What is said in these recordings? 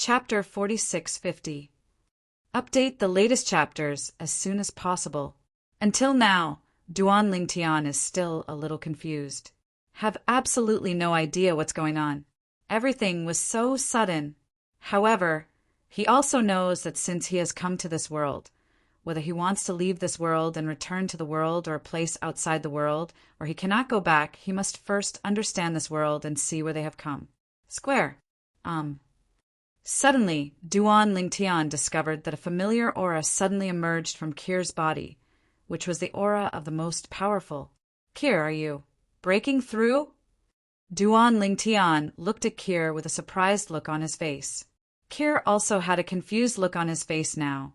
Chapter 4650. Update the latest chapters as soon as possible. Until now, Duan Lingtian is still a little confused. Have absolutely no idea what's going on. Everything was so sudden. However, he also knows that since he has come to this world, whether he wants to leave this world and return to the world or a place outside the world, or he cannot go back, he must first understand this world and see where they have come. Square. Suddenly, Duan Lingtian discovered that a familiar aura suddenly emerged from Kir's body, which was the aura of the most powerful. Kir, are you breaking through? Duan Lingtian looked at Kir with a surprised look on his face. Kir also had a confused look on his face now,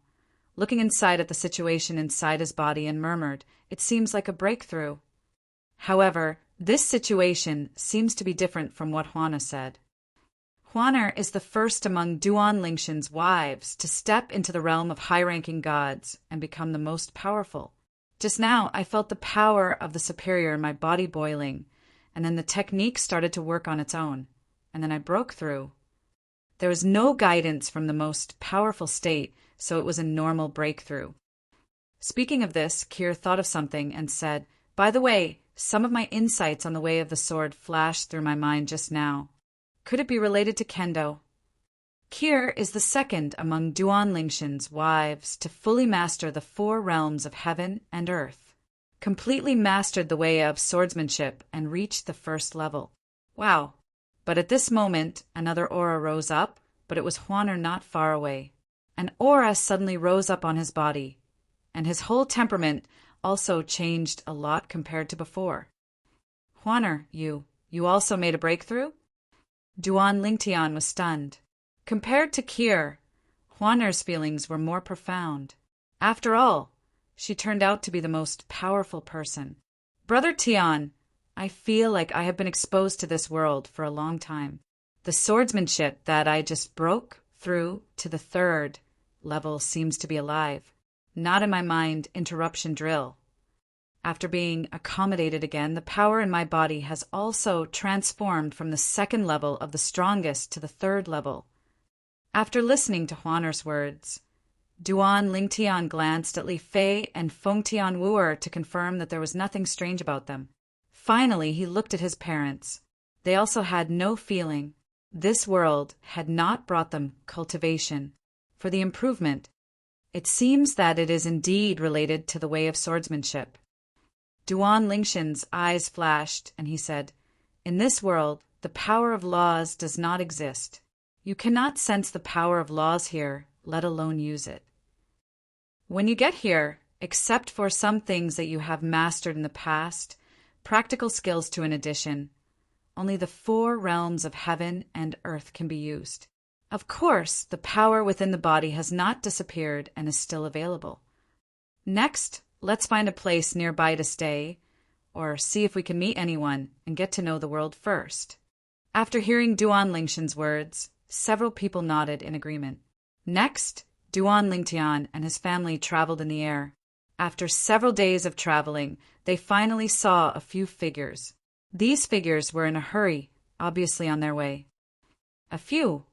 looking inside at the situation inside his body and murmured, "It seems like a breakthrough." However, this situation seems to be different from what Huana said. Huaner is the first among Duan Lingshan's wives to step into the realm of high-ranking gods and become the most powerful. Just now, I felt the power of the superior in my body boiling, and then the technique started to work on its own, and then I broke through. There was no guidance from the most powerful state, so it was a normal breakthrough. Speaking of this, Kir thought of something and said, "By the way, some of my insights on the way of the sword flashed through my mind just now. Could it be related to Kendo?" Kir is the second among Duan Lingshan's wives to fully master the 4 realms of heaven and earth, completely mastered the way of swordsmanship and reached the first level. Wow. But at this moment, another aura rose up, but it was Huaner not far away. An aura suddenly rose up on his body, and his whole temperament also changed a lot compared to before. "Huaner, you also made a breakthrough?" Duan Lingtian was stunned. Compared to Kir, Huaner's feelings were more profound. After all, she turned out to be the most powerful person. "Brother Tian, I feel like I have been exposed to this world for a long time. The swordsmanship that I just broke through to the 3rd level seems to be alive. Not in my mind interruption drill. After being accommodated again, the power in my body has also transformed from the 2nd level of the strongest to the 3rd level." After listening to Huaner's words, Duan Lingtian glanced at Li Fei and Feng Tianwuer to confirm that there was nothing strange about them. Finally, he looked at his parents. They also had no feeling. This world had not brought them cultivation for the improvement. It seems that it is indeed related to the way of swordsmanship. Duan Lingshan's eyes flashed, and he said, "In this world, the power of laws does not exist. You cannot sense the power of laws here, let alone use it. When you get here, except for some things that you have mastered in the past, practical skills to an addition, only the 4 realms of heaven and earth can be used. Of course, the power within the body has not disappeared and is still available. Next, let's find a place nearby to stay, or see if we can meet anyone and get to know the world first." After hearing Duan Lingshan's words, several people nodded in agreement. Next, Duan Lingtian and his family traveled in the air. After several days of traveling, they finally saw a few figures. These figures were in a hurry, obviously on their way. A few.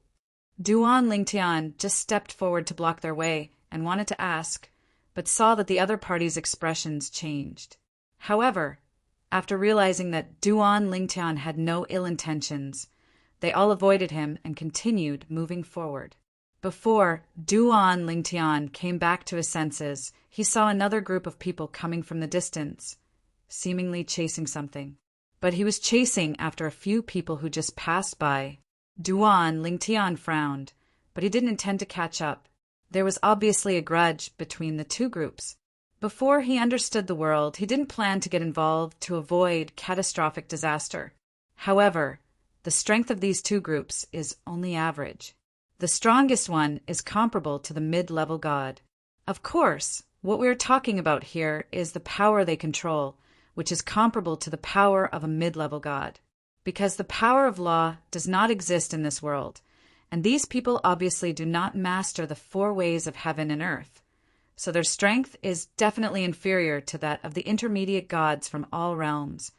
Duan Lingtian just stepped forward to block their way and wanted to ask, but saw that the other party's expressions changed. However, after realizing that Duan Lingtian had no ill intentions, they all avoided him and continued moving forward. Before Duan Lingtian came back to his senses, he saw another group of people coming from the distance, seemingly chasing something. But he was chasing after a few people who just passed by. Duan Lingtian frowned, but he didn't intend to catch up. There was obviously a grudge between the 2 groups. Before he understood the world, he didn't plan to get involved to avoid catastrophic disaster. However, the strength of these 2 groups is only average. The strongest one is comparable to the mid-level god. Of course, what we are talking about here is the power they control, which is comparable to the power of a mid-level god. Because the power of law does not exist in this world, and these people obviously do not master the 4 ways of heaven and earth, so their strength is definitely inferior to that of the intermediate gods from all realms,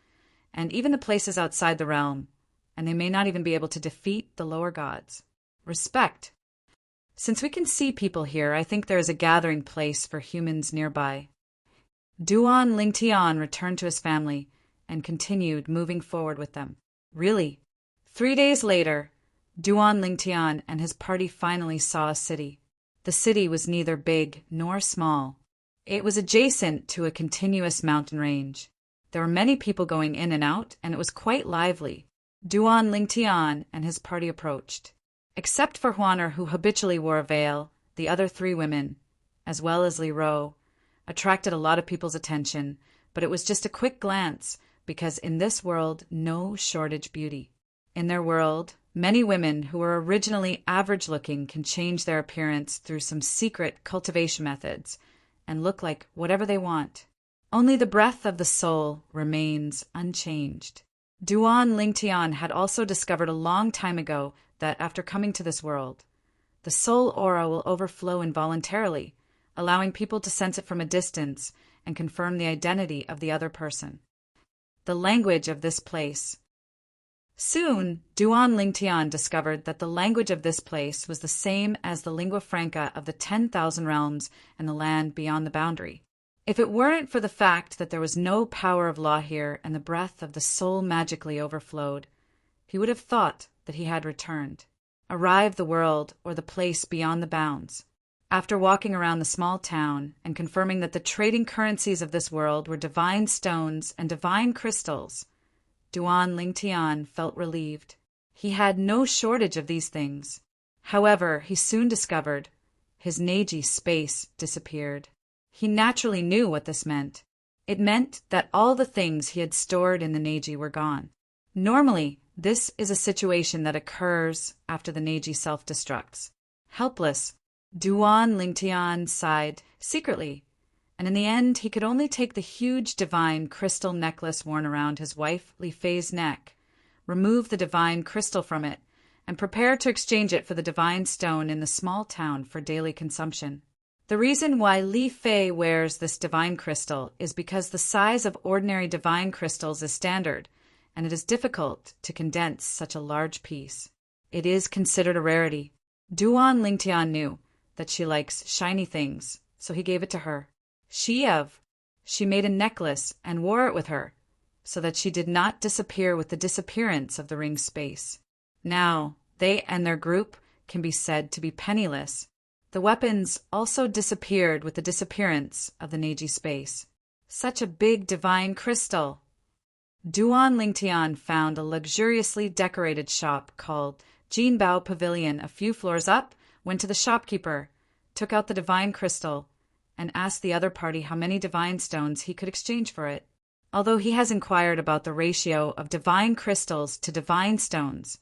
and even the places outside the realm, and they may not even be able to defeat the lower gods. Respect. Since we can see people here, I think there is a gathering place for humans nearby. Duan Lingtian returned to his family and continued moving forward with them. Really? 3 days later, Duan Lingtian and his party finally saw a city. The city was neither big nor small. It was adjacent to a continuous mountain range. There were many people going in and out, and it was quite lively. Duan Lingtian and his party approached. Except for Huaner, who habitually wore a veil, the other 3 women, as well as Li Ro, attracted a lot of people's attention, but it was just a quick glance, because in this world, no shortage beauty. In their world, many women who were originally average-looking can change their appearance through some secret cultivation methods and look like whatever they want. Only the breath of the soul remains unchanged. Duan Lingtian had also discovered a long time ago that after coming to this world, the soul aura will overflow involuntarily, allowing people to sense it from a distance and confirm the identity of the other person. The language of this place. Soon, Duan Lingtian discovered that the language of this place was the same as the lingua franca of the 10,000 realms and the land beyond the boundary. If it weren't for the fact that there was no power of law here and the breath of the soul magically overflowed, he would have thought that he had returned, arrived the world or the place beyond the bounds. After walking around the small town and confirming that the trading currencies of this world were divine stones and divine crystals, Duan Lingtian felt relieved. He had no shortage of these things. However, he soon discovered his Neji space disappeared. He naturally knew what this meant. It meant that all the things he had stored in the Neji were gone. Normally, this is a situation that occurs after the Neji self-destructs. Helpless, Duan Lingtian sighed secretly, and in the end he could only take the huge divine crystal necklace worn around his wife Li Fei's neck, remove the divine crystal from it, and prepare to exchange it for the divine stone in the small town for daily consumption. The reason why Li Fei wears this divine crystal is because the size of ordinary divine crystals is standard, and it is difficult to condense such a large piece. It is considered a rarity. Duan Lingtian knew that she likes shiny things, so he gave it to her. She made a necklace and wore it with her, so that she did not disappear with the disappearance of the ring's space. Now, they and their group can be said to be penniless. The weapons also disappeared with the disappearance of the Neji space. Such a big divine crystal! Duan Lingtian found a luxuriously decorated shop called Jinbao Pavilion a few floors up, went to the shopkeeper, took out the divine crystal, and asked the other party how many divine stones he could exchange for it. Although he has inquired about the ratio of divine crystals to divine stones,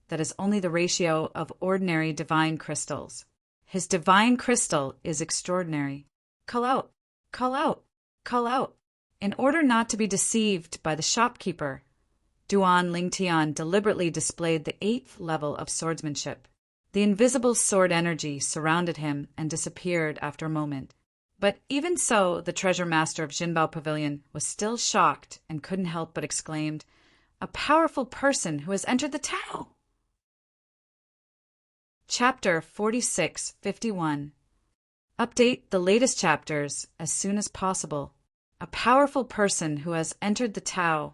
that is only the ratio of ordinary divine crystals. His divine crystal is extraordinary. Call out, call out, call out. In order not to be deceived by the shopkeeper, Duan Lingtian deliberately displayed the 8th level of swordsmanship. The invisible sword energy surrounded him and disappeared after a moment. But even so, the treasure master of Jinbao Pavilion was still shocked and couldn't help but exclaimed, "A powerful person who has entered the town!" Chapter 4651. Update the latest chapters as soon as possible. A powerful person who has entered the Tao.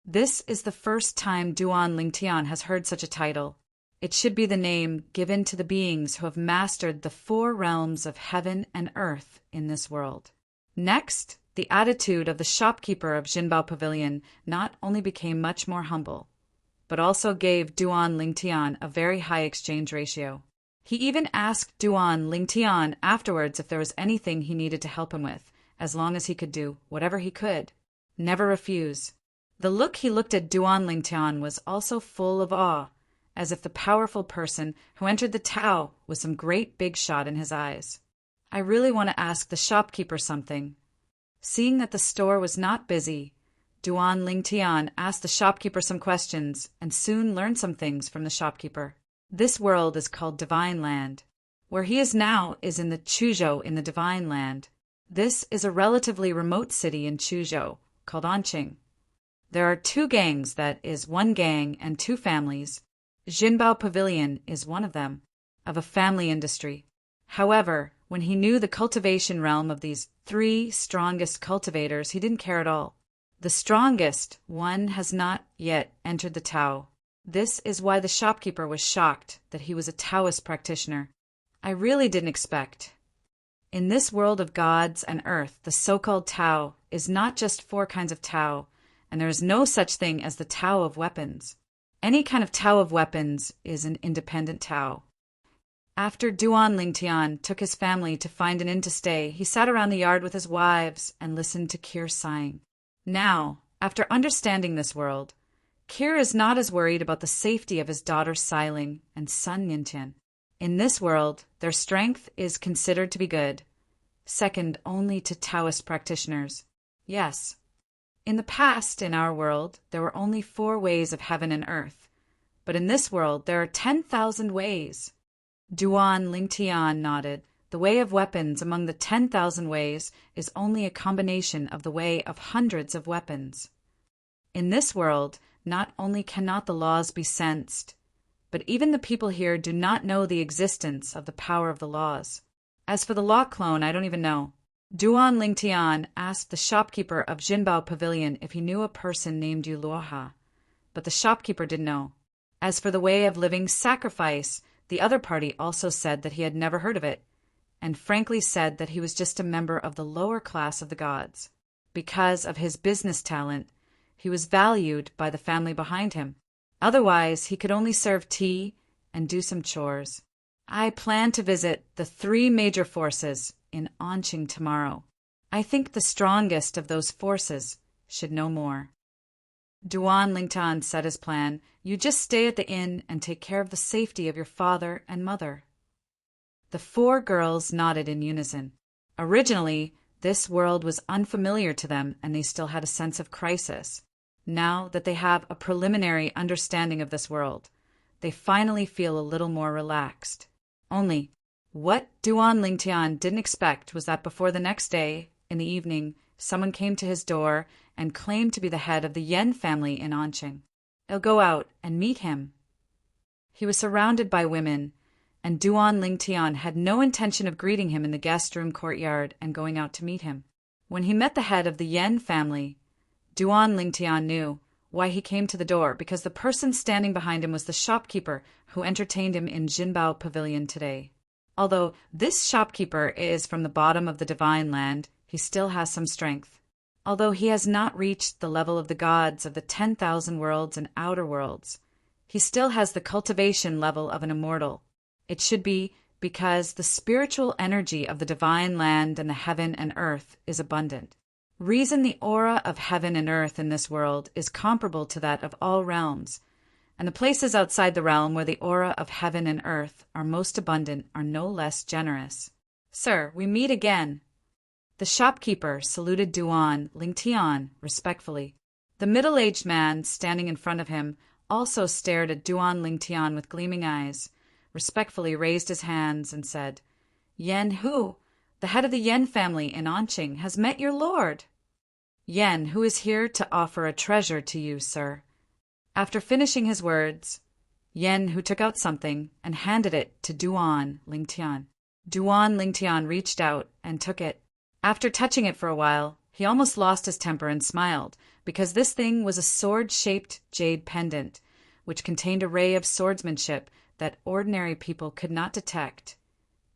This is the first time Duan Lingtian has heard such a title. It should be the name given to the beings who have mastered the 4 realms of heaven and earth in this world. Next, the attitude of the shopkeeper of Jinbao Pavilion not only became much more humble, but also gave Duan Lingtian a very high exchange ratio. He even asked Duan Lingtian afterwards if there was anything he needed to help him with, as long as he could do whatever he could. Never refuse. The look he looked at Duan Lingtian was also full of awe, as if the powerful person who entered the Tao was some great big shot in his eyes. I really want to ask the shopkeeper something. Seeing that the store was not busy, Duan Lingtian asked the shopkeeper some questions and soon learned some things from the shopkeeper. This world is called Divine Land. Where he is now is in the Chuzhou in the Divine Land. This is a relatively remote city in Chuzhou called Anqing. There are 2 gangs, that is 1 gang and 2 families. Jinbao Pavilion is one of them. of a family industry. However, when he knew the cultivation realm of these 3 strongest cultivators, he didn't care at all. The strongest one has not yet entered the Tao. This is why the shopkeeper was shocked that he was a Taoist practitioner. I really didn't expect. In this world of gods and earth, the so-called Tao is not just 4 kinds of Tao, and there is no such thing as the Tao of weapons. Any kind of Tao of weapons is an independent Tao. After Duan Lingtian took his family to find an inn to stay, he sat around the yard with his wives and listened to Kir sighing. Now, after understanding this world, Kir is not as worried about the safety of his daughter Sailing and son Yintian. In this world, their strength is considered to be good, second only to Taoist practitioners. Yes, in the past, in our world, there were only 4 ways of heaven and earth, but in this world there are 10,000 ways. Duan Lingtian nodded. The way of weapons among the 10,000 ways is only a combination of the way of hundreds of weapons. In this world, not only cannot the laws be sensed, but even the people here do not know the existence of the power of the laws. As for the law clone, I don't even know. Duan Lingtian asked the shopkeeper of Jinbao Pavilion if he knew a person named Yu Luoha, but the shopkeeper didn't know. As for the way of living sacrifice, the other party also said that he had never heard of it, and frankly said that he was just a member of the lower class of the gods. Because of his business talent, he was valued by the family behind him. Otherwise, he could only serve tea and do some chores. I plan to visit the 3 major forces in Anqing tomorrow. I think the strongest of those forces should know more. Duan Lingtan said his plan. You just stay at the inn and take care of the safety of your father and mother. The 4 girls nodded in unison. Originally, this world was unfamiliar to them and they still had a sense of crisis. Now that they have a preliminary understanding of this world, they finally feel a little more relaxed. Only, what Duan Lingtian didn't expect was that before the next day, in the evening, someone came to his door and claimed to be the head of the Yen family in Anqing. They'll go out and meet him. He was surrounded by women, and Duan Lingtian had no intention of greeting him in the guest room courtyard and going out to meet him. When he met the head of the Yen family, Duan Lingtian knew why he came to the door, because the person standing behind him was the shopkeeper who entertained him in Jinbao Pavilion today. Although this shopkeeper is from the bottom of the divine land, he still has some strength. Although he has not reached the level of the gods of the 10,000 worlds and outer worlds, he still has the cultivation level of an immortal. It should be because the spiritual energy of the divine land and the heaven and earth is abundant. Reason the aura of heaven and earth in this world is comparable to that of all realms, and the places outside the realm where the aura of heaven and earth are most abundant are no less generous. Sir, we meet again. The shopkeeper saluted Duan Lingtian respectfully. The middle-aged man standing in front of him also stared at Duan Lingtian with gleaming eyes, respectfully raised his hands and said, Yen Hu, the head of the Yen family in Anqing, has met your lord. Yen, who is here to offer a treasure to you, sir. After finishing his words, Yen, who took out something and handed it to Duan Lingtian. Duan Lingtian reached out and took it. After touching it for a while, he almost lost his temper and smiled, because this thing was a sword-shaped jade pendant, which contained a ray of swordsmanship that ordinary people could not detect.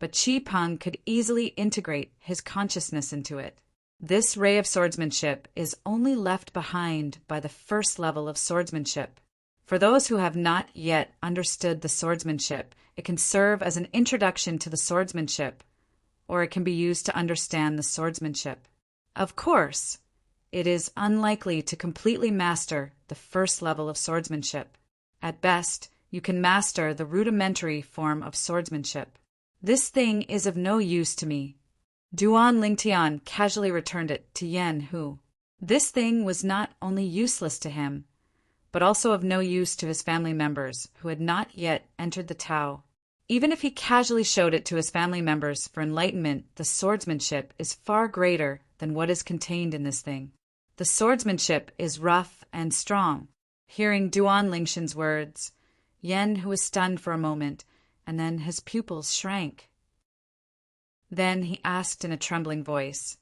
But Qi Peng could easily integrate his consciousness into it. This ray of swordsmanship is only left behind by the first level of swordsmanship. For those who have not yet understood the swordsmanship, it can serve as an introduction to the swordsmanship, or it can be used to understand the swordsmanship. Of course, it is unlikely to completely master the first level of swordsmanship. At best, you can master the rudimentary form of swordsmanship. This thing is of no use to me. Duan Lingtian casually returned it to Yen Hu. This thing was not only useless to him, but also of no use to his family members who had not yet entered the Tao. Even if he casually showed it to his family members for enlightenment, the swordsmanship is far greater than what is contained in this thing. The swordsmanship is rough and strong. Hearing Duan Lingshan's words, Yen, who was stunned for a moment, and then his pupils shrank. Then he asked in a trembling voice,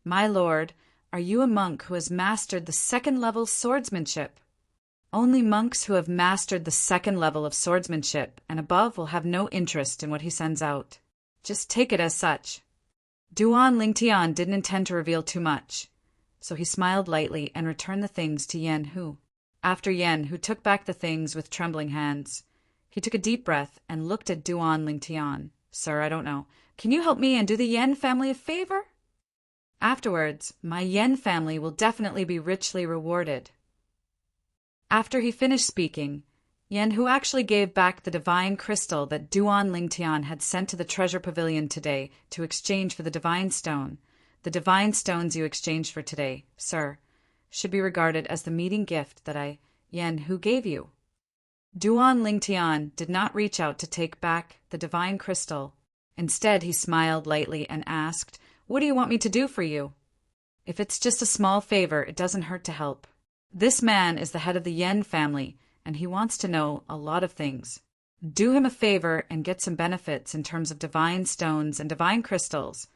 "My lord, are you a monk who has mastered the second-level swordsmanship?" "Only monks who have mastered the second level of swordsmanship and above will have no interest in what he sends out. Just take it as such." Duan Lingtian didn't intend to reveal too much, so he smiled lightly and returned the things to Yen Hu. After Yen Hu took back the things with trembling hands, he took a deep breath and looked at Duan Lingtian. "Sir, I don't know. Can you help me and do the Yen family a favor? Afterwards, my Yen family will definitely be richly rewarded." After he finished speaking, Yen Hu actually gave back the divine crystal that Duan Lingtian had sent to the treasure pavilion today to exchange for the divine stone. "The divine stones you exchanged for today, sir, should be regarded as the meeting gift that I, Yen Hu, gave you." Duan Lingtian did not reach out to take back the divine crystal. Instead, he smiled lightly and asked, "What do you want me to do for you?" "If it's just a small favor, it doesn't hurt to help. This man is the head of the Yen family, and he wants to know a lot of things. Do him a favor and get some benefits in terms of divine stones and divine crystals,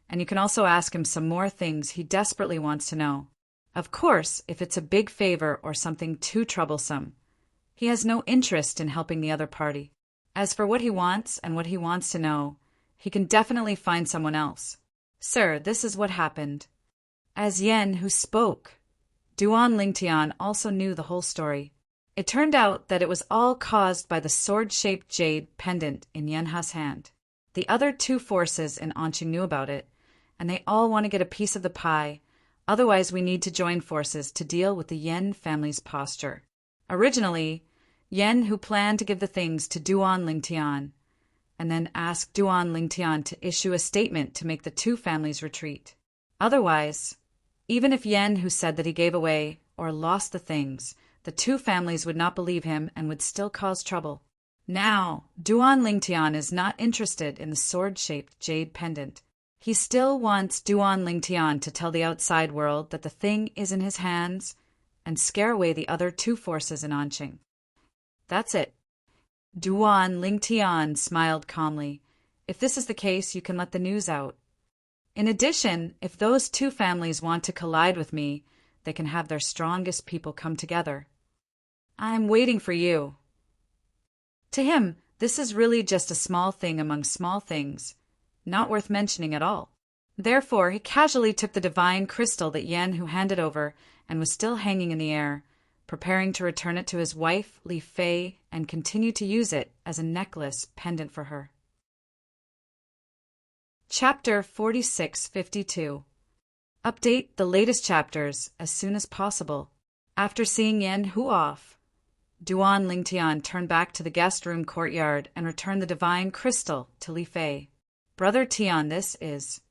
and you can also ask him some more things he desperately wants to know. Of course, if it's a big favor or something too troublesome, he has no interest in helping the other party. As for what he wants and what he wants to know, he can definitely find someone else. Sir, this is what happened." As Yen Hu spoke, Duan Lingtian also knew the whole story. It turned out that it was all caused by the sword-shaped jade pendant in Yen Hu's hand. The other two forces in Anqing knew about it, and they all want to get a piece of the pie. Otherwise, we need to join forces to deal with the Yen family's posture. Originally, Yen Hu planned to give the things to Duan Lingtian, and then ask Duan Lingtian to issue a statement to make the two families retreat. Otherwise, even if Yen Hu said that he gave away or lost the things, the two families would not believe him and would still cause trouble. Now, Duan Lingtian is not interested in the sword-shaped jade pendant. He still wants Duan Lingtian to tell the outside world that the thing is in his hands and scare away the other two forces in Anqing. That's it. Duan Lingtian smiled calmly. "If this is the case, you can let the news out. In addition, if those two families want to collide with me, they can have their strongest people come together. I'm waiting for you." To him, this is really just a small thing among small things, not worth mentioning at all. Therefore, he casually took the divine crystal that Yen Hu handed over and was still hanging in the air, preparing to return it to his wife, Li Fei, and continue to use it as a necklace pendant for her. Chapter 4652. Update the latest chapters as soon as possible. After seeing Yen Hu off, Duan Lingtian turned back to the guest room courtyard and returned the divine crystal to Li Fei. "Brother Tian, this is..."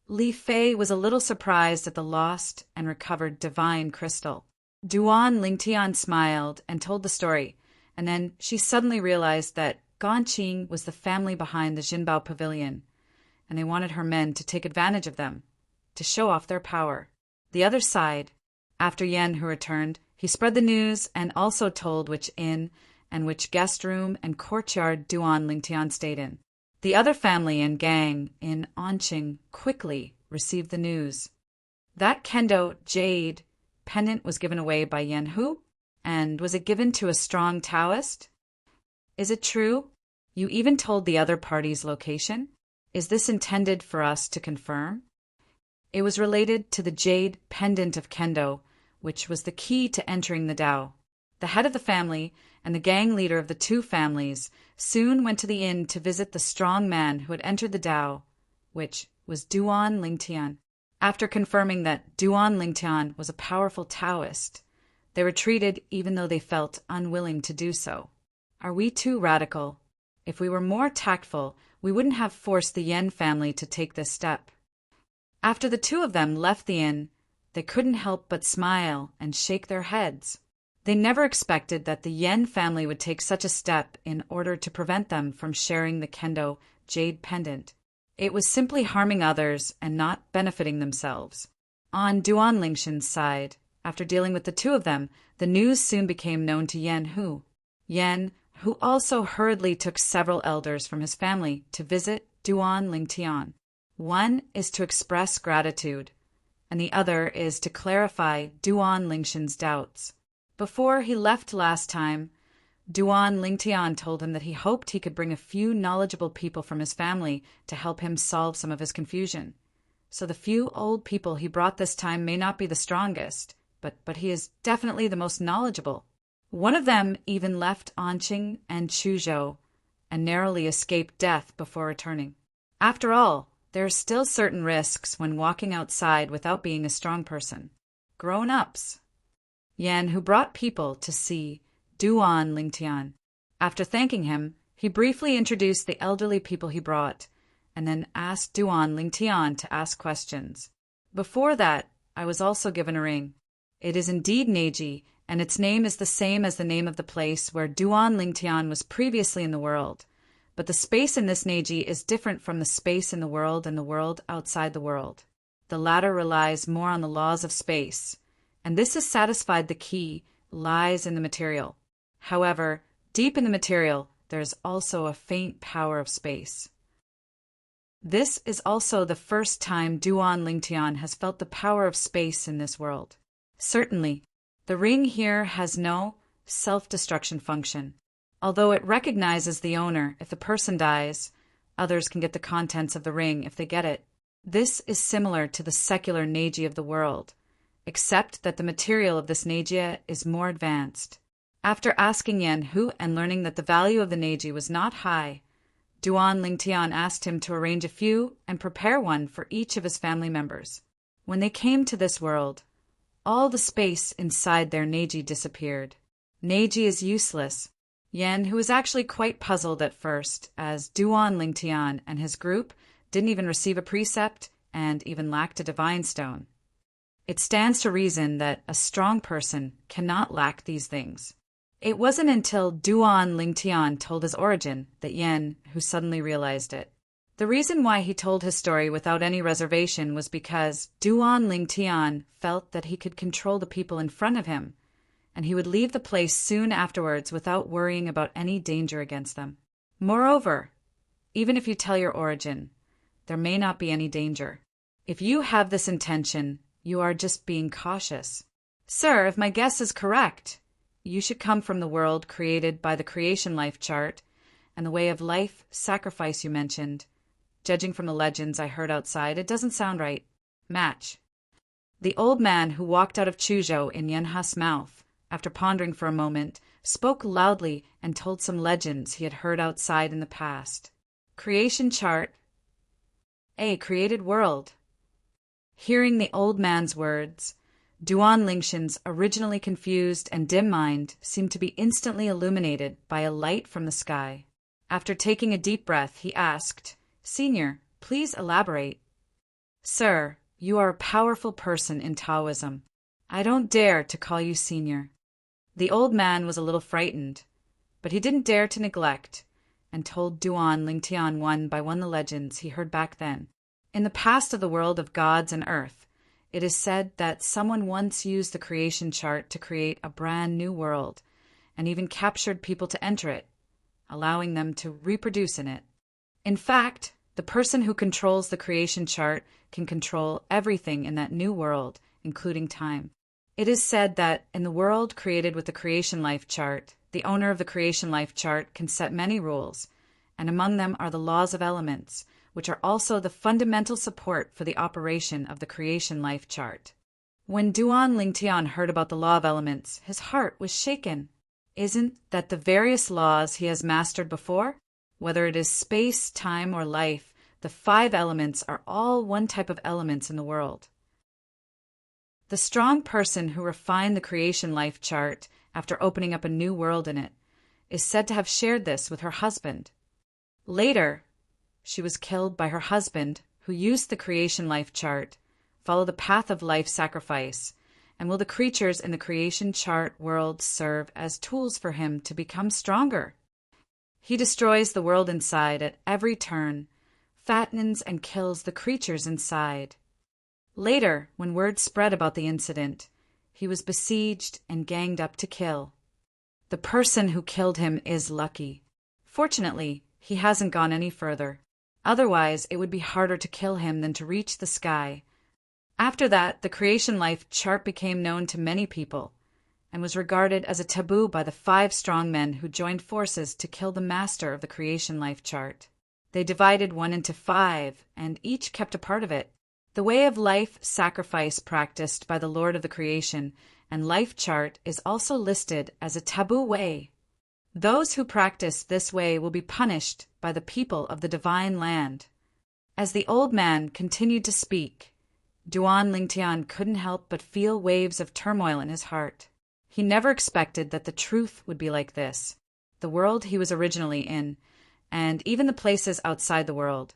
Li Fei was a little surprised at the lost and recovered divine crystal. Duan Lingtian smiled and told the story, and then she suddenly realized that Ganqing was the family behind the Jinbao Pavilion, and they wanted her men to take advantage of them, to show off their power. The other side, after Yen Hu returned, he spread the news and also told which inn and which guest room and courtyard Duan Lingtian stayed in. The other family and gang in Anqing quickly received the news. That kendo jade pendant was given away by Yen Hu, and was it given to a strong Taoist? Is it true? You even told the other party's location? Is this intended for us to confirm? It was related to the jade pendant of kendo, which was the key to entering the Tao. The head of the family and the gang leader of the two families soon went to the inn to visit the strong man who had entered the Tao, which was Duan Lingtian. After confirming that Duan Lingtian was a powerful Taoist, they retreated even though they felt unwilling to do so. Are we too radical? If we were more tactful, we wouldn't have forced the Yen family to take this step. After the two of them left the inn, they couldn't help but smile and shake their heads. They never expected that the Yen family would take such a step in order to prevent them from sharing the kendo jade pendant. It was simply harming others and not benefiting themselves. On Duan Lingtian's side, after dealing with the two of them, the news soon became known to Yen Hu. Yen who also hurriedly took several elders from his family to visit Duan Lingtian. One is to express gratitude, and the other is to clarify Duan Lingshan's doubts. Before he left last time, Duan Lingtian told him that he hoped he could bring a few knowledgeable people from his family to help him solve some of his confusion. So the few old people he brought this time may not be the strongest, but he is definitely the most knowledgeable. One of them even left Anqing and Chuzhou and narrowly escaped death before returning. After all, there are still certain risks when walking outside without being a strong person. Grown-ups. Yan, who brought people to see Duan Lingtian. After thanking him, he briefly introduced the elderly people he brought, and then asked Duan Lingtian to ask questions. Before that, I was also given a ring. It is indeed Neji, and its name is the same as the name of the place where Duan Lingtian was previously in the world. But the space in this Neji is different from the space in the world and the world outside the world. The latter relies more on the laws of space, and this has satisfied the key lies in the material. However, deep in the material, there is also a faint power of space. This is also the first time Duan Lingtian has felt the power of space in this world. Certainly, the ring here has no self-destruction function. Although it recognizes the owner if the person dies, others can get the contents of the ring if they get it. This is similar to the secular Neji of the world, except that the material of this Neji is more advanced. After asking Yan who and learning that the value of the Neji was not high, Duan Lingtian asked him to arrange a few and prepare one for each of his family members. When they came to this world, all the space inside their Neji disappeared. Neji is useless. Yan, who was actually quite puzzled at first, as Duan Lingtian and his group didn't even receive a precept and even lacked a divine stone. It stands to reason that a strong person cannot lack these things. It wasn't until Duan Lingtian told his origin that Yan, who suddenly realized it. The reason why he told his story without any reservation was because Duan Lingtian felt that he could control the people in front of him, and he would leave the place soon afterwards without worrying about any danger against them. Moreover, even if you tell your origin, there may not be any danger. If you have this intention, you are just being cautious. Sir, if my guess is correct, you should come from the world created by the creation life chart and the way of life sacrifice you mentioned. Judging from the legends I heard outside, it doesn't sound right. Match. The old man who walked out of Chuzhou in Yanha's mouth, after pondering for a moment, spoke loudly and told some legends he had heard outside in the past. Creation chart. A created world. Hearing the old man's words, Duan Lingshan's originally confused and dim mind seemed to be instantly illuminated by a light from the sky. After taking a deep breath, he asked, "Senior, please elaborate." "Sir, you are a powerful person in Taoism. I don't dare to call you senior." The old man was a little frightened, but he didn't dare to neglect, and told Duan Lingtian one by one the legends he heard back then. In the past of the world of gods and earth, it is said that someone once used the creation chart to create a brand new world, and even captured people to enter it, allowing them to reproduce in it. In fact, the person who controls the creation chart can control everything in that new world, including time. It is said that in the world created with the creation life chart, the owner of the creation life chart can set many rules, and among them are the laws of elements, which are also the fundamental support for the operation of the creation life chart. When Duan Lingtian heard about the law of elements, his heart was shaken. Isn't that the various laws he has mastered before? Whether it is space, time, or life, the 5 elements are all one type of elements in the world. The strong person who refined the creation life chart after opening up a new world in it is said to have shared this with her husband. Later, she was killed by her husband, who used the creation life chart, follow the path of life sacrifice, and will the creatures in the creation chart world serve as tools for him to become stronger? He destroys the world inside at every turn, fattens and kills the creatures inside. Later, when word spread about the incident, he was besieged and ganged up to kill. The person who killed him is lucky. Fortunately, he hasn't gone any further. Otherwise, it would be harder to kill him than to reach the sky. After that, the creation life chart became known to many people and was regarded as a taboo by the 5 strong men who joined forces to kill the master of the creation life chart. They divided one into 5, and each kept a part of it. The way of life sacrifice practiced by the Lord of the creation and life chart is also listed as a taboo way. Those who practice this way will be punished by the people of the divine land. As the old man continued to speak, Duan Lingtian couldn't help but feel waves of turmoil in his heart. He never expected that the truth would be like this. The world he was originally in, and even the places outside the world,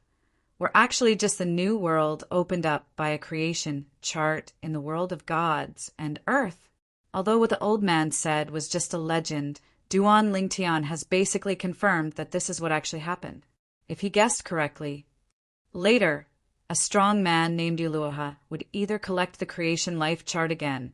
were actually just the new world opened up by a creation chart in the world of gods and earth. Although what the old man said was just a legend, Duan Lingtian has basically confirmed that this is what actually happened. If he guessed correctly, later, a strong man named Yuluha would either collect the creation life chart again,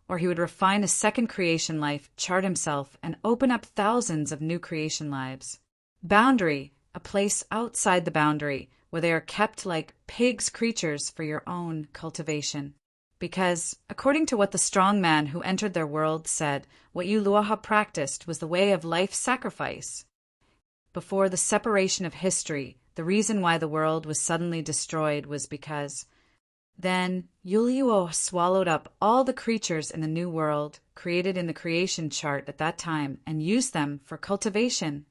or he would refine a second creation life chart himself and open up thousands of new creation lives. Boundary, a place outside the boundary, where they are kept like pigs creatures for your own cultivation. Because, according to what the strong man who entered their world said, what Yuluha practiced was the way of life sacrifice. Before the separation of history, the reason why the world was suddenly destroyed was because then Yuluo swallowed up all the creatures in the new world created in the creation chart at that time and used them for cultivation.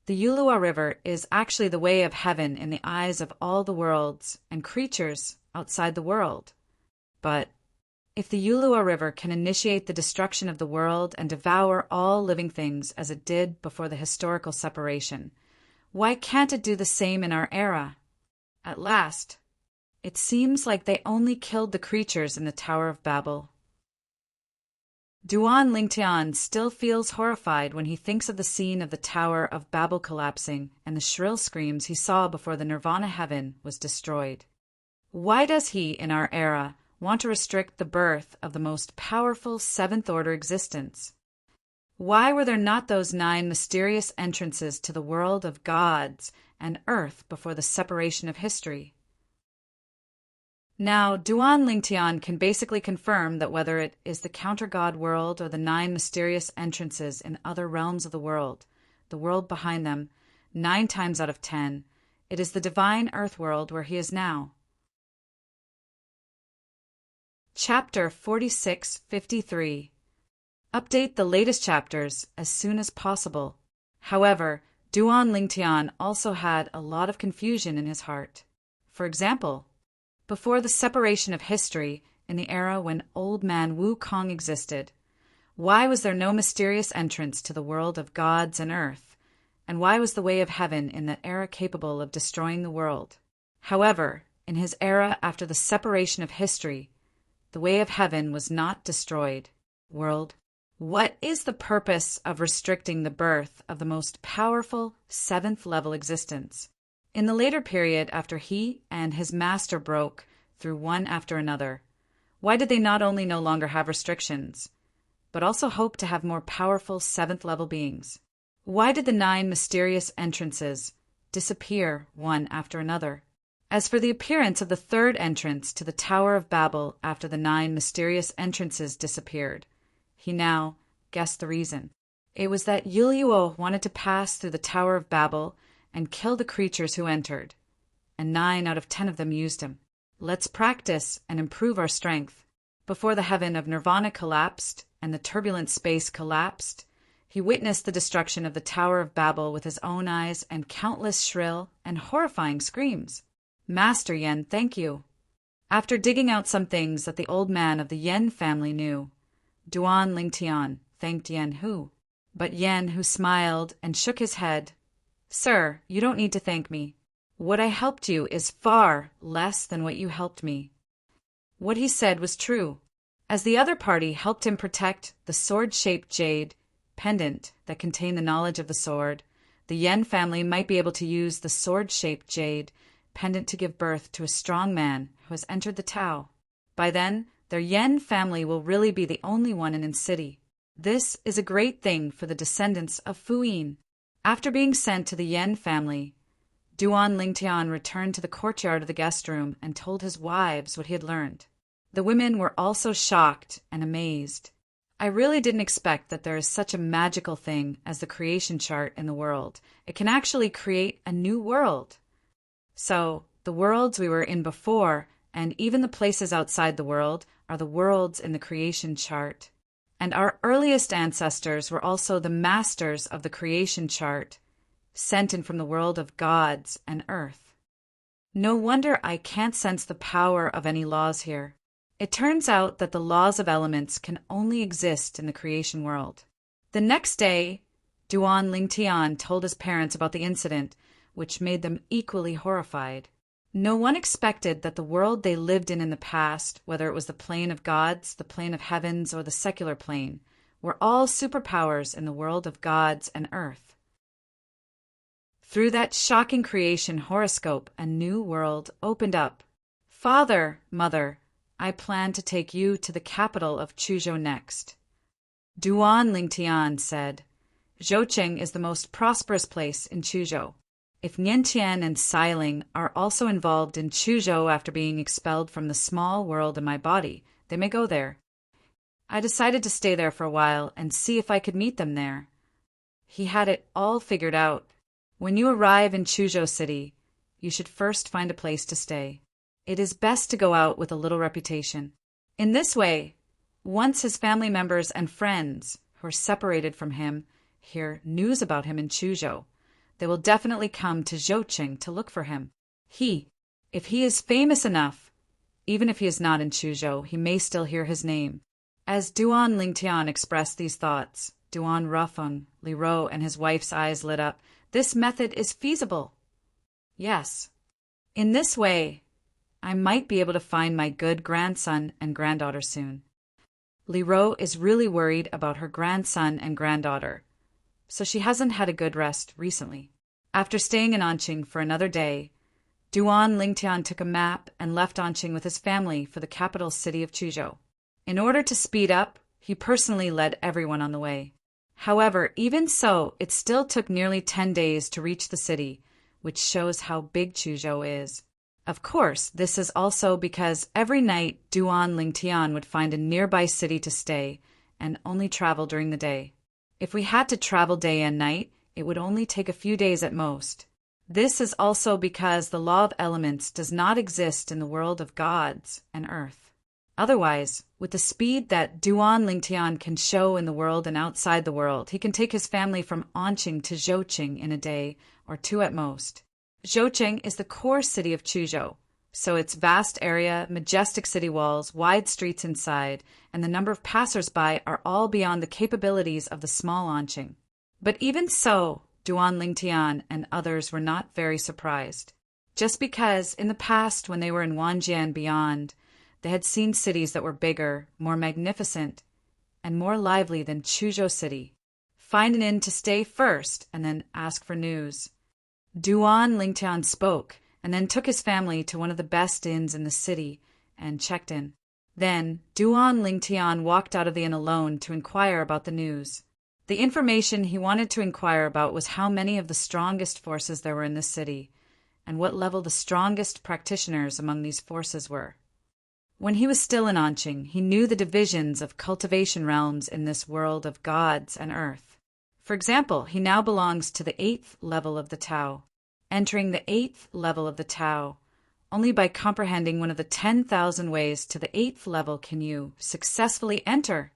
The Yulua River is actually the way of heaven in the eyes of all the worlds and creatures outside the world. But if the Yulua River can initiate the destruction of the world and devour all living things as it did before the historical separation, why can't it do the same in our era? At last, it seems like they only killed the creatures in the Tower of Babel. Duan Lingtian still feels horrified when he thinks of the scene of the Tower of Babel collapsing and the shrill screams he saw before the Nirvana heaven was destroyed. Why does he, in our era, want to restrict the birth of the most powerful seventh-order existence? Why were there not those 9 mysterious entrances to the world of gods and earth before the separation of history? Now, Duan Lingtian can basically confirm that whether it is the counter-god world or the 9 mysterious entrances in other realms of the world behind them, 9 times out of 10, it is the divine earth world where he is now. Chapter 4653. Update the latest chapters as soon as possible. However, Duan Lingtian also had a lot of confusion in his heart. For example, before the separation of history, in the era when Old Man Wukong existed, why was there no mysterious entrance to the world of gods and earth? And why was the way of heaven in that era capable of destroying the world? However, in his era after the separation of history, the way of heaven was not destroyed. World, what is the purpose of restricting the birth of the most powerful 7th-level existence? In the later period after he and his master broke through one after another, why did they not only no longer have restrictions, but also hope to have more powerful 7th-level beings? Why did the 9 mysterious entrances disappear one after another? As for the appearance of the 3rd entrance to the Tower of Babel after the 9 mysterious entrances disappeared, he now guessed the reason. It was that Yuluo wanted to pass through the Tower of Babel and kill the creatures who entered, and 9 out of 10 of them used him. Let's practice and improve our strength. Before the heaven of Nirvana collapsed and the turbulent space collapsed, he witnessed the destruction of the Tower of Babel with his own eyes and countless shrill and horrifying screams. Master Yen, thank you. After digging out some things that the old man of the Yen family knew, Duan Lingtian thanked Yen Hu. But Yen Hu smiled and shook his head. Sir, you don't need to thank me. What I helped you is far less than what you helped me. What he said was true. As the other party helped him protect the sword-shaped jade pendant that contained the knowledge of the sword, the Yen family might be able to use the sword-shaped jade pendant to give birth to a strong man who has entered the Tao. By then, their Yen family will really be the only one in the city. This is a great thing for the descendants of Fuyin. After being sent to the Yen family, Duan Lingtian returned to the courtyard of the guest room and told his wives what he had learned. The women were also shocked and amazed. I really didn't expect that there is such a magical thing as the creation chart in the world. It can actually create a new world. So, the worlds we were in before, and even the places outside the world, are the worlds in the creation chart. And our earliest ancestors were also the masters of the creation chart, sent in from the world of gods and earth. No wonder I can't sense the power of any laws here. It turns out that the laws of elements can only exist in the creation world. The next day, Duan Lingtian told his parents about the incident, which made them equally horrified. No one expected that the world they lived in the past, whether it was the plane of gods, the plane of heavens, or the secular plane, were all superpowers in the world of gods and earth. Through that shocking creation horoscope, a new world opened up. Father, Mother, I plan to take you to the capital of Chuzhou next. Duan Lingtian said, Zhoucheng is the most prosperous place in Chuzhou. If Niantian and Xiling are also involved in Chuzhou after being expelled from the small world in my body, they may go there. I decided to stay there for a while and see if I could meet them there. He had it all figured out. When you arrive in Chuzhou City, you should first find a place to stay. It is best to go out with a little reputation. In this way, once his family members and friends, who are separated from him, hear news about him in Chuzhou, they will definitely come to Zhoucheng to look for him. If he is famous enough, even if he is not in Chuzhou, he may still hear his name. As Duan Lingtian expressed these thoughts, Duan Rufeng, Li Ro, and his wife's eyes lit up. This method is feasible. Yes. In this way, I might be able to find my good grandson and granddaughter soon. Li Ro is really worried about her grandson and granddaughter, so she hasn't had a good rest recently. After staying in Anqing for another day, Duan Lingtian took a map and left Anqing with his family for the capital city of Chuzhou. In order to speed up, he personally led everyone on the way. However, even so, it still took nearly 10 days to reach the city, which shows how big Chuzhou is. Of course, this is also because every night Duan Lingtian would find a nearby city to stay and only travel during the day. If we had to travel day and night, it would only take a few days at most. This is also because the law of elements does not exist in the world of gods and earth. Otherwise, with the speed that Duan Lingtian can show in the world and outside the world, he can take his family from Anqing to Zhoucheng in a day or two at most. Zhoucheng is the core city of Chuzhou, so its vast area, majestic city walls, wide streets inside, and the number of passers-by are all beyond the capabilities of the small Anqing. But even so, Duan Lingtian and others were not very surprised. Just because, in the past when they were in Wanjie and beyond, they had seen cities that were bigger, more magnificent, and more lively than Chuzhou City. Find an inn to stay first, and then ask for news. Duan Lingtian spoke, and then took his family to one of the best inns in the city and checked in. Then, Duan Lingtian walked out of the inn alone to inquire about the news. The information he wanted to inquire about was how many of the strongest forces there were in the city, and what level the strongest practitioners among these forces were. When he was still in Anqing, he knew the divisions of cultivation realms in this world of gods and earth. For example, he now belongs to the 8th level of the Tao. Entering the 8th level of the Tao, only by comprehending one of the 10,000 ways to the 8th level can you successfully enter.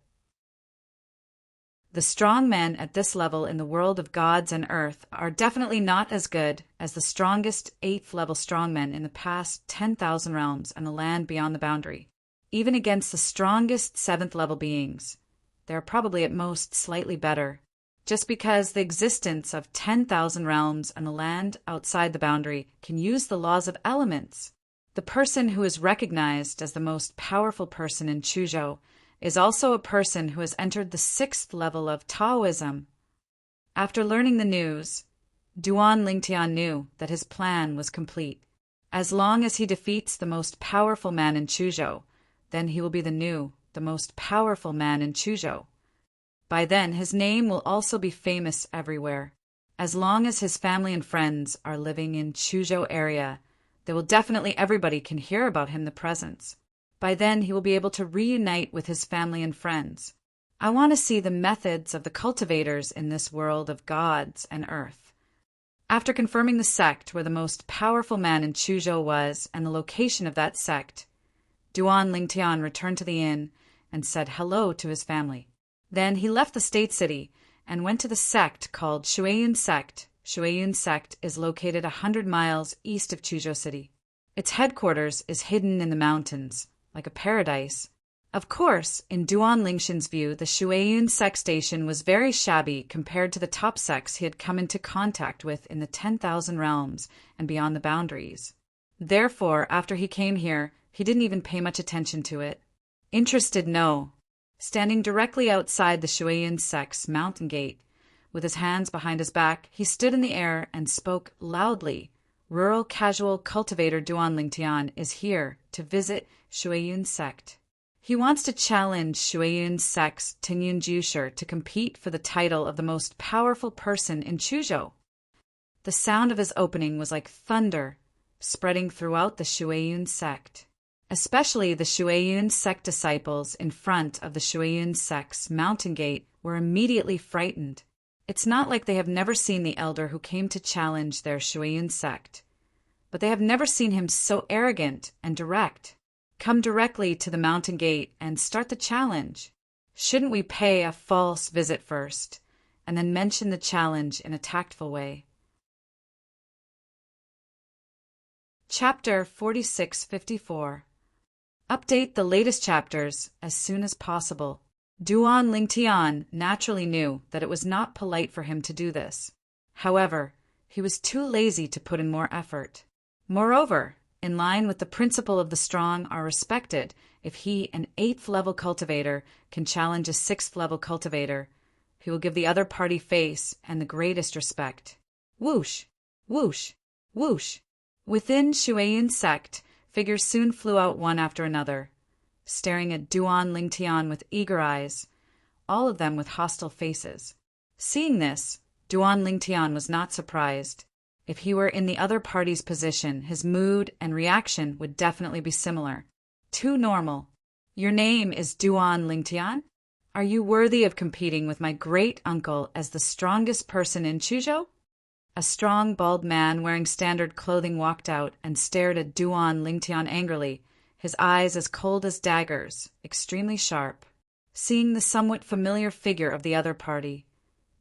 The strong men at this level in the world of gods and earth are definitely not as good as the strongest 8th level strongmen in the past 10,000 realms and the land beyond the boundary. Even against the strongest 7th level beings, they are probably at most slightly better. Just because the existence of 10,000 realms and the land outside the boundary can use the laws of elements. The person who is recognized as the most powerful person in Chuzhou is also a person who has entered the 6th level of Taoism. After learning the news, Duan Lingtian knew that his plan was complete. As long as he defeats the most powerful man in Chuzhou, then he will be the most powerful man in Chuzhou. By then, his name will also be famous everywhere. As long as his family and friends are living in Chuzhou area, everybody can hear about him, the presence. By then, he will be able to reunite with his family and friends. I want to see the methods of the cultivators in this world of gods and earth. After confirming the sect where the most powerful man in Chuzhou was and the location of that sect, Duan Lingtian returned to the inn and said hello to his family. Then he left the state city and went to the sect called Shuiyun Sect. Shuiyun Sect is located 100 miles east of Chuzhou City. Its headquarters is hidden in the mountains, like a paradise. Of course, in Duan Lingtian's view, the Shuiyun Sect station was very shabby compared to the top sects he had come into contact with in the 10,000 realms and beyond the boundaries. Therefore, after he came here, he didn't even pay much attention to it. Interested, no. Standing directly outside the Shuiyun Sect's mountain gate, with his hands behind his back, he stood in the air and spoke loudly. Rural casual cultivator Duan Lingtian is here to visit Shuiyun Sect. He wants to challenge Shuiyun Sect's Tingyun Jusher to compete for the title of the most powerful person in Chuzhou. The sound of his opening was like thunder, spreading throughout the Shuiyun Sect. Especially the Shuiyun Sect disciples in front of the Shuiyun Sect's mountain gate were immediately frightened. It's not like they have never seen the elder who came to challenge their Shuiyun Sect, but they have never seen him so arrogant and direct. Come directly to the mountain gate and start the challenge. Shouldn't we pay a false visit first, and then mention the challenge in a tactful way? Chapter 4654. Update the latest chapters as soon as possible. Duan Lingtian naturally knew that it was not polite for him to do this. However, he was too lazy to put in more effort. Moreover, in line with the principle of the strong are respected, if he, an 8th-level cultivator, can challenge a 6th-level cultivator, he will give the other party face and the greatest respect. Whoosh! Whoosh! Whoosh! Within Shuiyun Sect, figures soon flew out one after another, staring at Duan Lingtian with eager eyes, all of them with hostile faces. Seeing this, Duan Lingtian was not surprised. If he were in the other party's position, his mood and reaction would definitely be similar. Too normal. Your name is Duan Lingtian? Are you worthy of competing with my great-uncle as the strongest person in Chuzhou? A strong, bald man wearing standard clothing walked out and stared at Duan Lingtian angrily, his eyes as cold as daggers, extremely sharp. Seeing the somewhat familiar figure of the other party,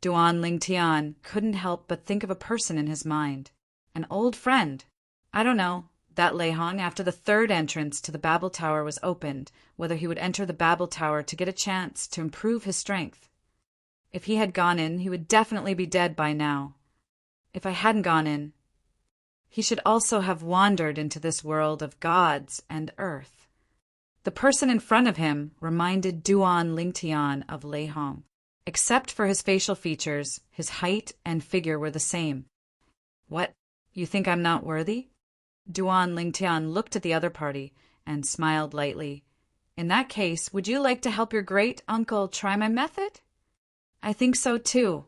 Duan Lingtian couldn't help but think of a person in his mind. An old friend. I don't know, that Lei Hong, after the 3rd entrance to the Babel Tower was opened, whether he would enter the Babel Tower to get a chance to improve his strength. If he had gone in, he would definitely be dead by now. If I hadn't gone in, he should also have wandered into this world of gods and earth. The person in front of him reminded Duan Lingtian of Lei Hong. Except for his facial features, his height and figure were the same. What? You think I'm not worthy? Duan Lingtian looked at the other party and smiled lightly. In that case, would you like to help your great-uncle try my method? I think so too.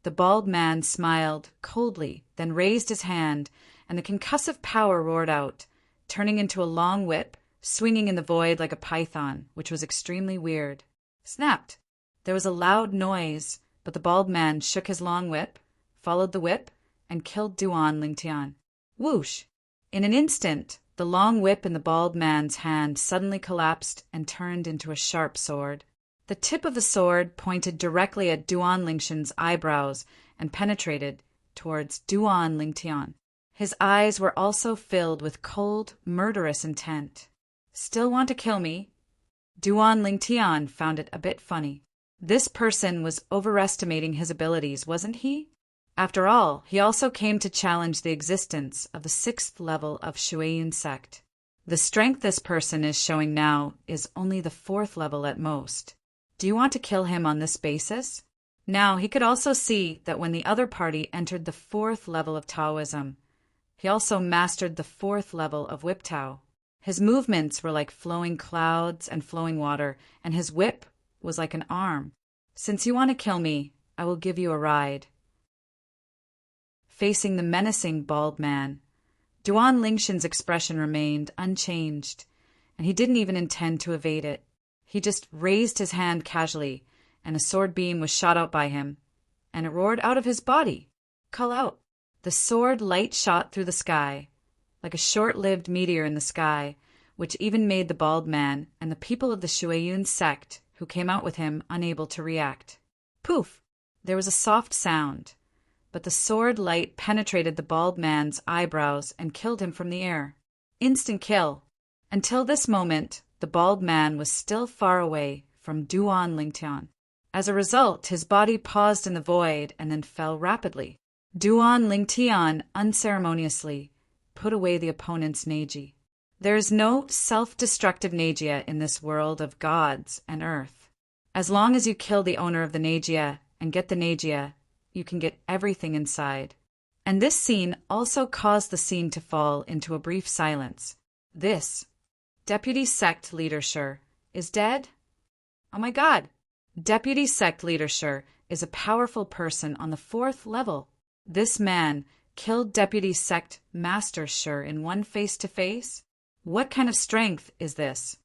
The bald man smiled coldly, then raised his hand, and the concussive power roared out, turning into a long whip, swinging in the void like a python, which was extremely weird. Snapped! There was a loud noise, but the bald man shook his long whip, followed the whip, and killed Duan Lingtian. Whoosh! In an instant, the long whip in the bald man's hand suddenly collapsed and turned into a sharp sword. The tip of the sword pointed directly at Duan Lingtian's eyebrows and penetrated towards Duan Lingtian. His eyes were also filled with cold, murderous intent. Still want to kill me? Duan Lingtian found it a bit funny. This person was overestimating his abilities, wasn't he? After all, he also came to challenge the existence of the 6th level of Shuiyun Sect. The strength this person is showing now is only the 4th level at most. Do you want to kill him on this basis? Now, he could also see that when the other party entered the 4th level of Taoism, he also mastered the 4th level of Whip Tao. His movements were like flowing clouds and flowing water, and his whip was like an arm. Since you want to kill me, I will give you a ride. Facing the menacing bald man, Duan Lingshan's expression remained unchanged, and he didn't even intend to evade it. He just raised his hand casually, and a sword beam was shot out by him, and it roared out of his body. Call out! The sword light shot through the sky, like a short-lived meteor in the sky, which even made the bald man and the people of the Shuiyun sect who came out with him unable to react. Poof! There was a soft sound, but the sword light penetrated the bald man's eyebrows and killed him from the air. Instant kill. Until this moment, the bald man was still far away from Duan Lingtian. As a result, his body paused in the void and then fell rapidly. Duan Lingtian unceremoniously put away the opponent's Neji. There is no self-destructive Nejia in this world of gods and earth. As long as you kill the owner of the Nejia and get the Nejia, you can get everything inside. And this scene also caused the scene to fall into a brief silence. This Deputy Sect Leader Shur is dead? Oh my god! Deputy Sect Leader Shur is a powerful person on the 4th level. This man killed Deputy Sect Master Shur in one face-to-face? What kind of strength is this?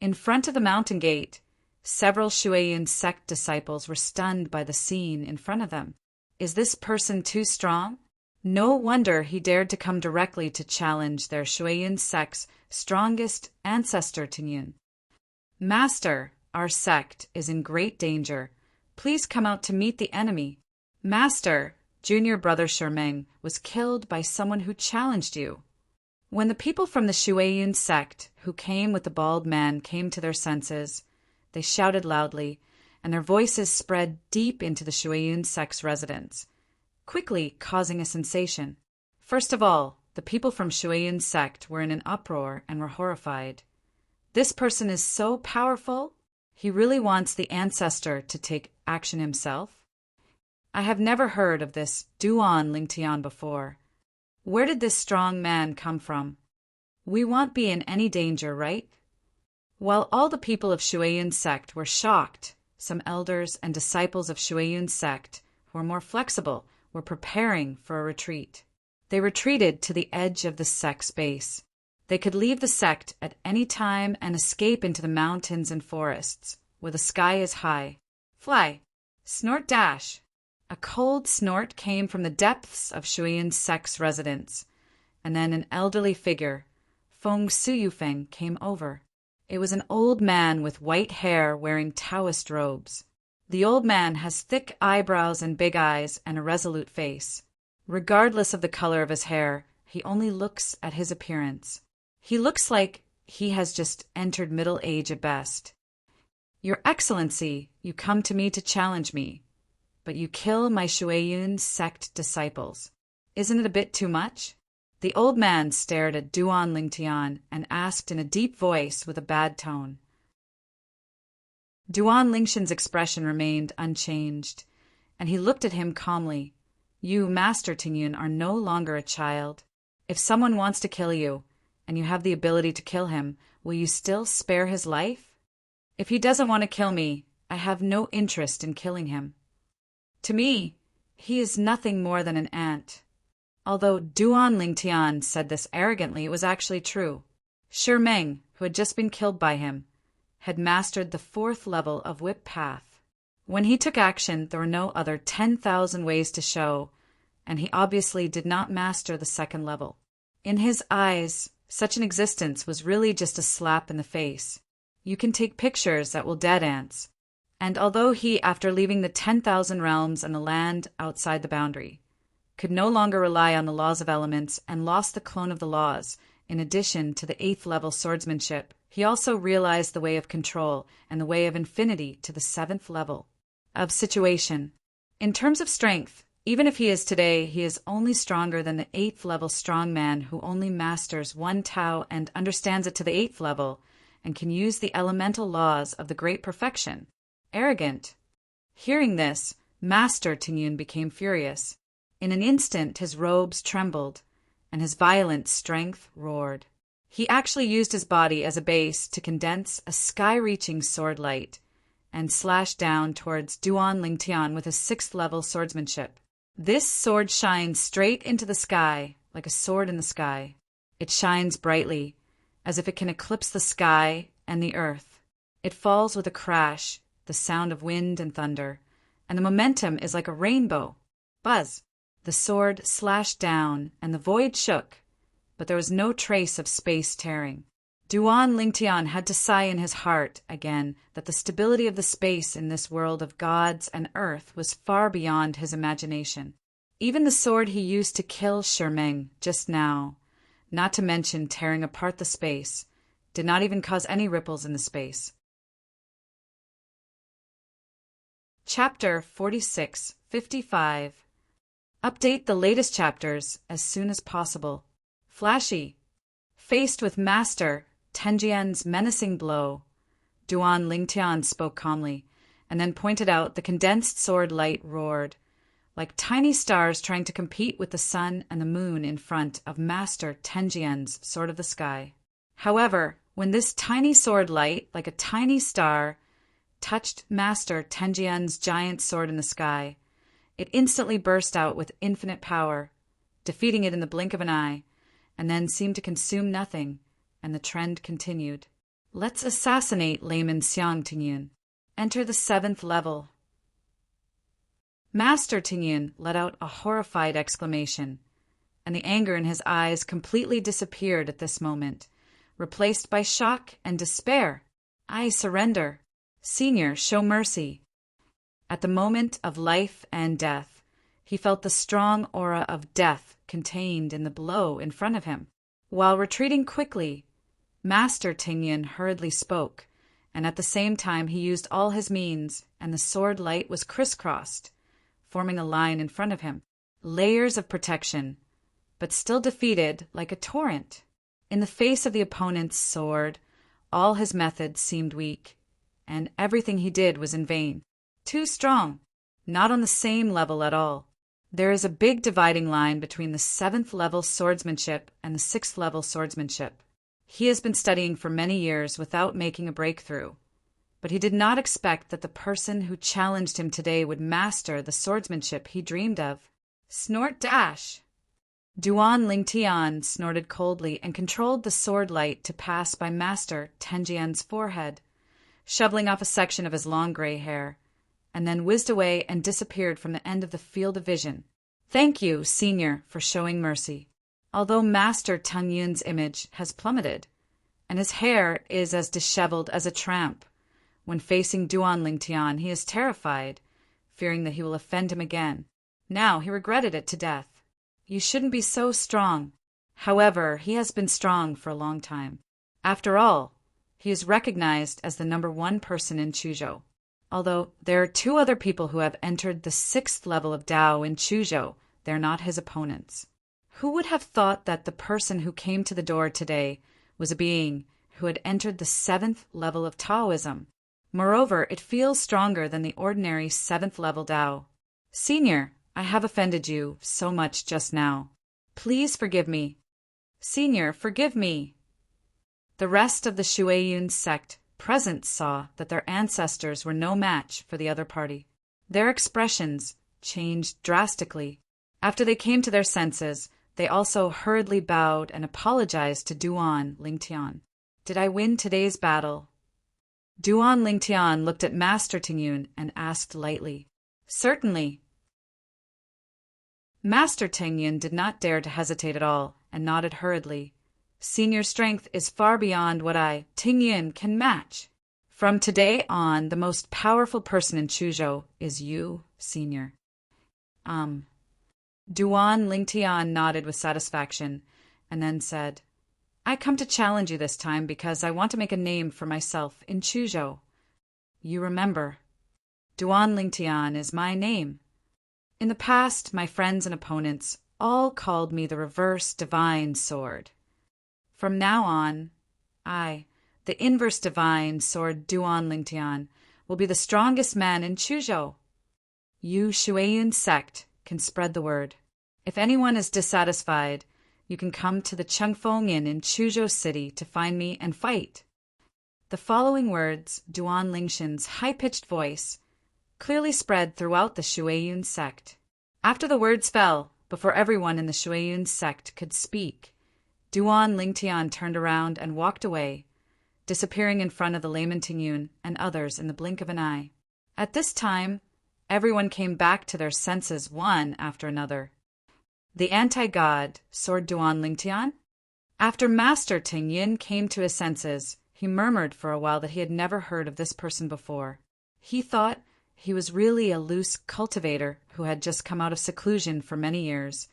In front of the mountain gate, several Shuiyun sect disciples were stunned by the scene in front of them. Is this person too strong? No wonder he dared to come directly to challenge their Shuiyun sect's strongest ancestor Tinyun. Master, our sect is in great danger. Please come out to meet the enemy. Master, junior brother Shermeng was killed by someone who challenged you. When the people from the Shuiyun sect who came with the bald man came to their senses, they shouted loudly, and their voices spread deep into the Shuiyun sect's residence, quickly causing a sensation. First of all, the people from Shuiyun sect were in an uproar and were horrified. This person is so powerful, he really wants the ancestor to take action himself? I have never heard of this Duan Lingtian before. Where did this strong man come from? We won't be in any danger, right? While all the people of Shuiyun sect were shocked, some elders and disciples of Shuiyun sect, who were more flexible, were preparing for a retreat. They retreated to the edge of the sect's base. They could leave the sect at any time and escape into the mountains and forests, where the sky is high. Fly! Snort dash! A cold snort came from the depths of Shuiyun sect's residence, and then an elderly figure, Feng Suyufeng, came over. It was an old man with white hair wearing Taoist robes. The old man has thick eyebrows and big eyes and a resolute face. Regardless of the color of his hair, he only looks at his appearance. He looks like he has just entered middle age at best. Your Excellency, you come to me to challenge me, but you kill my Shuiyun sect disciples. Isn't it a bit too much? The old man stared at Duan Lingtian and asked in a deep voice with a bad tone. Duan Lingshan's expression remained unchanged, and he looked at him calmly. You, Master Tinyun, are no longer a child. If someone wants to kill you, and you have the ability to kill him, will you still spare his life? If he doesn't want to kill me, I have no interest in killing him. To me, he is nothing more than an ant. Although Duan Lingtian said this arrogantly, it was actually true. Shermeng, who had just been killed by him, had mastered the 4th level of Whip Path. When he took action, there were no other 10,000 ways to show, and he obviously did not master the 2nd level. In his eyes, such an existence was really just a slap in the face. You can take pictures that will dead ants. And although he, after leaving the 10,000 realms and the land outside the boundary, could no longer rely on the laws of elements and lost the clone of the laws, in addition to the 8th level swordsmanship, he also realized the way of control and the way of infinity to the 7th level of situation. In terms of strength, even if he is today, he is only stronger than the 8th level strongman who only masters one Tao and understands it to the 8th level and can use the elemental laws of the great perfection. Arrogant. Hearing this, Master Tinyun became furious. In an instant his robes trembled, and his violent strength roared. He actually used his body as a base to condense a sky-reaching sword light, and slashed down towards Duan Lingtian with his 6th level swordsmanship. This sword shines straight into the sky, like a sword in the sky. It shines brightly, as if it can eclipse the sky and the earth. It falls with a crash, the sound of wind and thunder, and the momentum is like a rainbow. Buzz! The sword slashed down, and the void shook, but there was no trace of space tearing. Duan Lingtian had to sigh in his heart again that the stability of the space in this world of gods and earth was far beyond his imagination. Even the sword he used to kill Shimeng just now, not to mention tearing apart the space, did not even cause any ripples in the space. Chapter 46-55. Update the latest chapters as soon as possible. Flashy. Faced with Master Tenjian's menacing blow, Duan Lingtian spoke calmly, and then pointed out the condensed sword light roared, like tiny stars trying to compete with the sun and the moon in front of Master Tenjian's Sword of the Sky. However, when this tiny sword light, like a tiny star, touched Master Tenjian's giant sword in the sky, it instantly burst out with infinite power, defeating it in the blink of an eye, and then seemed to consume nothing, and the trend continued. Let's assassinate Layman Xiang Tingyun. Enter the 7th level. Master Tingyun let out a horrified exclamation, and the anger in his eyes completely disappeared at this moment, replaced by shock and despair. I surrender. Senior, show mercy. At the moment of life and death, he felt the strong aura of death contained in the blow in front of him. While retreating quickly, Master Tingyun hurriedly spoke, and at the same time he used all his means, and the sword light was crisscrossed, forming a line in front of him. Layers of protection, but still defeated like a torrent. In the face of the opponent's sword, all his methods seemed weak, and everything he did was in vain. Too strong, not on the same level at all. There is a big dividing line between the 7th level swordsmanship and the 6th level swordsmanship. He has been studying for many years without making a breakthrough, but he did not expect that the person who challenged him today would master the swordsmanship he dreamed of. Snort dash! Duan Lingtian snorted coldly and controlled the sword light to pass by Master Tenjian's forehead, shoveling off a section of his long gray hair, and then whizzed away and disappeared from the end of the field of vision. Thank you, Senior, for showing mercy. Although Master Tengyun's image has plummeted, and his hair is as disheveled as a tramp, when facing Duan Lingtian he is terrified, fearing that he will offend him again. Now he regretted it to death. You shouldn't be so strong. However, he has been strong for a long time. After all, he is recognized as the #1 person in Chuzhou. Although there are 2 other people who have entered the 6th level of Dao in Chuzhou, they're not his opponents. Who would have thought that the person who came to the door today was a being who had entered the 7th level of Taoism? Moreover, it feels stronger than the ordinary 7th level Dao. Senior, I have offended you so much just now. Please forgive me. Senior, forgive me. The rest of the Shueyun sect present saw that their ancestors were no match for the other party. Their expressions changed drastically. After they came to their senses, they also hurriedly bowed and apologized to Duan Lingtian. Did I win today's battle? Duan Lingtian looked at Master Tingyun and asked lightly. Certainly. Master Tingyun did not dare to hesitate at all and nodded hurriedly. Senior strength is far beyond what I, Tingyun, can match. From today on, the most powerful person in Chuzhou is you, Senior. Duan Lingtian nodded with satisfaction, and then said, I come to challenge you this time because I want to make a name for myself in Chuzhou. You remember, Duan Lingtian is my name. In the past, my friends and opponents all called me the Reverse Divine Sword. From now on, I, the Inverse Divine Sword Duan Lingtian, will be the strongest man in Chuzhou. You Shueyun sect can spread the word. If anyone is dissatisfied, you can come to the Chengfeng Inn in Chuzhou City to find me and fight. The following words, Duan Lingshan's high-pitched voice, clearly spread throughout the Shuiyun sect. After the words fell, before everyone in the Shuiyun sect could speak, Duan Lingtian turned around and walked away, disappearing in front of the layman Tingyun and others in the blink of an eye. At this time, everyone came back to their senses one after another. The anti-god, soared Duan Lingtian. After Master Tingyun came to his senses, he murmured for a while that he had never heard of this person before. He thought he was really a loose cultivator who had just come out of seclusion for many years,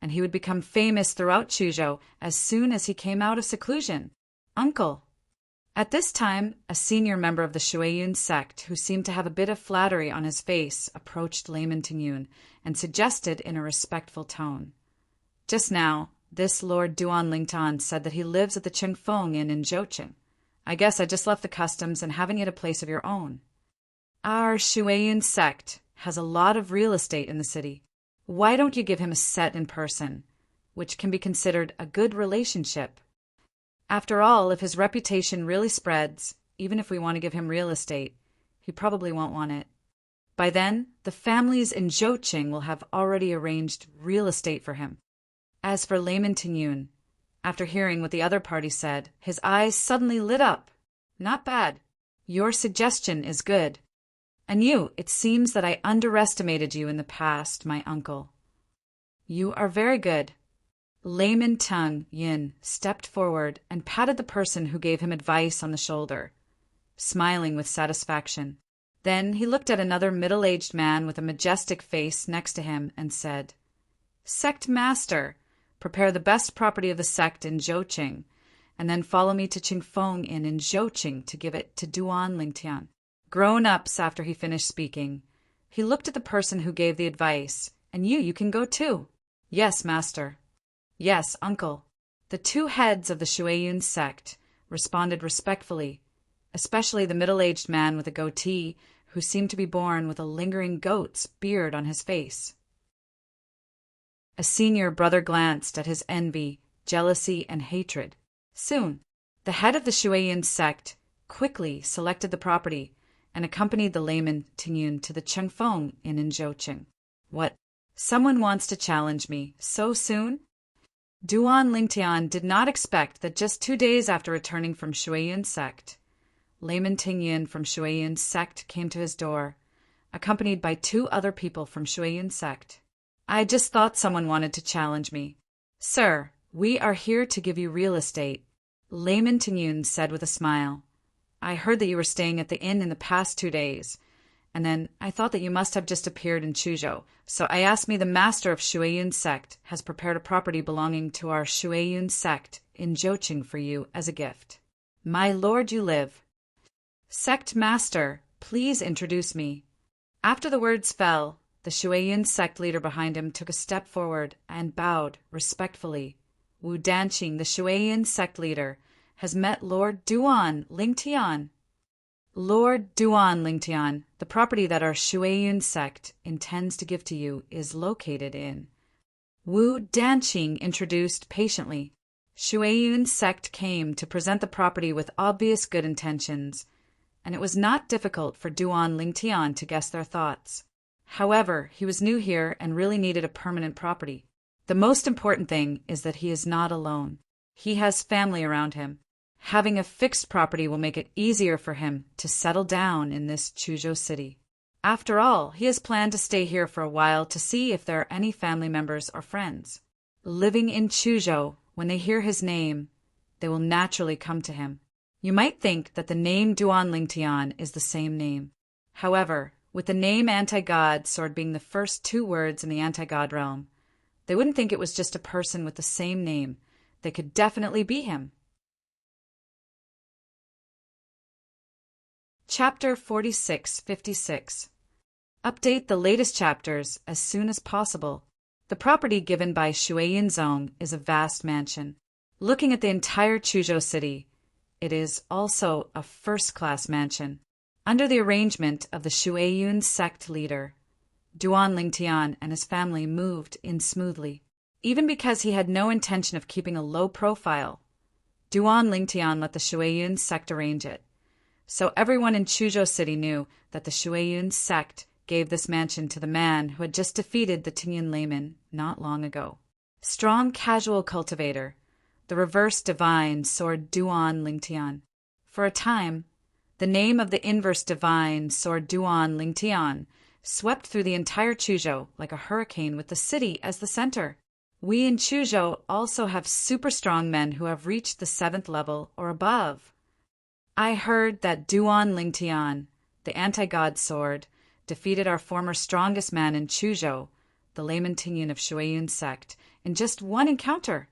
and he would become famous throughout Chuzhou as soon as he came out of seclusion. Uncle. At this time, a senior member of the Shuiyun sect, who seemed to have a bit of flattery on his face, approached layman Tingyun and suggested in a respectful tone, "Just now, this Lord Duan Lingtan said that he lives at the Chengfeng Inn in Zhoucheng. I guess I just left the customs and haven't yet a place of your own. Our Shuiyun sect has a lot of real estate in the city. Why don't you give him a set in person, which can be considered a good relationship? After all, if his reputation really spreads, even if we want to give him real estate, he probably won't want it. By then, the families in Zhoucheng will have already arranged real estate for him." As for layman Tingyun, after hearing what the other party said, his eyes suddenly lit up. "Not bad. Your suggestion is good. And you, it seems that I underestimated you in the past, my uncle. You are very good." Layman Tingyun stepped forward and patted the person who gave him advice on the shoulder, smiling with satisfaction. Then he looked at another middle-aged man with a majestic face next to him and said, "Sect master, prepare the best property of the sect in Zhoucheng, and then follow me to Chengfeng Inn in Zhoucheng to give it to Duan Lingtian." Grown-ups, after he finished speaking, he looked at the person who gave the advice. "And you can go too." "Yes, master." "Yes, uncle." The two heads of the Shuiyun sect responded respectfully, especially the middle-aged man with a goatee who seemed to be born with a lingering goat's beard on his face. A senior brother glanced at his envy, jealousy, and hatred. Soon, the head of the Shuiyun sect quickly selected the property and accompanied the layman Tingyun to the Chengfeng Inn in Zhoucheng. "What? Someone wants to challenge me so soon?" Duan Lingtian did not expect that just 2 days after returning from Shuiyun sect, layman Tingyun from Shuiyun sect came to his door, accompanied by 2 other people from Shuiyun sect. "I just thought someone wanted to challenge me." "Sir, we are here to give you real estate," layman Tingyun said with a smile. "I heard that you were staying at the inn in the past 2 days, and then I thought that you must have just appeared in Chuzhou, so I asked me the master of Shuiyun sect has prepared a property belonging to our Shuiyun sect in Zhoucheng for you as a gift. My lord, you live." "Sect master, please introduce me." After the words fell, the Shuiyun sect leader behind him took a step forward and bowed respectfully. Wu Danqing, the Shuiyun sect leader, has met Lord Duan Lingtian. "Lord Duan Lingtian, the property that our Shuiyun sect intends to give to you is located in." Wu Danqing introduced patiently. Shuiyun sect came to present the property with obvious good intentions, and it was not difficult for Duan Lingtian to guess their thoughts. However, he was new here and really needed a permanent property. The most important thing is that he is not alone. He has family around him. Having a fixed property will make it easier for him to settle down in this Chuzhou city. After all, he has planned to stay here for a while to see if there are any family members or friends. Living in Chuzhou, when they hear his name, they will naturally come to him. You might think that the name Duan Lingtian is the same name. However, with the name anti-god sword being the first 2 words in the anti-god realm, they wouldn't think it was just a person with the same name. They could definitely be him. Chapter 46-56. Update the latest chapters as soon as possible. The property given by Shuiyun Zong is a vast mansion. Looking at the entire Chuzhou city, it is also a first-class mansion. Under the arrangement of the Shuiyun sect leader, Duan Lingtian and his family moved in smoothly. Even because he had no intention of keeping a low profile, Duan Lingtian let the Shuiyun sect arrange it, So everyone in Chuzhou City knew that the Shuiyun sect gave this mansion to the man who had just defeated the Tingyun layman not long ago. Strong casual cultivator, the reverse divine sword Duan Lingtian. For a time, the name of the inverse divine sword Duan Lingtian swept through the entire Chuzhou like a hurricane with the city as the center. We in Chuzhou also have super strong men who have reached the 7th level or above. I heard that Duan Lingtian, the anti-god sword, defeated our former strongest man in Chuzhou, the layman Tingyun of Shuiyun sect, in just one encounter.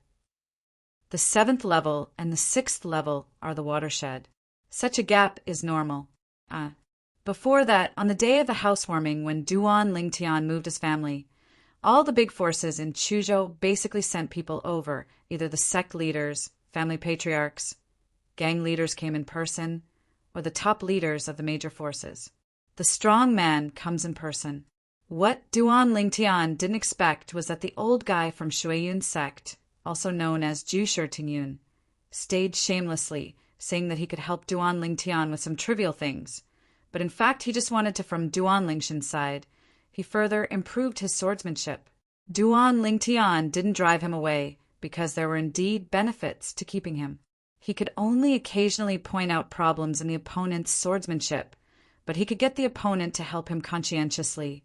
The 7th level and the 6th level are the watershed. Such a gap is normal. Before that, on the day of the housewarming when Duan Lingtian moved his family, all the big forces in Chuzhou basically sent people over, either the sect leaders, family patriarchs, gang leaders came in person, or the top leaders of the major forces. The strong man comes in person. What Duan Lingtian didn't expect was that the old guy from Shuiyun sect, also known as Jushir Tingyun, stayed shamelessly, saying that he could help Duan Lingtian with some trivial things. But in fact, he just wanted to from Duan Lingshan's side. He further improved his swordsmanship. Duan Lingtian didn't drive him away because there were indeed benefits to keeping him. He could only occasionally point out problems in the opponent's swordsmanship, but he could get the opponent to help him conscientiously.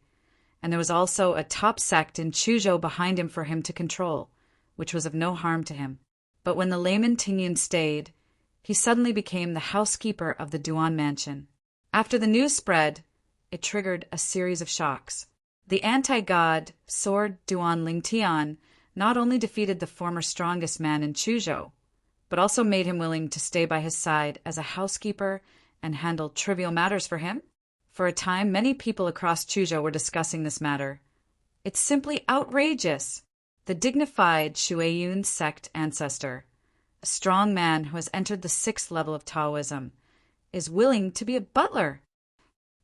And there was also a top sect in Chuzhou behind him for him to control, which was of no harm to him. But when the layman Tingyun stayed, he suddenly became the housekeeper of the Duan mansion. After the news spread, it triggered a series of shocks. The anti-god sword Duan Lingtian not only defeated the former strongest man in Chuzhou, but also made him willing to stay by his side as a housekeeper and handle trivial matters for him. For a time, many people across Chuzhou were discussing this matter. It's simply outrageous. The dignified Shuiyun sect ancestor, a strong man who has entered the 6th level of Taoism, is willing to be a butler.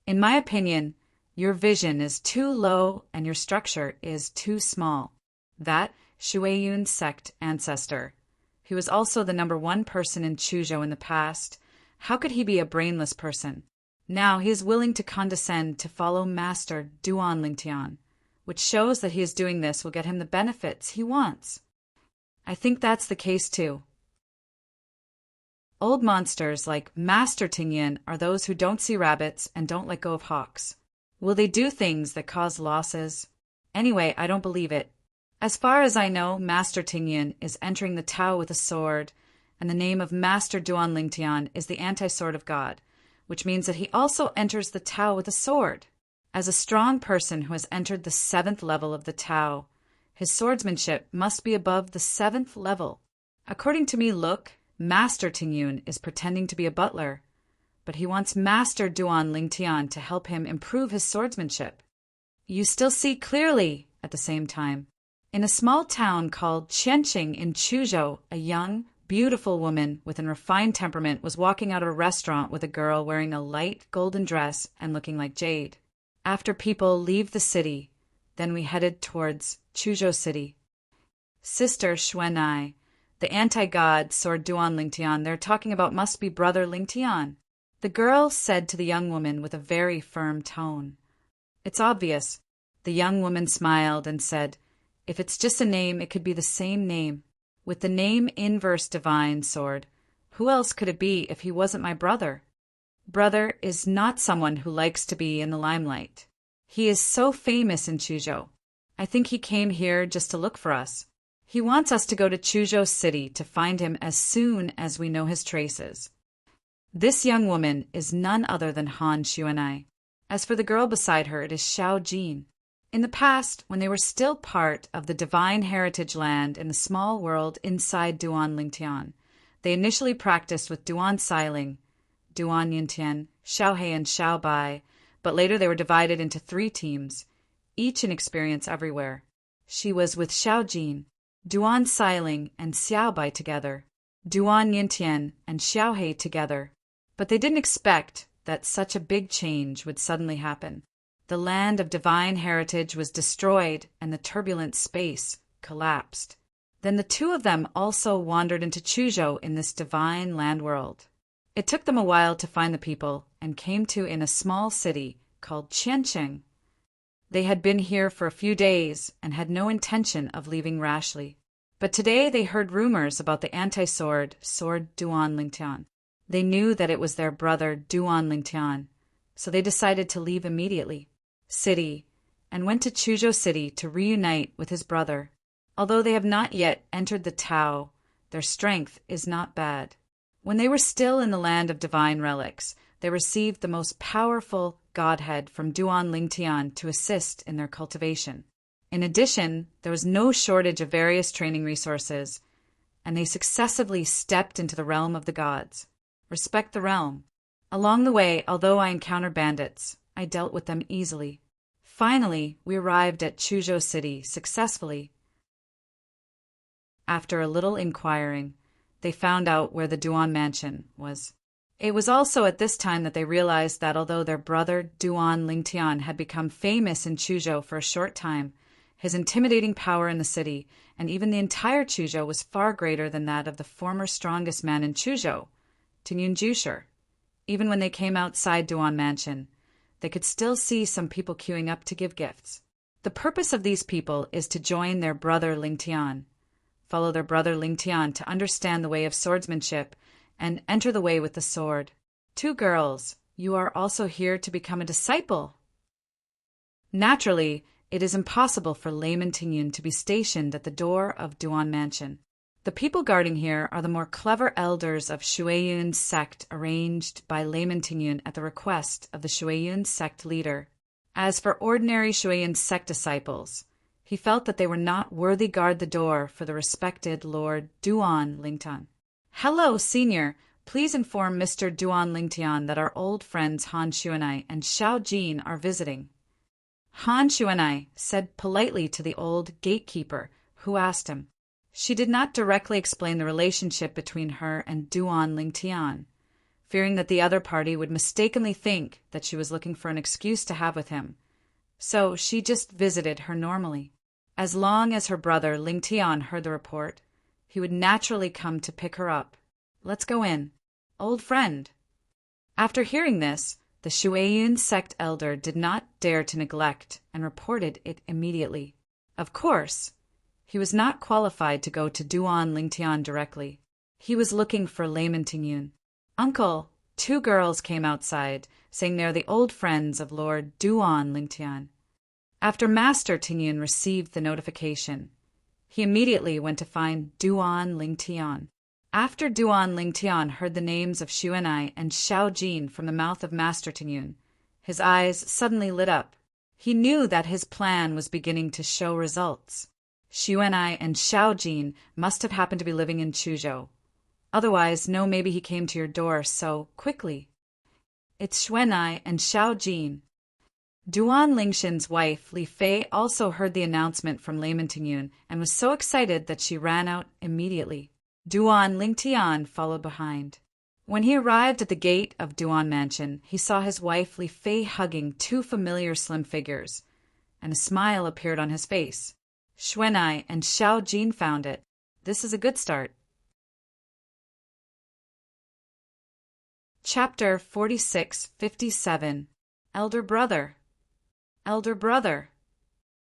In my opinion, your vision is too low and your structure is too small. That Shuiyun sect ancestor, who was also the #1 person in Chuzhou in the past, how could he be a brainless person? Now he is willing to condescend to follow Master Duan Lingtian, which shows that he is doing this will get him the benefits he wants. I think that's the case too. Old monsters like Master Tingyun are those who don't see rabbits and don't let go of hawks. Will they do things that cause losses? Anyway, I don't believe it. As far as I know, Master Tingyun is entering the Tao with a sword, and the name of Master Duan Lingtian is the anti-sword of God, which means that he also enters the Tao with a sword. As a strong person who has entered the 7th level of the Tao, his swordsmanship must be above the 7th level. According to me, look, Master Tingyun is pretending to be a butler, but he wants Master Duan Lingtian to help him improve his swordsmanship. You still see clearly at the same time. In a small town called Qianqing in Chuzhou, a young, beautiful woman with a refined temperament was walking out of a restaurant with a girl wearing a light golden dress and looking like jade. After people leave the city, then we headed towards Chuzhou City. Sister Xuanai, the anti-god sword Duan Lingtian they're talking about must be brother Lingtian. The girl said to the young woman with a very firm tone. It's obvious. The young woman smiled and said, if it's just a name, it could be the same name. With the name inverse divine sword, who else could it be if he wasn't my brother? Brother is not someone who likes to be in the limelight. He is so famous in Chuzhou. I think he came here just to look for us. He wants us to go to Chuzhou City to find him as soon as we know his traces. This young woman is none other than Han Xuanai. As for the girl beside her, it is Xiao Jin. In the past, when they were still part of the divine heritage land in the small world inside Duan Lingtian, they initially practiced with Duan Sailing, Duan Yintian, Xiaohe and Xiaobai, but later they were divided into 3 teams, each in experience everywhere. She was with Xiao Jin, Duan Sailing and Xiaobai together, Duan Yintian and Xiaohe together. But they didn't expect that such a big change would suddenly happen. The land of divine heritage was destroyed and the turbulent space collapsed. Then the 2 of them also wandered into Chuzhou in this divine land world. It took them a while to find the people and came to in a small city called Qiancheng. They had been here for a few days and had no intention of leaving rashly. But today they heard rumors about the anti-sword, Sword Duan Lingtian. They knew that it was their brother Duan Lingtian, so they decided to leave immediately, and went to Chuzhou City to reunite with his brother. Although they have not yet entered the Tao, their strength is not bad. When they were still in the land of divine relics, they received the most powerful godhead from Duan Lingtian to assist in their cultivation. In addition, there was no shortage of various training resources, and they successively stepped into the realm of the gods. Respect the realm. Along the way, although I encountered bandits, I dealt with them easily. Finally, we arrived at Chuzhou City successfully. After a little inquiring, they found out where the Duan mansion was. It was also at this time that they realized that although their brother Duan Lingtian had become famous in Chuzhou for a short time, his intimidating power in the city, and even the entire Chuzhou, was far greater than that of the former strongest man in Chuzhou, Tingyun Jusher. Even when they came outside Duan Mansion, they could still see some people queuing up to give gifts. The purpose of these people is to join their brother Lingtian, follow their brother Lingtian to understand the way of swordsmanship, and enter the way with the sword. 2 girls, you are also here to become a disciple. Naturally, it is impossible for Layman Tingyun to be stationed at the door of Duan Mansion. The people guarding here are the more clever elders of Shuiyun's sect, arranged by Layman Tingyun at the request of the Shuiyun sect leader. As for ordinary Shuiyun sect disciples, he felt that they were not worthy guard the door for the respected Lord Duan Lingtian. Hello, Senior. Please inform Mr. Duan Lingtian that our old friends Han Xuanai and Xiao Jin are visiting. Han Xuanai said politely to the old gatekeeper, who asked him. She did not directly explain the relationship between her and Duan Lingtian, fearing that the other party would mistakenly think that she was looking for an excuse to have with him. So she just visited her normally. As long as her brother Lingtian heard the report, he would naturally come to pick her up. Let's go in. Old friend. After hearing this, the Shuiyun sect elder did not dare to neglect and reported it immediately. Of course, he was not qualified to go to Duan Lingtian directly. He was looking for Layman Tingyun. Uncle, 2 girls came outside, saying they're the old friends of Lord Duan Lingtian. After Master Tingyun received the notification, he immediately went to find Duan Lingtian. After Duan Lingtian heard the names of Xuanai and Xiao Jin from the mouth of Master Tingyun, his eyes suddenly lit up. He knew that his plan was beginning to show results. Xuanai and Xiao Jin must have happened to be living in Chuzhou. Otherwise, no, maybe he came to your door so quickly. It's Xuanai and Xiao Jin. Duan Lingshin's wife, Li Fei, also heard the announcement from Layman Tingyun and was so excited that she ran out immediately. Duan Lingtian followed behind. When he arrived at the gate of Duan Mansion, he saw his wife Li Fei hugging 2 familiar slim figures, and a smile appeared on his face. Xuanai and Xiao Jin found it. This is a good start. Chapter 46-57. Elder Brother. Elder Brother.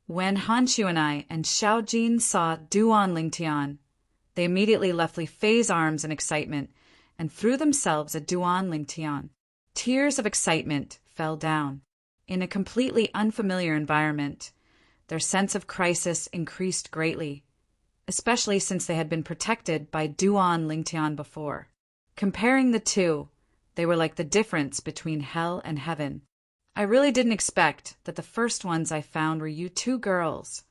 When Han Xuanai and Xiao Jin saw Duan Lingtian, they immediately left Li Fei's arms in excitement and threw themselves at Duan Lingtian. Tears of excitement fell down. In a completely unfamiliar environment, their sense of crisis increased greatly, especially since they had been protected by Duan Lingtian before. Comparing the two, they were like the difference between hell and heaven. I really didn't expect that the first ones I found were you 2 girls.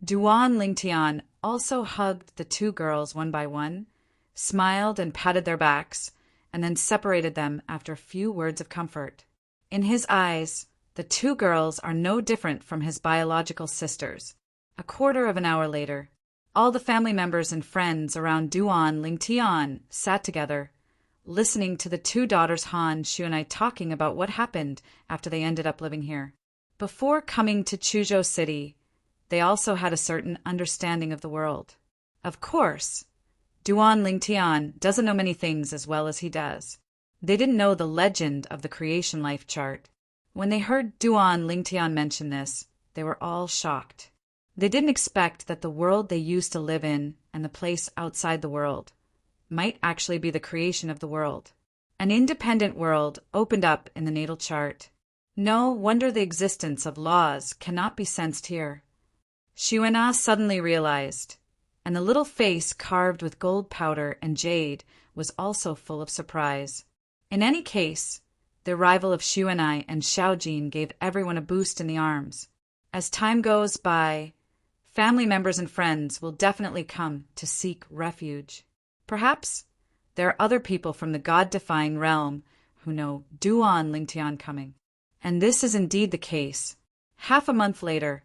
Duan Lingtian also hugged the 2 girls one by one, smiled and patted their backs, and then separated them after a few words of comfort. In his eyes, the 2 girls are no different from his biological sisters. A quarter of an hour later, all the family members and friends around Duan Lingtian sat together, listening to the 2 daughters Han Xuanai talking about what happened after they ended up living here. Before coming to Chuzhou City, they also had a certain understanding of the world. Of course, Duan Lingtian doesn't know many things as well as he does. They didn't know the legend of the creation life chart. When they heard Duan Lingtian mention this, they were all shocked. They didn't expect that the world they used to live in and the place outside the world might actually be the creation of the world. An independent world opened up in the natal chart. No wonder the existence of laws cannot be sensed here. Xuana suddenly realized, and the little face carved with gold powder and jade was also full of surprise. In any case, the arrival of Xuanai and Xiaojin gave everyone a boost in the arms. As time goes by, family members and friends will definitely come to seek refuge. Perhaps there are other people from the God-defying realm who know Duan Lingtian coming. And this is indeed the case. Half a month later,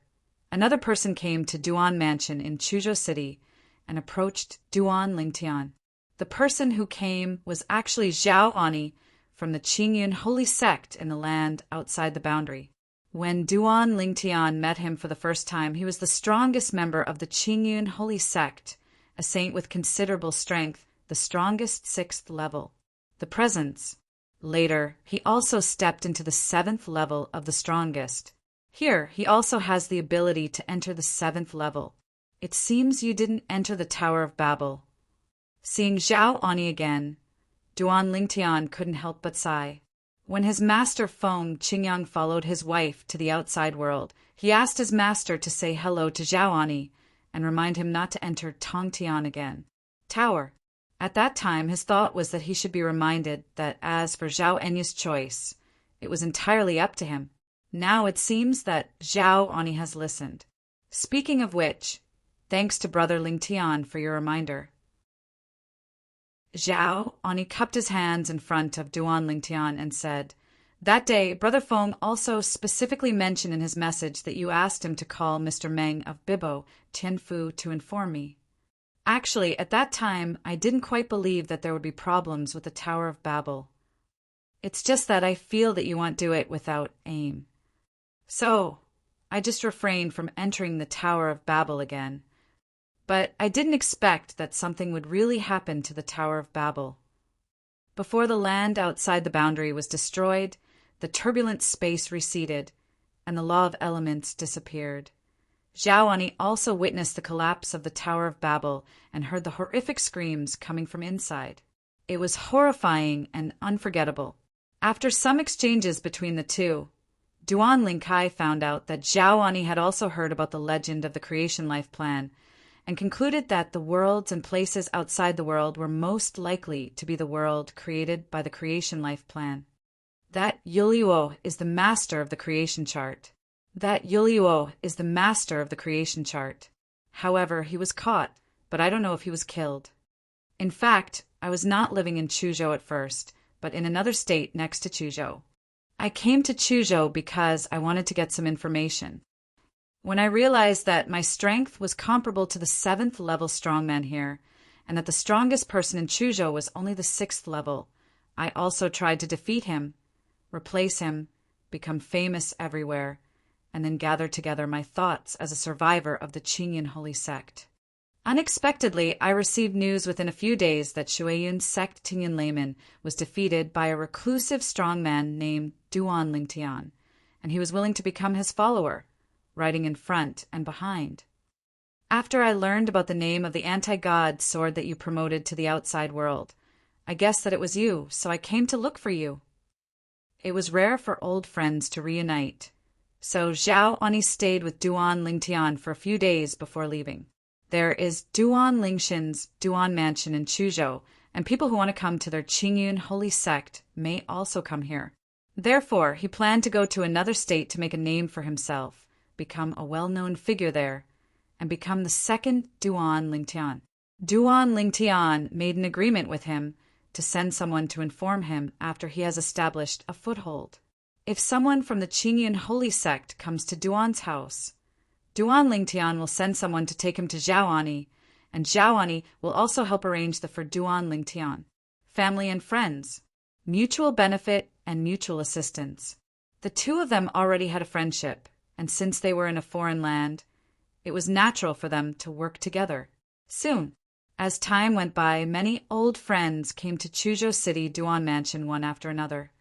another person came to Duan Mansion in Chuzhou City and approached Duan Lingtian. The person who came was actually Zhao Ani from the Qingyun holy sect in the land outside the boundary. When Duan Lingtian met him for the first time, he was the strongest member of the Qingyun holy sect, a saint with considerable strength, the strongest 6th level. The presence. Later, he also stepped into the 7th level of the strongest. Here, he also has the ability to enter the 7th level. It seems you didn't enter the Tower of Babel. Seeing Zhao Ani again, Duan Lingtian couldn't help but sigh. When his master Feng Qingyang followed his wife to the outside world, he asked his master to say hello to Zhao Ani and remind him not to enter Tongtian again. Tower. At that time, his thought was that he should be reminded that as for Zhao Enya's choice, it was entirely up to him. Now it seems that Zhao Ani has listened. Speaking of which, thanks to Brother Lingtian for your reminder. Zhao Ani cupped his hands in front of Duan Lingtian and said, "That day, Brother Feng also specifically mentioned in his message that you asked him to call Mr. Meng of Bibo, Tianfu, to inform me. Actually, at that time, I didn't quite believe that there would be problems with the Tower of Babel. It's just that I feel that you won't do it without aim. So, I just refrained from entering the Tower of Babel again. But I didn't expect that something would really happen to the Tower of Babel. Before the land outside the boundary was destroyed, the turbulent space receded, and the law of elements disappeared. Zhao Ani also witnessed the collapse of the Tower of Babel and heard the horrific screams coming from inside. It was horrifying and unforgettable. After some exchanges between the two, Duan Lingkai found out that Zhao Ani had also heard about the legend of the creation life plan and concluded that the worlds and places outside the world were most likely to be the world created by the creation life plan. That Yuliwo is the master of the creation chart. However, he was caught, but I don't know if he was killed. In fact, I was not living in Chuzhou at first, but in another state next to Chuzhou. I came to Chuzhou because I wanted to get some information. When I realized that my strength was comparable to the 7th level strongman here, and that the strongest person in Chuzhou was only the 6th level, I also tried to defeat him, replace him, become famous everywhere, and then gather together my thoughts as a survivor of the Qingyun holy sect. Unexpectedly, I received news within a few days that Shuiyun's sect Tingyan layman was defeated by a reclusive strongman named Duan Lingtian, and he was willing to become his follower, riding in front and behind. After I learned about the name of the anti-god sword that you promoted to the outside world, I guessed that it was you, so I came to look for you. It was rare for old friends to reunite, so Zhao Ani stayed with Duan Lingtian for a few days before leaving. There is Duan Lingshin's Duan Mansion in Chuzhou, and people who want to come to their Qingyun holy sect may also come here. Therefore, he planned to go to another state to make a name for himself, become a well-known figure there, and become the second Duan Lingtian. Duan Lingtian made an agreement with him to send someone to inform him after he has established a foothold. If someone from the Qingyun holy sect comes to Duan's house, Duan Lingtian will send someone to take him to Zhao Ani, and Zhao Ani will also help arrange for Duan Lingtian. Family and friends, mutual benefit and mutual assistance. The two of them already had a friendship, and since they were in a foreign land, it was natural for them to work together. Soon, As time went by, many old friends came to Chuzhou City Duan Mansion one after another.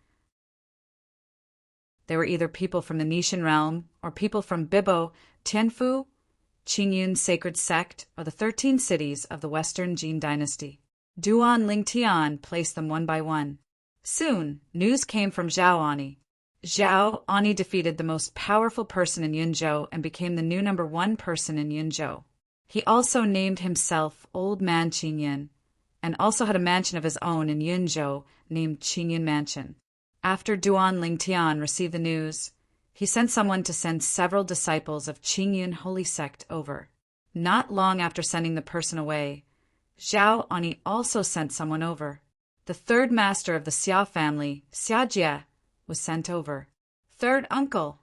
They were either people from the Nishan realm or people from Bibo, Tianfu, Qingyun's sacred sect, or the 13 cities of the Western Jin dynasty. Duan Lingtian placed them one by one. Soon, news came from Zhao Ani. Zhao Ani defeated the most powerful person in Yunzhou and became the new #1 person in Yunzhou. He also named himself Old Man Qingyun, and also had a mansion of his own in Yunzhou named Qingyun Mansion. After Duan Lingtian received the news, he sent someone to send several disciples of Qingyun holy sect over. Not long after sending the person away, Zhao Ani also sent someone over. The third master of the Xia family, Xiajie, was sent over. Third uncle.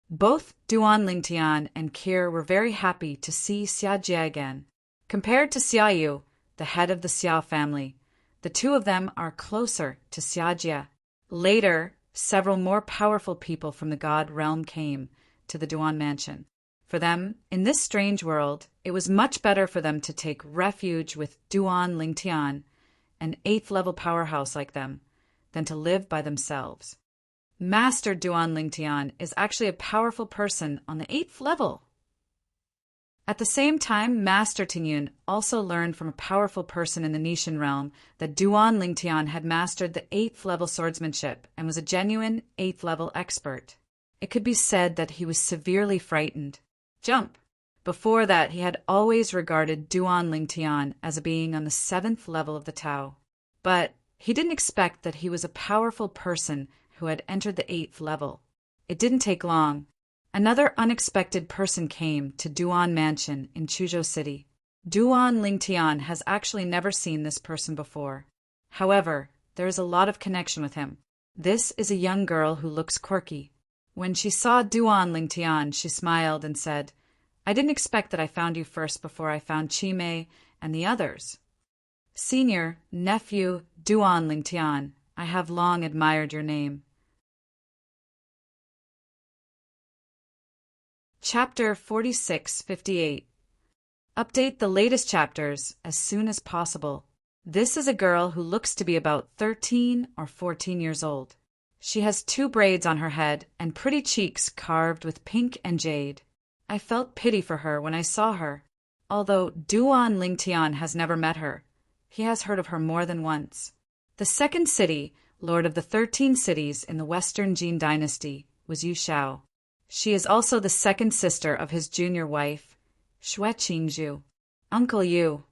Both Duan Lingtian and Qir were very happy to see Xiajie again. Compared to Xiaoyu, the head of the Xia family, the two of them are closer to Xiajie. Later, several more powerful people from the god realm came to the Duan Mansion. For them, in this strange world, it was much better for them to take refuge with Duan Lingtian, an 8th-level powerhouse like them, than to live by themselves. Master Duan Lingtian is actually a powerful person on the 8th level. At the same time, Master Tingyun also learned from a powerful person in the Nishan realm that Duan Lingtian had mastered the 8th level swordsmanship and was a genuine 8th level expert. It could be said that he was severely frightened. Jump! Before that, he had always regarded Duan Lingtian as a being on the 7th level of the Tao. But he didn't expect that he was a powerful person who had entered the 8th level. It didn't take long. Another unexpected person came to Duan Mansion in Chuzhou City. Duan Lingtian has actually never seen this person before. However, there is a lot of connection with him. This is a young girl who looks quirky. When she saw Duan Lingtian, she smiled and said, "I didn't expect that I found you first before I found Qimei and the others. Senior, nephew Duan Lingtian, I have long admired your name." Chapter 4658. Update the latest chapters as soon as possible. This is a girl who looks to be about 13 or 14 years old. She has 2 braids on her head and pretty cheeks carved with pink and jade. I felt pity for her when I saw her. Although Duan Lingtian has never met her, he has heard of her more than once. The second city, lord of the 13 cities in the Western Jin dynasty, was Yu Shao. She is also the second sister of his junior wife, Xue Qingzhu. Uncle Yu.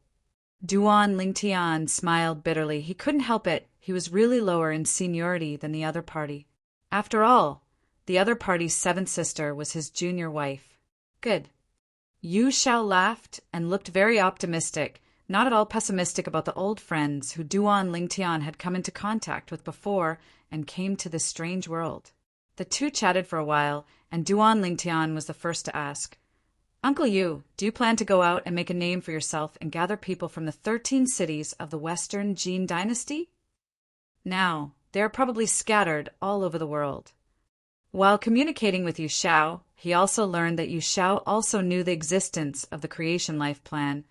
Duan Lingtian smiled bitterly. He couldn't help it. He was really lower in seniority than the other party. After all, the other party's 7th sister was his junior wife. Good. Yu Shao laughed and looked very optimistic, not at all pessimistic about the old friends who Duan Lingtian had come into contact with before and came to this strange world. The two chatted for a while, and Duan Lingtian was the first to ask, "Uncle Yu, do you plan to go out and make a name for yourself and gather people from the 13 cities of the Western Jin dynasty?" Now, they are probably scattered all over the world. While communicating with Yu Shao, he also learned that Yu Shao also knew the existence of the creation life plan,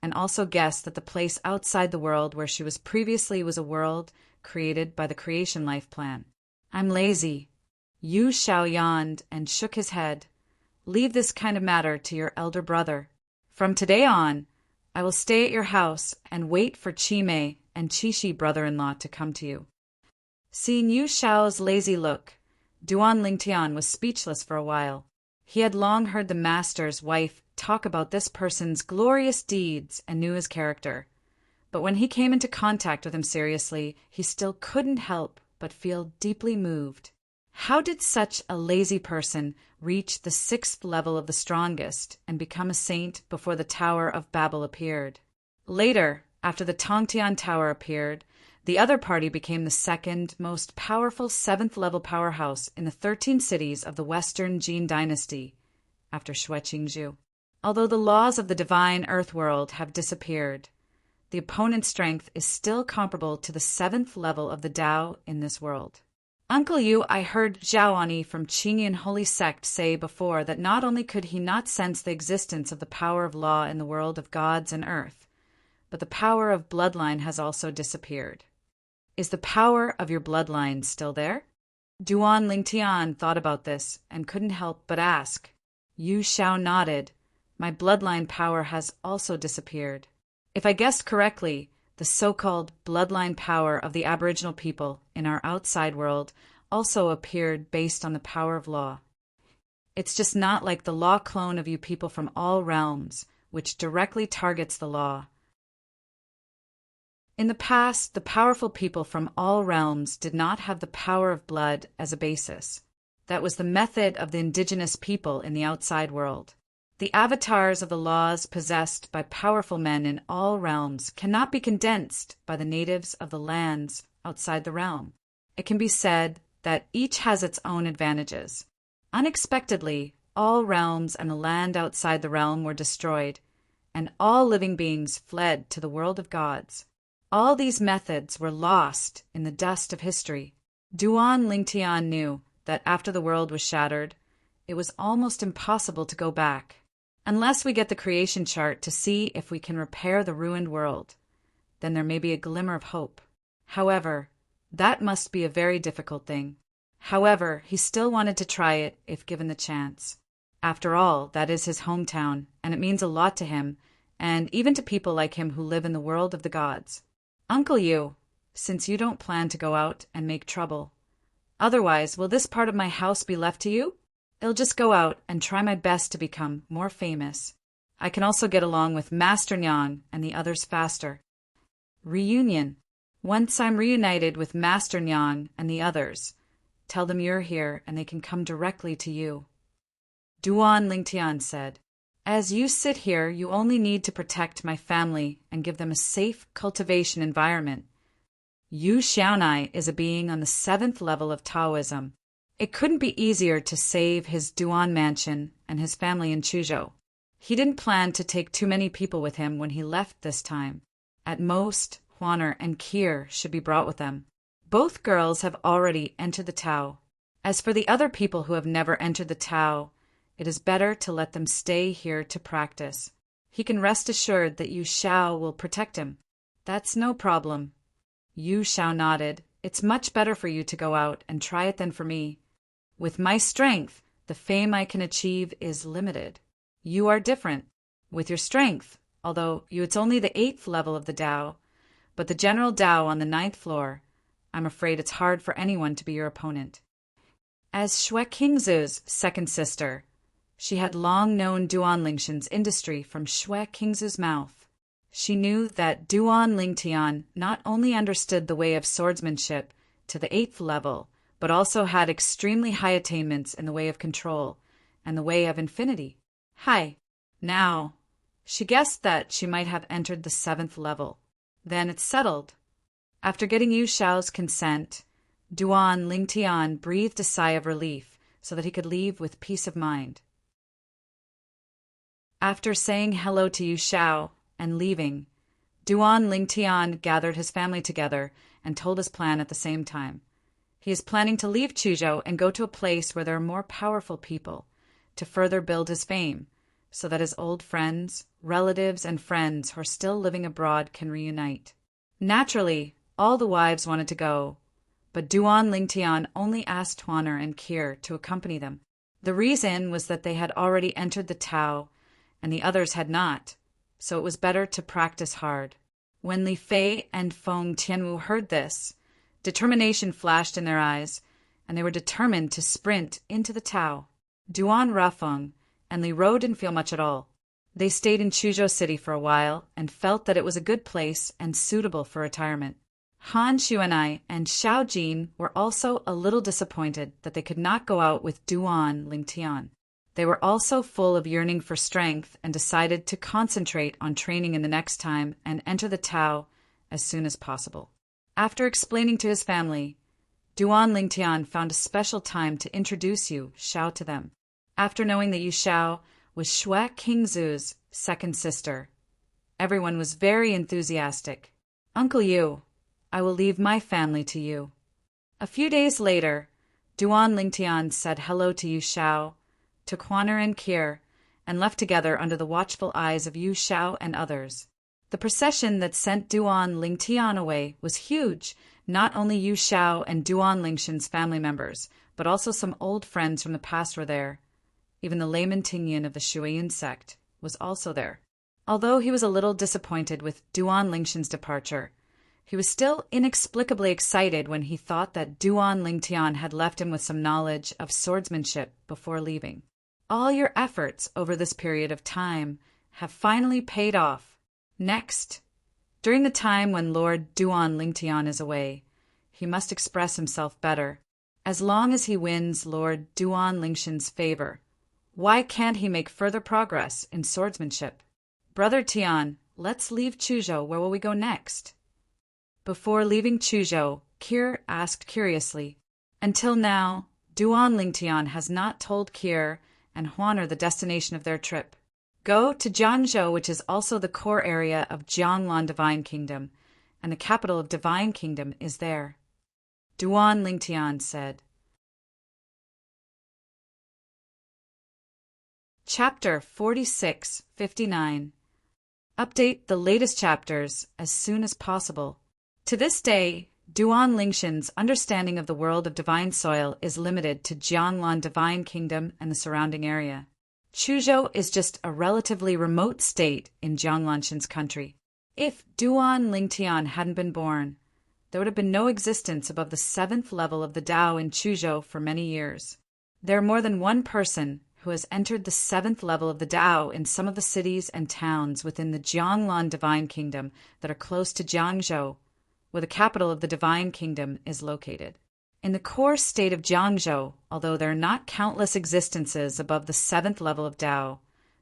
and also guessed that the place outside the world where she was previously was a world created by the creation life plan. "I'm lazy." Yu Shao yawned and shook his head. "Leave this kind of matter to your elder brother. From today on, I will stay at your house and wait for Qimei and Qishi brother-in-law to come to you." Seeing Yu Shao's lazy look, Duan Lingtian was speechless for a while. He had long heard the master's wife talk about this person's glorious deeds and knew his character. But when he came into contact with him seriously, he still couldn't help but feel deeply moved. How did such a lazy person reach the 6th level of the strongest and become a saint before the Tower of Babel appeared? Later, after the Tongtian Tower appeared, the other party became the second most powerful 7th level powerhouse in the 13 cities of the Western Jin dynasty, after Xue Qingzhu. Although the laws of the divine earth world have disappeared, the opponent's strength is still comparable to the 7th level of the Tao in this world. "Uncle Yu, I heard Zhao Ani from Qingyun Holy Sect say before that not only could he not sense the existence of the power of law in the world of gods and earth, but the power of bloodline has also disappeared. Is the power of your bloodline still there? Duan Lingtian thought about this and couldn't help but ask. Yu Shao nodded. My bloodline power has also disappeared. If I guessed correctly, the so-called bloodline power of the Aboriginal people in our outside world also appeared based on the power of law. It's just not like the law clone of you people from all realms, which directly targets the law. In the past, the powerful people from all realms did not have the power of blood as a basis. That was the method of the indigenous people in the outside world. The avatars of the laws possessed by powerful men in all realms cannot be condensed by the natives of the lands outside the realm. It can be said that each has its own advantages. Unexpectedly, all realms and the land outside the realm were destroyed, and all living beings fled to the world of gods. All these methods were lost in the dust of history. Duan Lingtian knew that after the world was shattered, it was almost impossible to go back. Unless we get the creation chart to see if we can repair the ruined world, then there may be a glimmer of hope. However, that must be a very difficult thing. However, he still wanted to try it if given the chance. After all, that is his hometown, and it means a lot to him, and even to people like him who live in the world of the gods. Uncle Yu, since you don't plan to go out and make trouble, otherwise, will this part of my house be left to you? I'll just go out and try my best to become more famous. I can also get along with Master Nyang and the others faster. Reunion. Once I'm reunited with Master Nyang and the others, tell them you're here and they can come directly to you. Duan Lingtian said, As you sit here, you only need to protect my family and give them a safe cultivation environment. Yu Xiaonai is a being on the 7th level of Taoism. It couldn't be easier to save his Duan mansion and his family in Chuzhou. He didn't plan to take too many people with him when he left this time. At most, Huaner and Kier should be brought with them. Both girls have already entered the Tao. As for the other people who have never entered the Tao, it is better to let them stay here to practice. He can rest assured that Yu Shao will protect him. That's no problem. Yu Shao nodded. It's much better for you to go out and try it than for me. With my strength, the fame I can achieve is limited. You are different. With your strength, although it's only the 8th level of the Tao, but the general Tao on the 9th floor, I'm afraid it's hard for anyone to be your opponent. As Xue Qingzu's second sister, she had long known Duan Lingtian's industry from Xue Qingzu's mouth. She knew that Duan Lingtian not only understood the way of swordsmanship to the 8th level, but also had extremely high attainments in the way of control and the way of infinity. Hi. Now, she guessed that she might have entered the 7th level. Then it's settled. After getting Yu Shao's consent, Duan Lingtian breathed a sigh of relief so that he could leave with peace of mind. After saying hello to Yu Shao and leaving, Duan Lingtian gathered his family together and told his plan at the same time. He is planning to leave Chuzhou and go to a place where there are more powerful people to further build his fame, so that his old friends, relatives, and friends who are still living abroad can reunite. Naturally, all the wives wanted to go, but Duan Lingtian only asked Huaner and Kier to accompany them. The reason was that they had already entered the Tao, and the others had not, so it was better to practice hard. When Li Fei and Feng Tianwu heard this, determination flashed in their eyes, and they were determined to sprint into the Tao. Duan Rafeng and Li Ro didn't feel much at all. They stayed in Chuzhou City for a while and felt that it was a good place and suitable for retirement. Han Xuanai and Xiao Jin were also a little disappointed that they could not go out with Duan Lingtian. They were also full of yearning for strength and decided to concentrate on training in the next time and enter the Tao as soon as possible. After explaining to his family, Duan Lingtian found a special time to introduce Yu Shao to them. After knowing that Yu Shao was Xue Qingzu's second sister, everyone was very enthusiastic. Uncle Yu, I will leave my family to you. A few days later, Duan Lingtian said hello to Yu Shao, to Huaner and Kier, and left together under the watchful eyes of Yu Shao and others. The The procession that sent Duan Lingtian away was huge. Not only Yu Xiao and Duan Lingshan's family members, but also some old friends from the past were there. Even the layman Tingyan of the Shuiyin sect was also there. Although he was a little disappointed with Duan Lingshan's departure, he was still inexplicably excited when he thought that Duan Lingtian had left him with some knowledge of swordsmanship before leaving. All your efforts over this period of time have finally paid off. Next, during the time when Lord Duan Lingtian is away, he must express himself better. As long as he wins Lord Duan Lingshan's favor, why can't he make further progress in swordsmanship? Brother Tian, let's leave Chuzhou. Where will we go next? Before leaving Chuzhou, Kir asked curiously. Until now, Duan Lingtian has not told Kir and Huaner the destination of their trip. Go to Jiangzhou, which is also the core area of Jianglan Divine Kingdom, and the capital of Divine Kingdom is there. Duan Lingtian said. Chapter 46-59. Update the latest chapters as soon as possible. To this day, Duan Lingshan's understanding of the world of divine soil is limited to Jianglan Divine Kingdom and the surrounding area. Chuzhou is just a relatively remote state in Jianglanshan's country. If Duan Lingtian hadn't been born, there would have been no existence above the 7th level of the Tao in Chuzhou for many years. There are more than one person who has entered the 7th level of the Tao in some of the cities and towns within the Jianglan Divine Kingdom that are close to Jiangzhou, where the capital of the Divine Kingdom is located. In the core state of Jiangzhou, although there are not countless existences above the 7th level of Tao,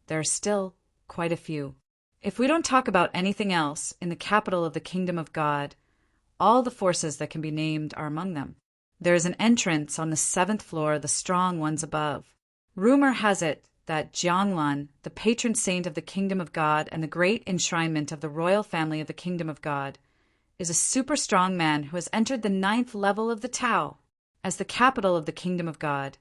there are still quite a few. If we don't talk about anything else, in the capital of the Kingdom of God, all the forces that can be named are among them. There is an entrance on the 7th floor, the strong ones above. Rumor has it that Jianglan, the patron saint of the Kingdom of God and the great enshrinement of the royal family of the Kingdom of God, is a super strong man who has entered the 9th level of the Tao. As the capital of the Kingdom of God,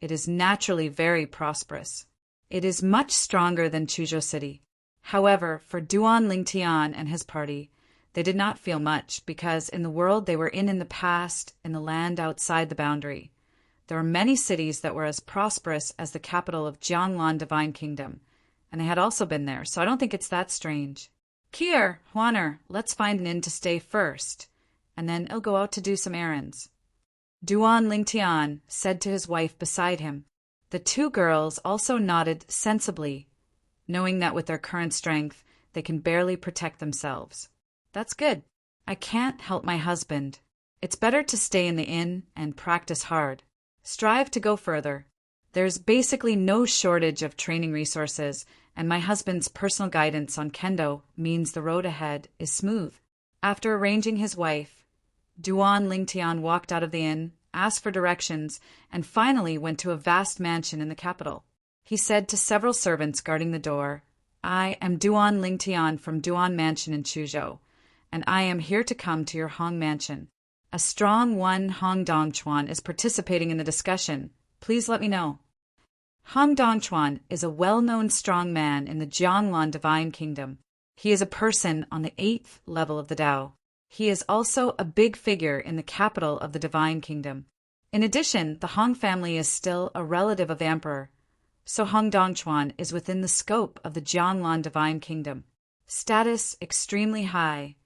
it is naturally very prosperous. It is much stronger than Chuzhou City. However, for Duan Lingtian and his party, they did not feel much because in the world they were in the past, in the land outside the boundary, there were many cities that were as prosperous as the capital of Jianglan Divine Kingdom, and they had also been there, so I don't think it's that strange. Kir, Huaner, let's find an inn to stay first, and then I'll go out to do some errands. Duan Lingtian said to his wife beside him. The two girls also nodded sensibly, knowing that with their current strength, they can barely protect themselves. That's good. I can't help my husband. It's better to stay in the inn and practice hard. Strive to go further. There's basically no shortage of training resources, and my husband's personal guidance on kendo means the road ahead is smooth. After arranging his wife, Duan Lingtian walked out of the inn, asked for directions, and finally went to a vast mansion in the capital. He said to several servants guarding the door, I am Duan Lingtian from Duan Mansion in Chuzhou, and I am here to come to your Hong Mansion. A strong one Hong Dongchuan is participating in the discussion. Please let me know. Hong Dongchuan is a well-known strong man in the Jianglan Divine Kingdom. He is a person on the 8th level of the Tao. He is also a big figure in the capital of the Divine Kingdom. In addition, the Hong family is still a relative of the Emperor, so Hong Dongchuan is within the scope of the Jianglan Divine Kingdom. Status extremely high,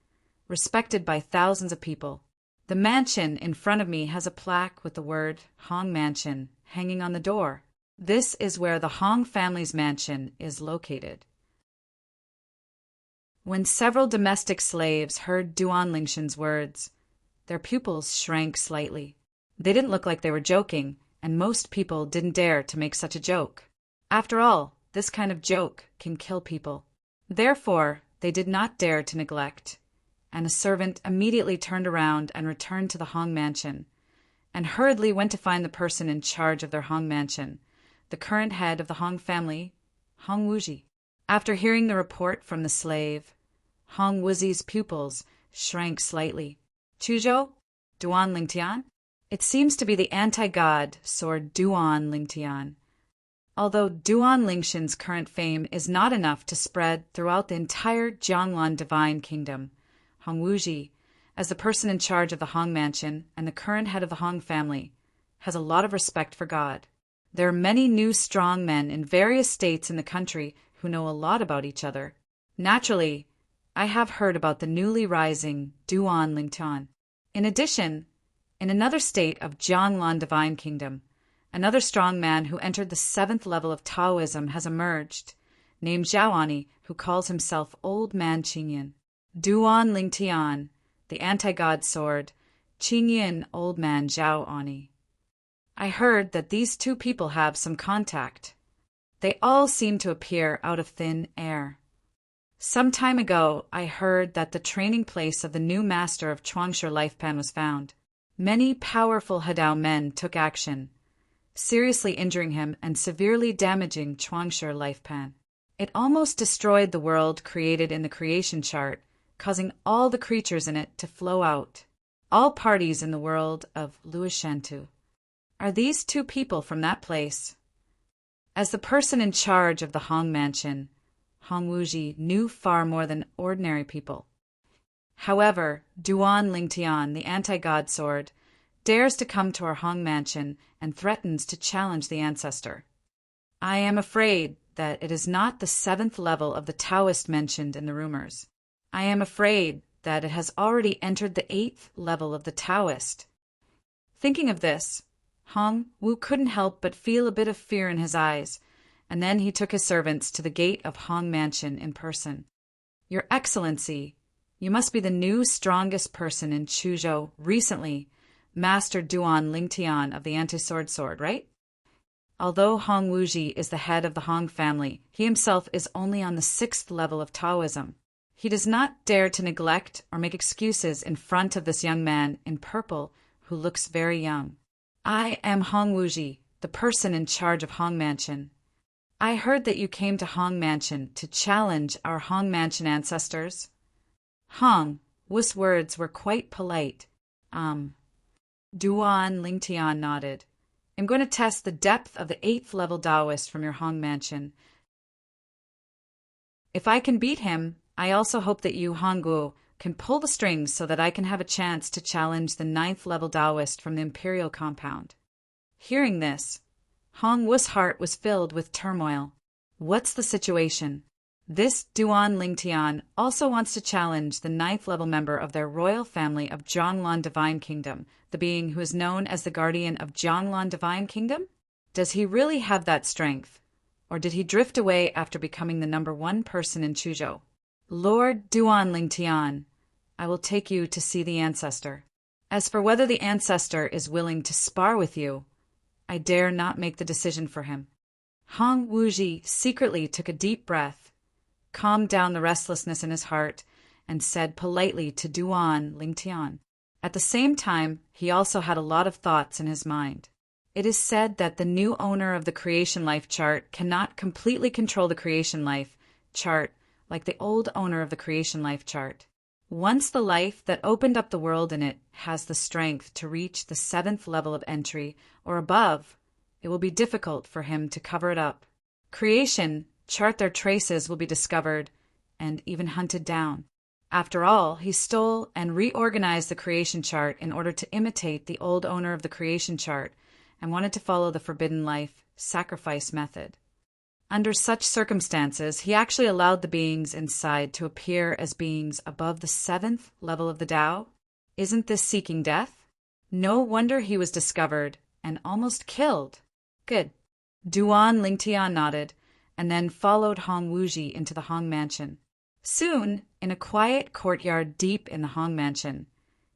respected by thousands of people. The mansion in front of me has a plaque with the word Hong Mansion hanging on the door. This is where the Hong family's mansion is located. When several domestic slaves heard Duan Lingshan's words, their pupils shrank slightly. They didn't look like they were joking, and most people didn't dare to make such a joke. After all, this kind of joke can kill people. Therefore, they did not dare to neglect, and a servant immediately turned around and returned to the Hong Mansion, and hurriedly went to find the person in charge of their Hong Mansion, the current head of the Hong family, Hong Wuji. After hearing the report from the slave, Hong Wuzi's pupils shrank slightly. Chuzhou? Duan Lingtian? It seems to be the anti-god sword Duan Lingtian. Although Duan Lingshin's current fame is not enough to spread throughout the entire Jianglan Divine Kingdom, Hong Wuji, as the person in charge of the Hong Mansion and the current head of the Hong family, has a lot of respect for God. There are many new strong men in various states in the country who know a lot about each other. Naturally, I have heard about the newly rising Duan Lingtian. In addition, in another state of Jianglan Divine Kingdom, another strong man who entered the 7th level of Taoism has emerged, named Zhao Ani, who calls himself Old Man Qingyan. Duan Lingtian, the anti-god sword, Qingyan Old Man Zhao Ani. I heard that these two people have some contact. They all seem to appear out of thin air. Some time ago, I heard that the training place of the new master of Chuangshi Lifepan was found. Many powerful Hadao men took action, seriously injuring him and severely damaging Chuangshi Lifepan. It almost destroyed the world created in the creation chart, causing all the creatures in it to flow out. All parties in the world of Luoshantu. Are these two people from that place? As the person in charge of the Hong Mansion, Hong Wuji knew far more than ordinary people. However, Duan Lingtian, the anti-god sword, dares to come to our Hong Mansion and threatens to challenge the ancestor. I am afraid that it is not the 7th level of the Taoist mentioned in the rumors. I am afraid that it has already entered the 8th level of the Taoist. Thinking of this, Hong Wu couldn't help but feel a bit of fear in his eyes, and then he took his servants to the gate of Hong Mansion in person. Your Excellency, you must be the new strongest person in Chuzhou recently, Master Duan Lingtian of the Anti-Sword, right? Although Hong Wuji is the head of the Hong family, he himself is only on the 6th level of Taoism. He does not dare to neglect or make excuses in front of this young man in purple who looks very young. I am Hong Wuji, the person in charge of Hong Mansion. I heard that you came to Hong Mansion to challenge our Hong Mansion ancestors. Hong Wu's words were quite polite. Duan Lingtian nodded. I'm going to test the depth of the 8th level Taoist from your Hong Mansion. If I can beat him, I also hope that you, Hong Gu, can pull the strings so that I can have a chance to challenge the 9th level Taoist from the Imperial compound. Hearing this, Hong Wu's heart was filled with turmoil. What's the situation? This Duan Lingtian also wants to challenge the 9th level member of their royal family of Jianglan Divine Kingdom, the being who is known as the guardian of Jianglan Divine Kingdom? Does he really have that strength? Or did he drift away after becoming the number 1 person in Chuzhou? Lord Duan Lingtian, I will take you to see the ancestor. As for whether the ancestor is willing to spar with you, I dare not make the decision for him. Hong Wuji secretly took a deep breath, calmed down the restlessness in his heart, and said politely to Duan Lingtian. At the same time, he also had a lot of thoughts in his mind. It is said that the new owner of the creation life chart cannot completely control the creation life chart like the old owner of the creation life chart. Once the life that opened up the world in it has the strength to reach the 7th level of entry or above, it will be difficult for him to cover it up. Creation, chart their traces will be discovered and even hunted down. After all, he stole and reorganized the creation chart in order to imitate the old owner of the creation chart and wanted to follow the forbidden life sacrifice method. Under such circumstances, he actually allowed the beings inside to appear as beings above the 7th level of the Tao. Isn't this seeking death? No wonder he was discovered and almost killed. Good. Duan Lingtian nodded and then followed Hong Wuji into the Hong Mansion. Soon, in a quiet courtyard deep in the Hong Mansion,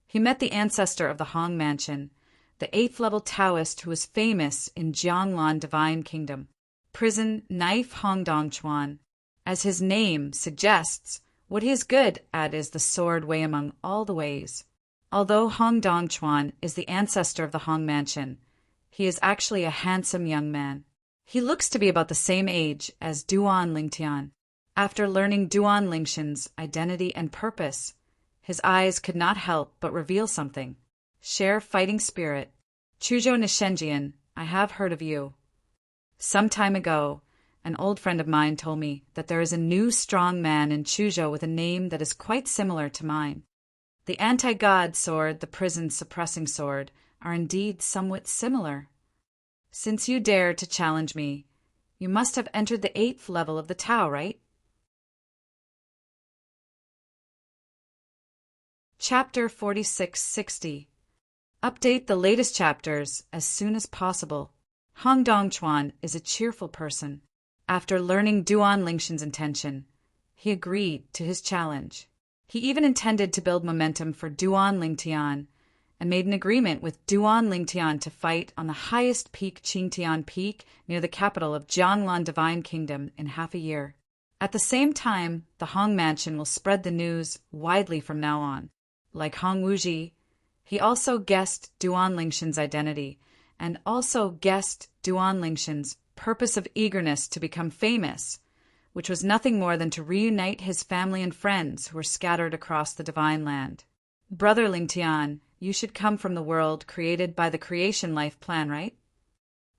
he met the ancestor of the Hong Mansion, the 8th level Taoist who was famous in Jianglan Divine Kingdom. Prison Knife Hong Dongchuan. As his name suggests, what he is good at is the sword way among all the ways. Although Hong Dongchuan is the ancestor of the Hong Mansion, he is actually a handsome young man. He looks to be about the same age as Duan Lingtian. After learning Duan Lingshin's identity and purpose, his eyes could not help but reveal something. Share fighting spirit. Chuzhou Nishenjian, I have heard of you. Some time ago, an old friend of mine told me that there is a new strong man in Chuzhou with a name that is quite similar to mine. The anti-God sword, the prison suppressing sword, are indeed somewhat similar. Since you dare to challenge me, you must have entered the 8th level of the Tao, right? Chapter 4660. Update the latest chapters as soon as possible. Hong Dongchuan is a cheerful person. After learning Duan Lingshan's intention, he agreed to his challenge. He even intended to build momentum for Duan Lingtian and made an agreement with Duan Lingtian to fight on the highest peak, Qingtian Peak, near the capital of Jianglan Divine Kingdom in half a year. At the same time, the Hong Mansion will spread the news widely from now on. Like Hong Wuji, he also guessed Duan Lingshan's identity and also guessed Duan Lingshan's purpose of eagerness to become famous, which was nothing more than to reunite his family and friends who were scattered across the divine land. Brother Lingtian, you should come from the world created by the creation life plan, right?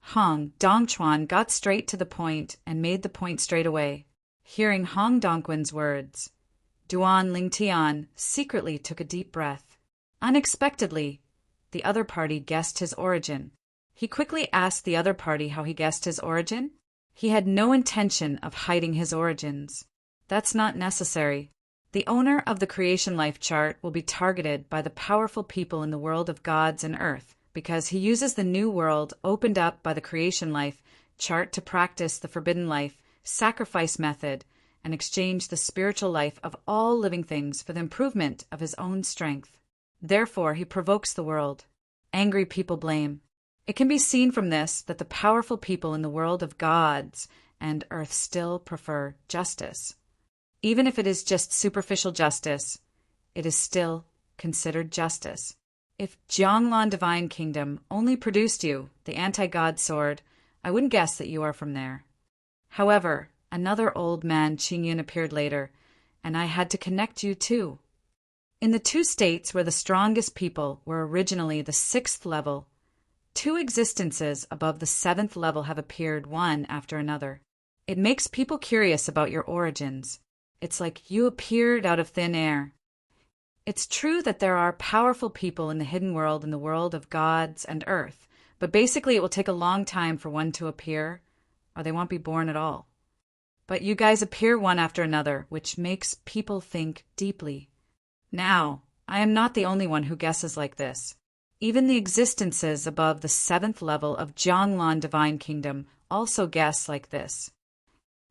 Hong Dongchuan got straight to the point and made the point straight away. Hearing Hong Dongquan's words, Duan Lingtian secretly took a deep breath. Unexpectedly, the other party guessed his origin. He quickly asked the other party how he guessed his origin. He had no intention of hiding his origins. That's not necessary. The owner of the creation life chart will be targeted by the powerful people in the world of gods and earth because he uses the new world opened up by the creation life chart to practice the forbidden life sacrifice method and exchange the spiritual life of all living things for the improvement of his own strength. Therefore, he provokes the world. Angry people blame. It can be seen from this that the powerful people in the world of gods and earth still prefer justice. Even if it is just superficial justice, it is still considered justice. If Jianglan Divine Kingdom only produced you, the anti-God sword, I wouldn't guess that you are from there. However, another old man, Qingyun, appeared later, and I had to connect you too. In the 2 states where the strongest people were originally the 6th level, 2 existences above the 7th level have appeared one after another. It makes people curious about your origins. It's like you appeared out of thin air. It's true that there are powerful people in the hidden world, in the world of gods and earth, but basically it will take a long time for one to appear, or they won't be born at all. But you guys appear one after another, which makes people think deeply. Now, I am not the only one who guesses like this. Even the existences above the 7th level of Jianglan Divine Kingdom also guess like this.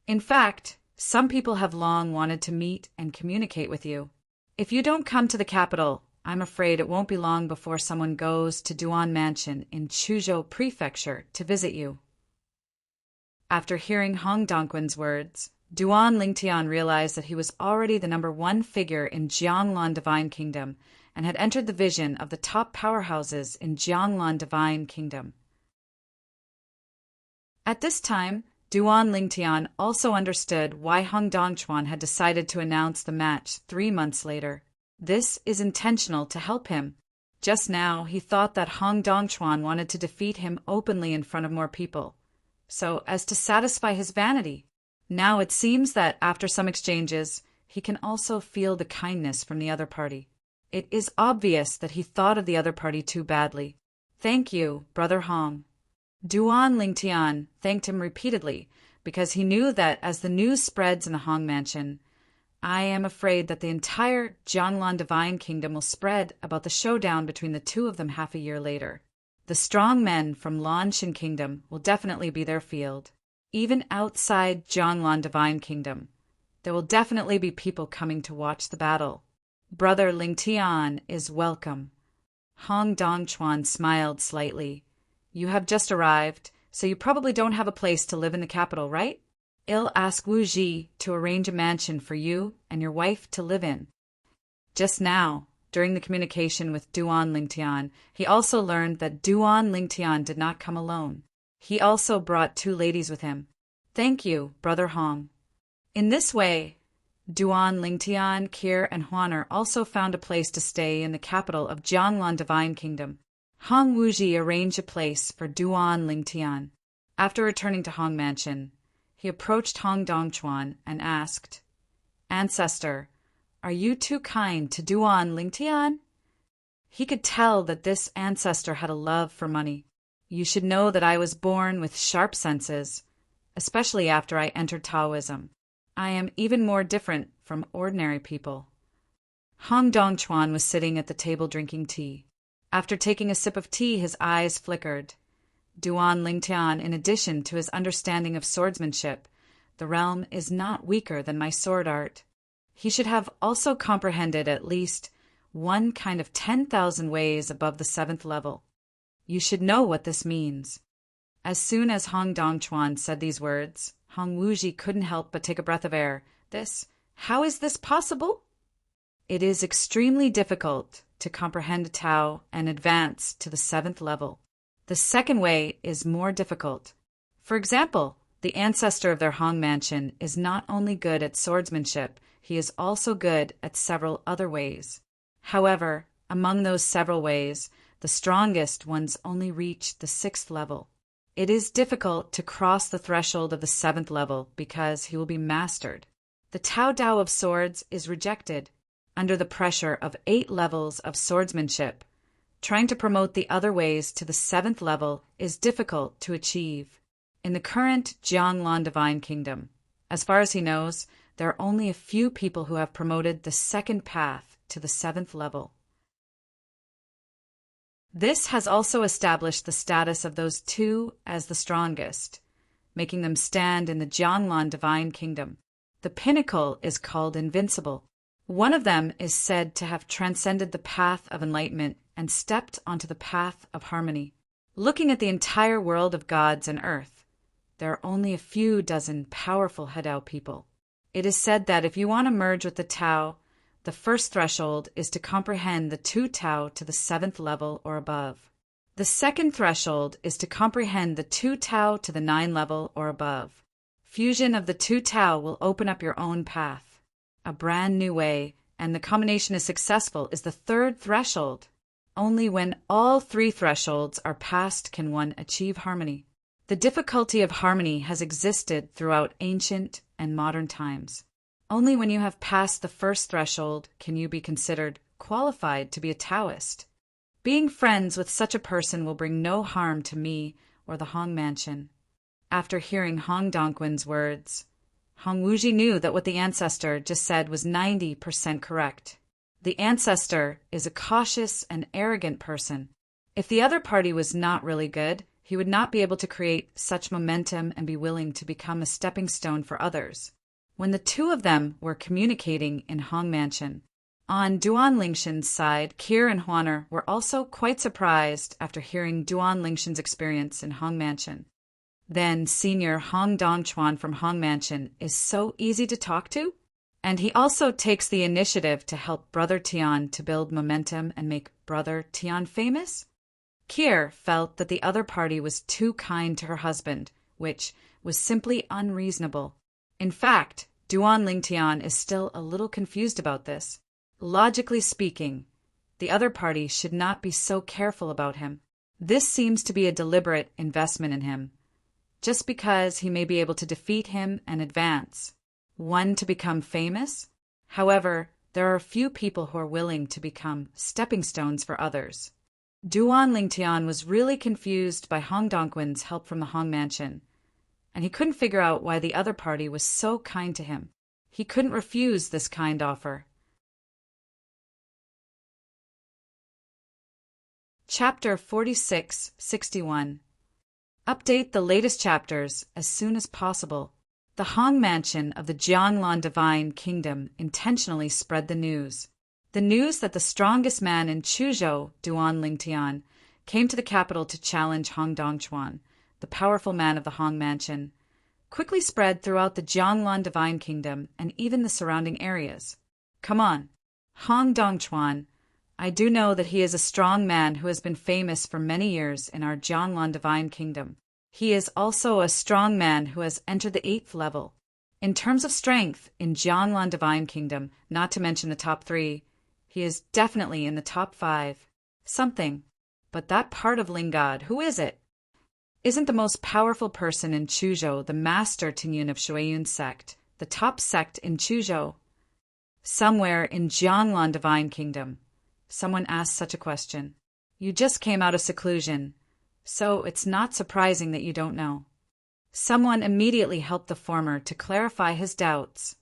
In fact, some people have long wanted to meet and communicate with you. If you don't come to the capital, I'm afraid it won't be long before someone goes to Duan Mansion in Chuzhou Prefecture to visit you. After hearing Hong Dongquan's words, Duan Lingtian realized that he was already the number 1 figure in Jianglan Divine Kingdom and had entered the vision of the top powerhouses in Jianglan Divine Kingdom. At this time, Duan Lingtian also understood why Hong Dongchuan had decided to announce the match 3 months later. This is intentional to help him. Just now, he thought that Hong Dongchuan wanted to defeat him openly in front of more people, so as to satisfy his vanity. Now it seems that after some exchanges, he can also feel the kindness from the other party. It is obvious that he thought of the other party too badly. Thank you, Brother Hong. Duan Lingtian thanked him repeatedly because he knew that as the news spreads in the Hong Mansion, I am afraid that the entire Jianglan Divine Kingdom will spread about the showdown between the 2 of them half a year later. The strong men from Lanshan Kingdom will definitely be their field. Even outside Jianglan Divine Kingdom, there will definitely be people coming to watch the battle. Brother Lingtian is welcome. Hong Dongchuan smiled slightly. You have just arrived, so you probably don't have a place to live in the capital, right? I'll ask Wu Ji to arrange a mansion for you and your wife to live in. Just now, during the communication with Duan Lingtian, he also learned that Duan Lingtian did not come alone. He also brought 2 ladies with him. Thank you, Brother Hong. In this way, Duan Lingtian, Kir, and Huaner also found a place to stay in the capital of Jianglan Divine Kingdom. Hong Wuji arranged a place for Duan Lingtian. After returning to Hong Mansion, he approached Hong Dongchuan and asked, "Ancestor, are you too kind to Duan Lingtian?" He could tell that this ancestor had a love for money. "You should know that I was born with sharp senses, especially after I entered Taoism. I am even more different from ordinary people." Hong Dongchuan was sitting at the table drinking tea. After taking a sip of tea, his eyes flickered. Duan Lingtian, in addition to his understanding of swordsmanship, the realm is not weaker than my sword art. He should have also comprehended at least one kind of 10,000 ways above the 7th level. You should know what this means. As soon as Hong Dongchuan said these words, Hong Wuji couldn't help but take a breath of air. How is this possible? It is extremely difficult to comprehend Tao and advance to the 7th level. The second way is more difficult. For example, the ancestor of their Hong Mansion is not only good at swordsmanship, he is also good at several other ways. However, among those several ways, the strongest ones only reach the 6th level. It is difficult to cross the threshold of the 7th level because he will be mastered. The Tao Dao of swords is rejected under the pressure of 8 levels of swordsmanship. Trying to promote the other ways to the 7th level is difficult to achieve. In the current Jianglan Divine Kingdom, as far as he knows, there are only a few people who have promoted the second path to the 7th level. This has also established the status of those two as the strongest, making them stand in the Jianglan Divine Kingdom. The pinnacle is called invincible. One of them is said to have transcended the path of enlightenment and stepped onto the path of harmony. Looking at the entire world of gods and earth, there are only a few dozen powerful Hedao people. It is said that if you want to merge with the Tao, the first threshold is to comprehend the 2 Tao to the 7th level or above. The second threshold is to comprehend the 2 Tao to the 9th level or above. Fusion of the 2 Tao will open up your own path, a brand new way, and the combination is successful is the 3rd threshold. Only when all 3 thresholds are passed can one achieve harmony. The difficulty of harmony has existed throughout ancient and modern times. Only when you have passed the first threshold can you be considered qualified to be a Taoist. Being friends with such a person will bring no harm to me or the Hong Mansion. After hearing Hong Dongquan's words, Hong Wuji knew that what the ancestor just said was 90% correct. The ancestor is a cautious and arrogant person. If the other party was not really good, he would not be able to create such momentum and be willing to become a stepping stone for others. When the two of them were communicating in Hong Mansion, on Duan Lingshan's side, Kier and Huaner were also quite surprised after hearing Duan Lingshan's experience in Hong Mansion. Then Senior Hong Dongchuan from Hong Mansion is so easy to talk to, and he also takes the initiative to help Brother Tian to build momentum and make Brother Tian famous. Kier felt that the other party was too kind to her husband, which was simply unreasonable. In fact, Duan Lingtian is still a little confused about this. Logically speaking, the other party should not be so careful about him. This seems to be a deliberate investment in him, just because he may be able to defeat him and advance. One to become famous? However, there are few people who are willing to become stepping stones for others. Duan Lingtian was really confused by Hong Dongquan's help from the Hong Mansion, and he couldn't figure out why the other party was so kind to him. He couldn't refuse this kind offer. Chapter 46-61. Update the latest chapters as soon as possible. The Hong Mansion of the Jianglan Divine Kingdom intentionally spread the news. The news that the strongest man in Chuzhou, Duan Lingtian, came to the capital to challenge Hong Dongchuan, the powerful man of the Hong Mansion, quickly spread throughout the Jianglan Divine Kingdom and even the surrounding areas. Come on, Hong Dongchuan. I do know that he is a strong man who has been famous for many years in our Jianglan Divine Kingdom. He is also a strong man who has entered the 8th level. In terms of strength in Jianglan Divine Kingdom, not to mention the top 3, he is definitely in the top 5. Something. But that part of Lingad, who is it? Isn't the most powerful person in Chuzhou the Master Tingyun of Shuiyun sect, the top sect in Chuzhou? Somewhere in Jianglan Divine Kingdom. Someone asked such a question. You just came out of seclusion, so it's not surprising that you don't know. Someone immediately helped the former to clarify his doubts.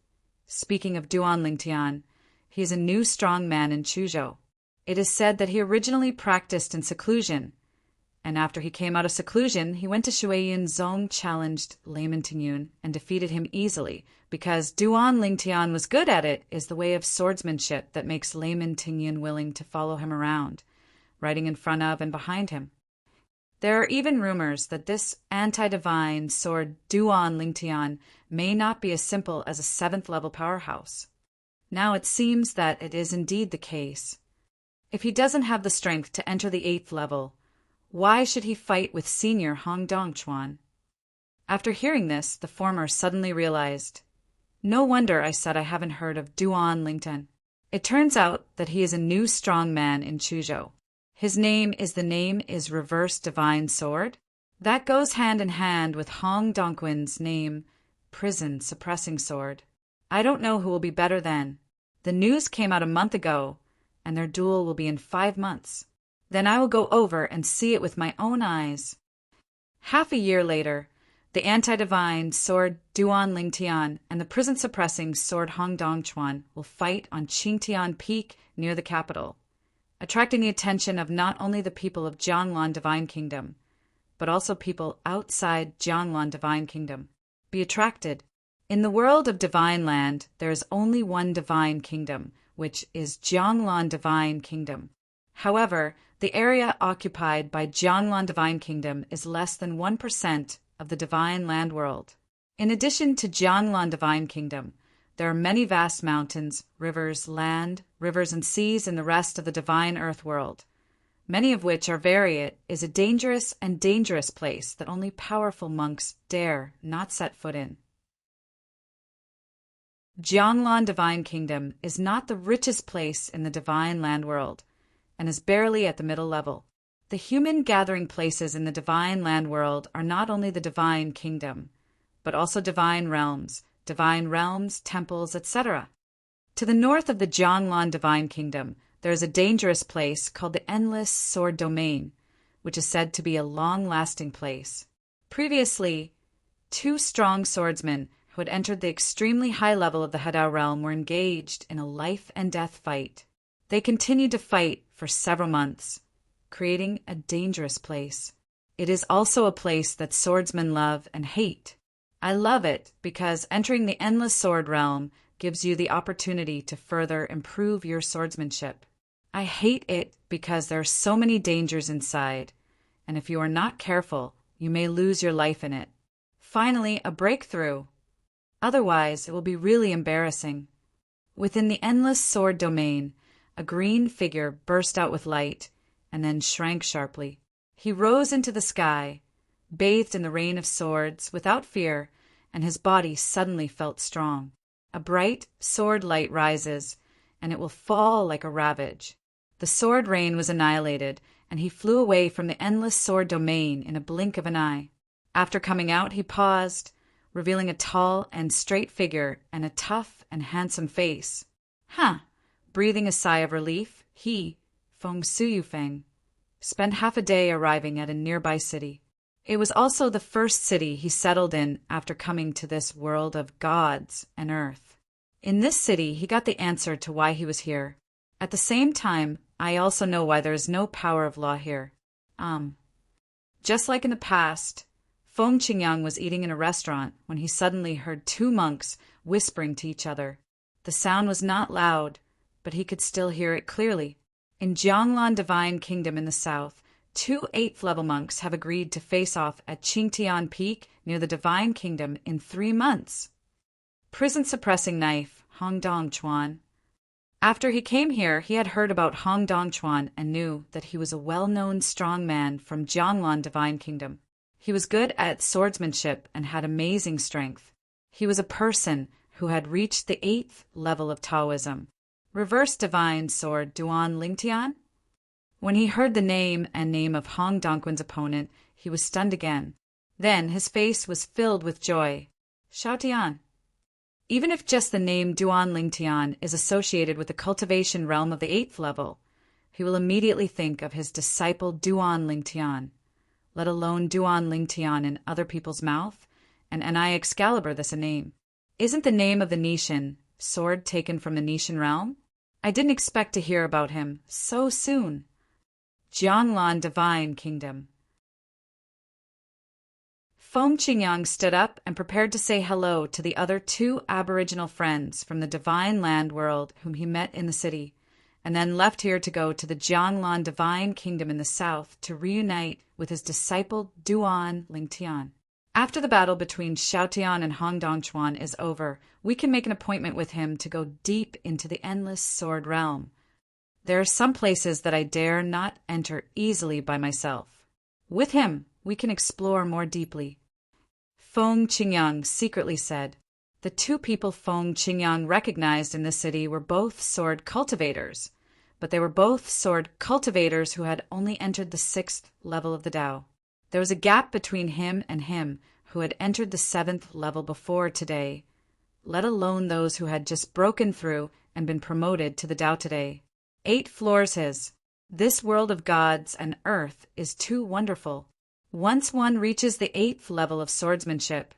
Speaking of Duan Lingtian, he is a new strong man in Chuzhou. It is said that he originally practiced in seclusion, and after he came out of seclusion, he went to Shuiyun Zong, challenged Layman Tingyun, and defeated him easily, because Duan Lingtian was good at it is the way of swordsmanship that makes Layman Tingyun willing to follow him around, riding in front of and behind him. There are even rumors that this anti-divine sword Duan Lingtian may not be as simple as a 7th level powerhouse. Now it seems that it is indeed the case. If he doesn't have the strength to enter the 8th level, why should he fight with senior Hong Dongchuan? After hearing this, the former suddenly realized, no wonder I said I haven't heard of Duan Lingtian. It turns out that he is a new strong man in Chuzhou. His name is Reverse Divine Sword. That goes hand in hand with Hong Dongquin's name, Prison Suppressing Sword. I don't know who will be better then. The news came out a month ago, and their duel will be in 5 months. Then I will go over and see it with my own eyes. Half a year later, the anti-divine sword Duan Lingtian and the prison-suppressing sword Hong Dongchuan will fight on Qingtian Peak near the capital, attracting the attention of not only the people of Jianglan Divine Kingdom, but also people outside Jianglan Divine Kingdom. Be attracted. In the world of Divine Land, there is only one Divine Kingdom, which is Jianglan Divine Kingdom. However, the area occupied by Jianglan Divine Kingdom is less than 1% of the Divine Land world. In addition to Jianglan Divine Kingdom, there are many vast mountains, rivers, land, rivers and seas in the rest of the Divine Earth world, many of which are it is a dangerous place that only powerful monks dare not set foot in. Jianglan Divine Kingdom is not the richest place in the Divine Land world, and is barely at the middle level. The human gathering places in the Divine Land world are not only the Divine Kingdom, but also divine realms, temples, etc. To the north of the Jianglan Divine Kingdom, there is a dangerous place called the Endless Sword Domain, which is said to be a long-lasting place. Previously, 2 strong swordsmen who had entered the extremely high level of the Hadao realm were engaged in a life-and-death fight. They continued to fight for several months, creating a dangerous place. It is also a place that swordsmen love and hate. I love it because entering the Endless Sword realm gives you the opportunity to further improve your swordsmanship. I hate it because there are so many dangers inside, and if you are not careful, you may lose your life in it. Finally, a breakthrough. Otherwise, it will be really embarrassing. Within the Endless Sword Domain, a green figure burst out with light, and then shrank sharply. He rose into the sky, bathed in the rain of swords, without fear, and his body suddenly felt strong. A bright sword light rises, and it will fall like a ravage. The sword rain was annihilated, and he flew away from the Endless Sword Domain in a blink of an eye. After coming out, he paused, revealing a tall and straight figure and a tough and handsome face. Breathing a sigh of relief, he, Feng Suyufeng, spent half a day arriving at a nearby city. It was also the first city he settled in after coming to this world of gods and earth. In this city, he got the answer to why he was here. At the same time, I also know why there is no power of law here. Just like in the past, Feng Qingyang was eating in a restaurant when he suddenly heard 2 monks whispering to each other. The sound was not loud, but he could still hear it clearly. In Jianglan Divine Kingdom in the south, 2 8th level monks have agreed to face off at Qingtian Peak near the Divine Kingdom in 3 months. Prison suppressing knife, Hong Dongchuan. After he came here, he had heard about Hong Dongchuan and knew that he was a well-known strong man from Jianglan Divine Kingdom. He was good at swordsmanship and had amazing strength. He was a person who had reached the 8th level of Taoism. Reverse Divine Sword Duan Lingtian? When he heard the name of Hong Dongquin's opponent, He was stunned again. Then his face was filled with joy. Xiao Tian. Even if just the name Duan Ling Tian is associated with the cultivation realm of the 8th level, he will immediately think of his disciple Duan Ling Tian, let alone Duan Ling Tian in other people's mouth, and Anai Excalibur this a name. Isn't the name of the Nishan sword taken from the Nishan realm? I didn't expect to hear about him so soon. Jianglan Divine Kingdom. Feng Qingyang stood up and prepared to say hello to the other 2 Aboriginal friends from the Divine Land world whom he met in the city, and then left here to go to the Jianglan Divine Kingdom in the south to reunite with his disciple Duan Ling Tian. After the battle between Xiao Tian and Hong Dongchuan is over, we can make an appointment with him to go deep into the endless sword realm. There are some places that I dare not enter easily by myself. With him, we can explore more deeply. Feng Qingyang secretly said. The 2 people Feng Qingyang recognized in the city were both sword cultivators, but they were both sword cultivators who had only entered the 6th level of the Tao. There was a gap between him and him who had entered the 7th level before today, let alone those who had just broken through and been promoted to the Tao today. 8 floors his. This world of gods and earth is too wonderful. Once one reaches the 8th level of swordsmanship,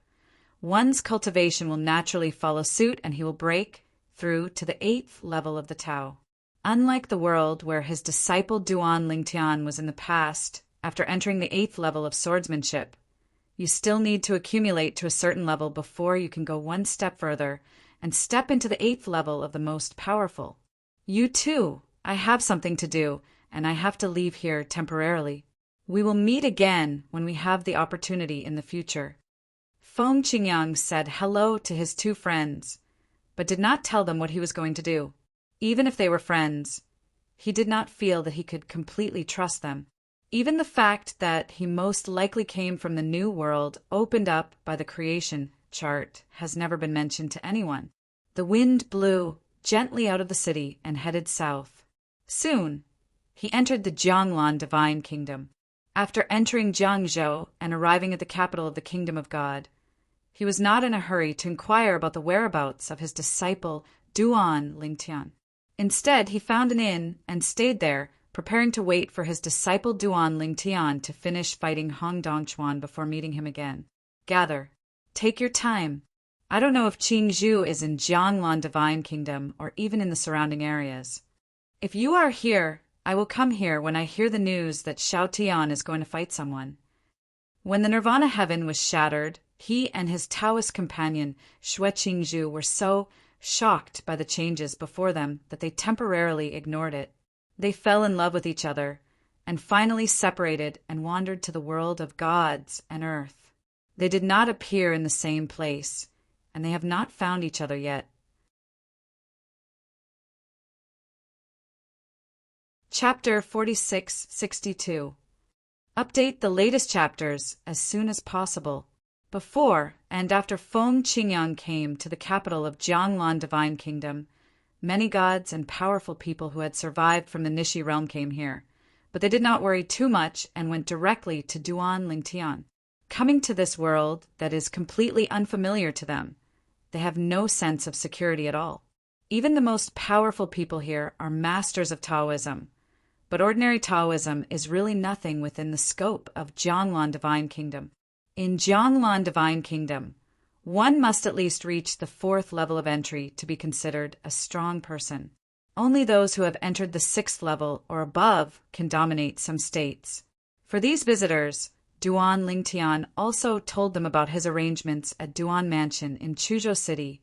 one's cultivation will naturally follow suit and he will break through to the 8th level of the Tao. Unlike the world where his disciple Duan Ling Tian was in the past, after entering the 8th level of swordsmanship, you still need to accumulate to a certain level before you can go one step further and step into the 8th level of the most powerful. You too, I have something to do, and I have to leave here temporarily. We will meet again when we have the opportunity in the future. Feng Qingyang said hello to his 2 friends, but did not tell them what he was going to do. Even if they were friends, he did not feel that he could completely trust them. Even the fact that he most likely came from the new world opened up by the creation chart has never been mentioned to anyone. The wind blew gently out of the city and headed south. Soon, he entered the Jianglan Divine Kingdom. After entering Jiangzhou and arriving at the capital of the Kingdom of God, he was not in a hurry to inquire about the whereabouts of his disciple Duan Ling Tian. Instead, he found an inn and stayed there, preparing to wait for his disciple Duan Ling Tian to finish fighting Hong Dongchuan before meeting him again. Gather. Take your time. I don't know if Qingzhou is in Jianglan Divine Kingdom or even in the surrounding areas. If you are here, I will come here when I hear the news that Xiao Tian is going to fight someone. When the Nirvana heaven was shattered, he and his Taoist companion Xue Qingzhou were so shocked by the changes before them that they temporarily ignored it. They fell in love with each other and finally separated and wandered to the world of gods and earth. They did not appear in the same place, and they have not found each other yet. Chapter 4662. Update the latest chapters as soon as possible. Before and after Feng Qingyang came to the capital of Jianglan Divine Kingdom, many gods and powerful people who had survived from the Nishi realm came here, but they did not worry too much and went directly to Duan Ling Tian. Coming to this world that is completely unfamiliar to them, they have no sense of security at all. Even the most powerful people here are masters of Taoism, but ordinary Taoism is really nothing within the scope of Jianglan Divine Kingdom. In Jianglan Divine Kingdom, one must at least reach the 4th level of entry to be considered a strong person. Only those who have entered the 6th level or above can dominate some states. For these visitors, Duan Ling Tian also told them about his arrangements at Duan Mansion in Chuzhou City,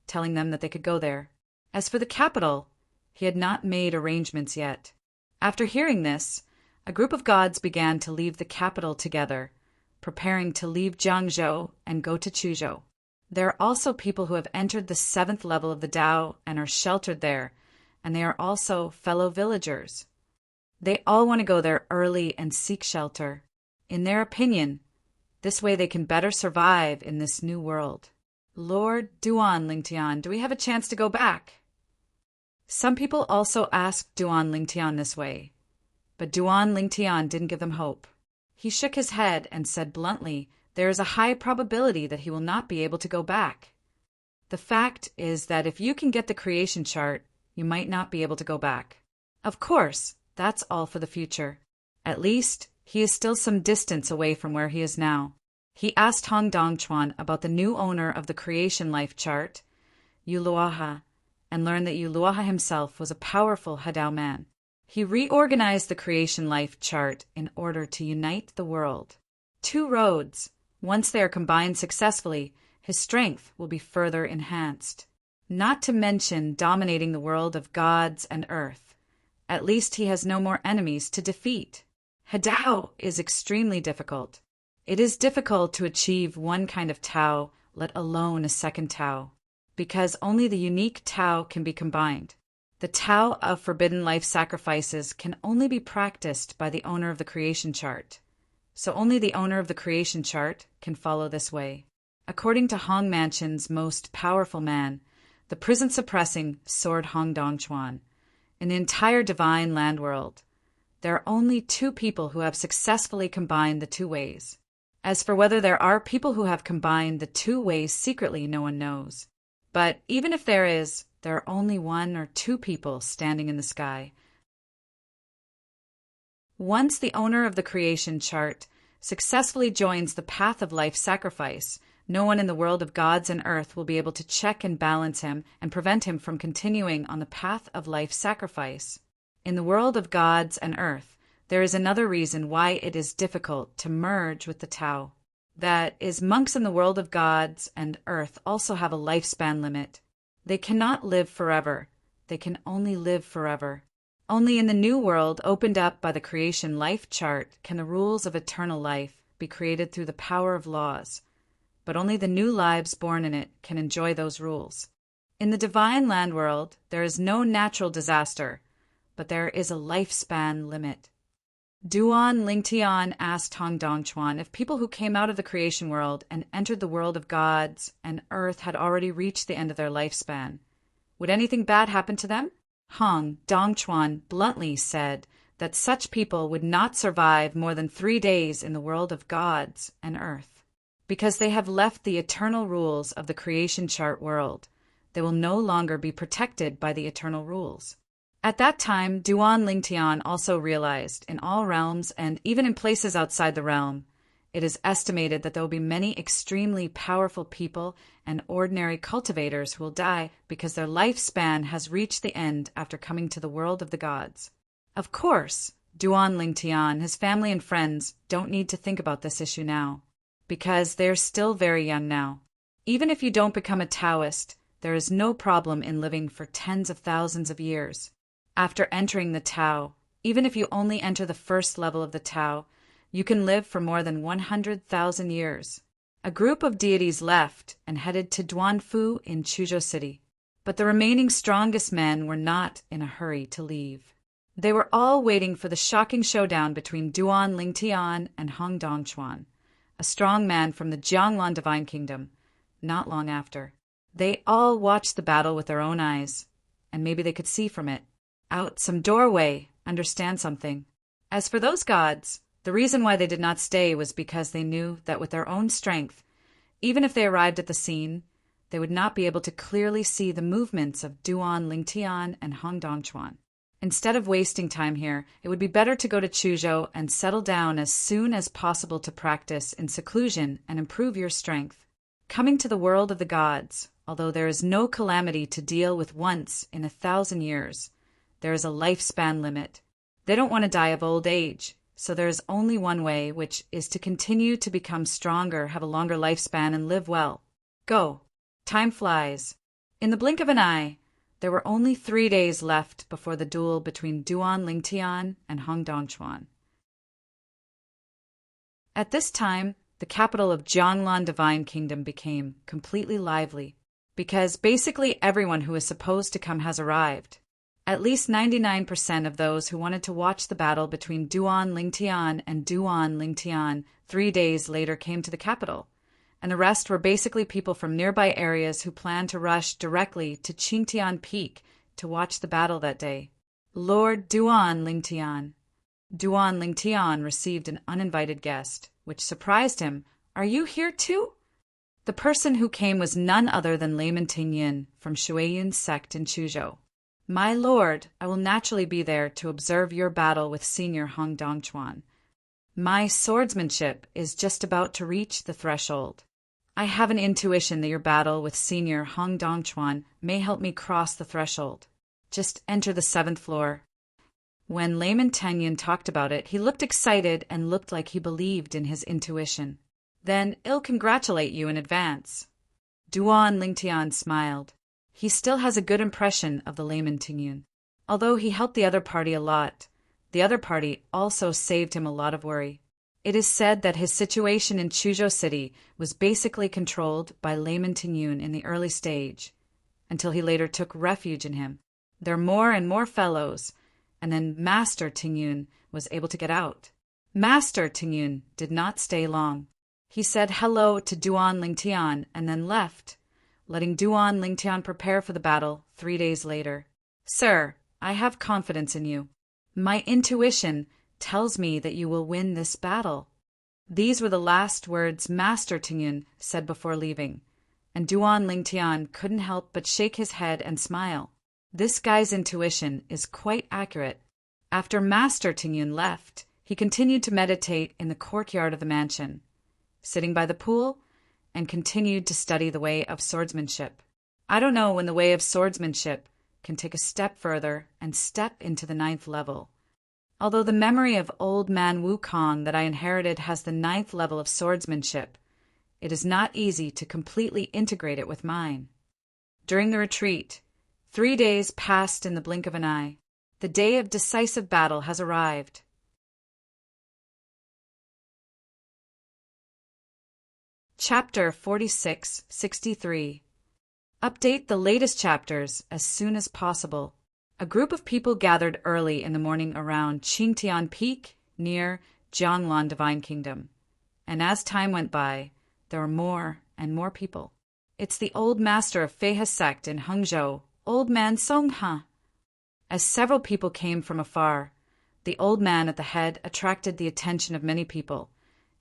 telling them that they could go there. As for the capital, he had not made arrangements yet. After hearing this, a group of gods began to leave the capital together, preparing to leave Jiangzhou and go to Chuzhou. There are also people who have entered the 7th level of the Tao and are sheltered there, and they are also fellow villagers. They all want to go there early and seek shelter. In their opinion, this way they can better survive in this new world. Lord Duan Ling Tian, do we have a chance to go back? Some people also asked Duan Ling Tian this way, but Duan Ling Tian didn't give them hope. He shook his head and said bluntly, "There is a high probability that he will not be able to go back. The fact is that if you can get the creation chart, you might not be able to go back. Of course, that's all for the future. At least, he is still some distance away from where he is now." He asked Hong Dongchuan about the new owner of the creation life chart, Yu Luoha, and learned that Yu Luoha himself was a powerful Hadao man. He reorganized the creation life chart in order to unite the world. Two roads. Once they are combined successfully, his strength will be further enhanced. Not to mention dominating the world of gods and earth. At least he has no more enemies to defeat. Hadao is extremely difficult. It is difficult to achieve one kind of Tao, let alone a second Tao, because only the unique Tao can be combined. The Tao of forbidden life sacrifices can only be practiced by the owner of the creation chart. So only the owner of the creation chart can follow this way. According to Hong Mansion's most powerful man, the prison-suppressing Sword Hong Dongchuan, in the entire divine land world, there are only two people who have successfully combined the two ways. As for whether there are people who have combined the two ways secretly, no one knows. But even if there is, there are only one or two people standing in the sky. Once the owner of the creation chart successfully joins the path of life sacrifice, no one in the world of gods and earth will be able to check and balance him and prevent him from continuing on the path of life sacrifice. In the world of gods and earth, there is another reason why it is difficult to merge with the Tao. That is, monks in the world of gods and earth also have a lifespan limit. They cannot live forever. They can only live forever. Only in the new world opened up by the creation life chart can the rules of eternal life be created through the power of laws. But only the new lives born in it can enjoy those rules. In the divine land world, there is no natural disaster, but there is a lifespan limit. Duan Lingtian asked Hong Dongchuan if people who came out of the creation world and entered the world of gods and earth had already reached the end of their lifespan. Would anything bad happen to them? Hong Dongchuan bluntly said that such people would not survive more than 3 days in the world of gods and earth. Because they have left the eternal rules of the creation chart world, they will no longer be protected by the eternal rules. At that time, Duan Lingtian also realized, in all realms and even in places outside the realm, it is estimated that there will be many extremely powerful people and ordinary cultivators who will die because their lifespan has reached the end after coming to the world of the gods. Of course, Duan Lingtian, his family and friends don't need to think about this issue now, because they are still very young now. Even if you don't become a Taoist, there is no problem in living for tens of thousands of years. After entering the Tao, even if you only enter the first level of the Tao, you can live for more than 100,000 years. A group of deities left and headed to Duanfu in Chuzhou City, but the remaining strongest men were not in a hurry to leave. They were all waiting for the shocking showdown between Duan Lingtian and Hong Dongchuan, a strong man from the Jianglan Divine Kingdom, not long after. They all watched the battle with their own eyes, and maybe they could see from it, out some doorway, understand something. As for those gods, the reason why they did not stay was because they knew that with their own strength, even if they arrived at the scene, they would not be able to clearly see the movements of Duan Lingtian and Hong Dongchuan. Instead of wasting time here, it would be better to go to Chuzhou and settle down as soon as possible to practice in seclusion and improve your strength. Coming to the world of the gods, although there is no calamity to deal with once in 1,000 years, there is a lifespan limit. They don't want to die of old age, so there is only one way, which is to continue to become stronger, have a longer lifespan, and live well. Go. Time flies. In the blink of an eye, there were only 3 days left before the duel between Duan Lingtian and Hong Dongchuan. At this time, the capital of Jianglan Divine Kingdom became completely lively, because basically everyone who is supposed to come has arrived. At least 99% of those who wanted to watch the battle between Duan Lingtian and Duan Lingtian 3 days later came to the capital, and the rest were basically people from nearby areas who planned to rush directly to Qingtian Peak to watch the battle that day. Lord Duan Lingtian, Duan Lingtian received an uninvited guest, which surprised him. Are you here too? The person who came was none other than Layman Tingyin from Shuiyin's sect in Chuzhou. My lord, I will naturally be there to observe your battle with Senior Hong Dongchuan. My swordsmanship is just about to reach the threshold. I have an intuition that your battle with Senior Hong Dongchuan may help me cross the threshold. Just enter the 7th floor. When Layman Tingyin talked about it, he looked excited and looked like he believed in his intuition. Then I'll congratulate you in advance. Duan Lingtian smiled. He still has a good impression of the Layman Tingyin. Although he helped the other party a lot, the other party also saved him a lot of worry. It is said that his situation in Chuzhou City was basically controlled by Layman Tingyin in the early stage, until he later took refuge in him. There are more and more fellows, and then Master Tingyin was able to get out. Master Tingyin did not stay long. He said hello to Duan Lingtian and then left, letting Duan Lingtian prepare for the battle 3 days later. Sir, I have confidence in you. My intuition tells me that you will win this battle. These were the last words Master Tingyin said before leaving, and Duan Lingtian couldn't help but shake his head and smile. This guy's intuition is quite accurate. After Master Tingyin left, he continued to meditate in the courtyard of the mansion, sitting by the pool, and continued to study the way of swordsmanship. I don't know when the way of swordsmanship can take a step further and step into the 9th level. Although the memory of old man Wukong that I inherited has the 9th level of swordsmanship, it is not easy to completely integrate it with mine. During the retreat, 3 days passed in the blink of an eye. The day of decisive battle has arrived. Chapter 46-63. Update the latest chapters as soon as possible. A group of people gathered early in the morning around Qingtian Peak near Jianglan Divine Kingdom. And as time went by, there were more and more people. It's the old master of Feihe sect in Hangzhou, Old Man Songha. As several people came from afar, the old man at the head attracted the attention of many people,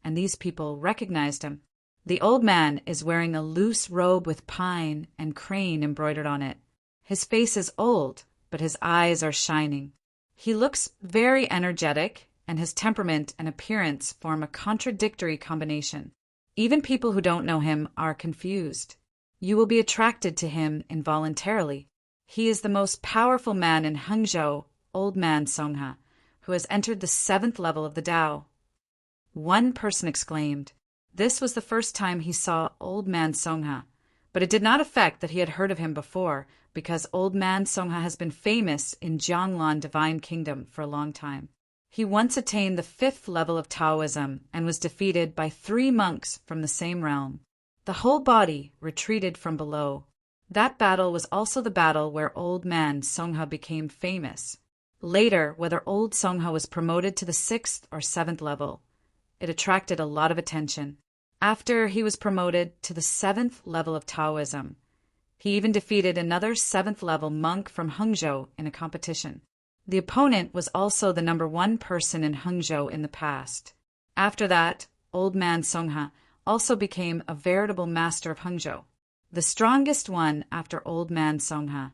and these people recognized him. The old man is wearing a loose robe with pine and crane embroidered on it. His face is old, but his eyes are shining. He looks very energetic, and his temperament and appearance form a contradictory combination. Even people who don't know him are confused. You will be attracted to him involuntarily. He is the most powerful man in Hangzhou, Old Man Songha, who has entered the 7th level of the Tao. One person exclaimed. This was the first time he saw Old Man Songha, but it did not affect that he had heard of him before, because Old Man Songha has been famous in Jianglan Divine Kingdom for a long time. He once attained the 5th level of Taoism and was defeated by 3 monks from the same realm. The whole body retreated from below. That battle was also the battle where Old Man Songha became famous. Later, whether Old Songha was promoted to the 6th or 7th level, it attracted a lot of attention. After he was promoted to the 7th level of Taoism, he even defeated another 7th level monk from Hangzhou in a competition. The opponent was also the number 1 person in Hangzhou in the past. After that, Old Man Songha also became a veritable master of Hangzhou, the strongest one after Old Man Songha.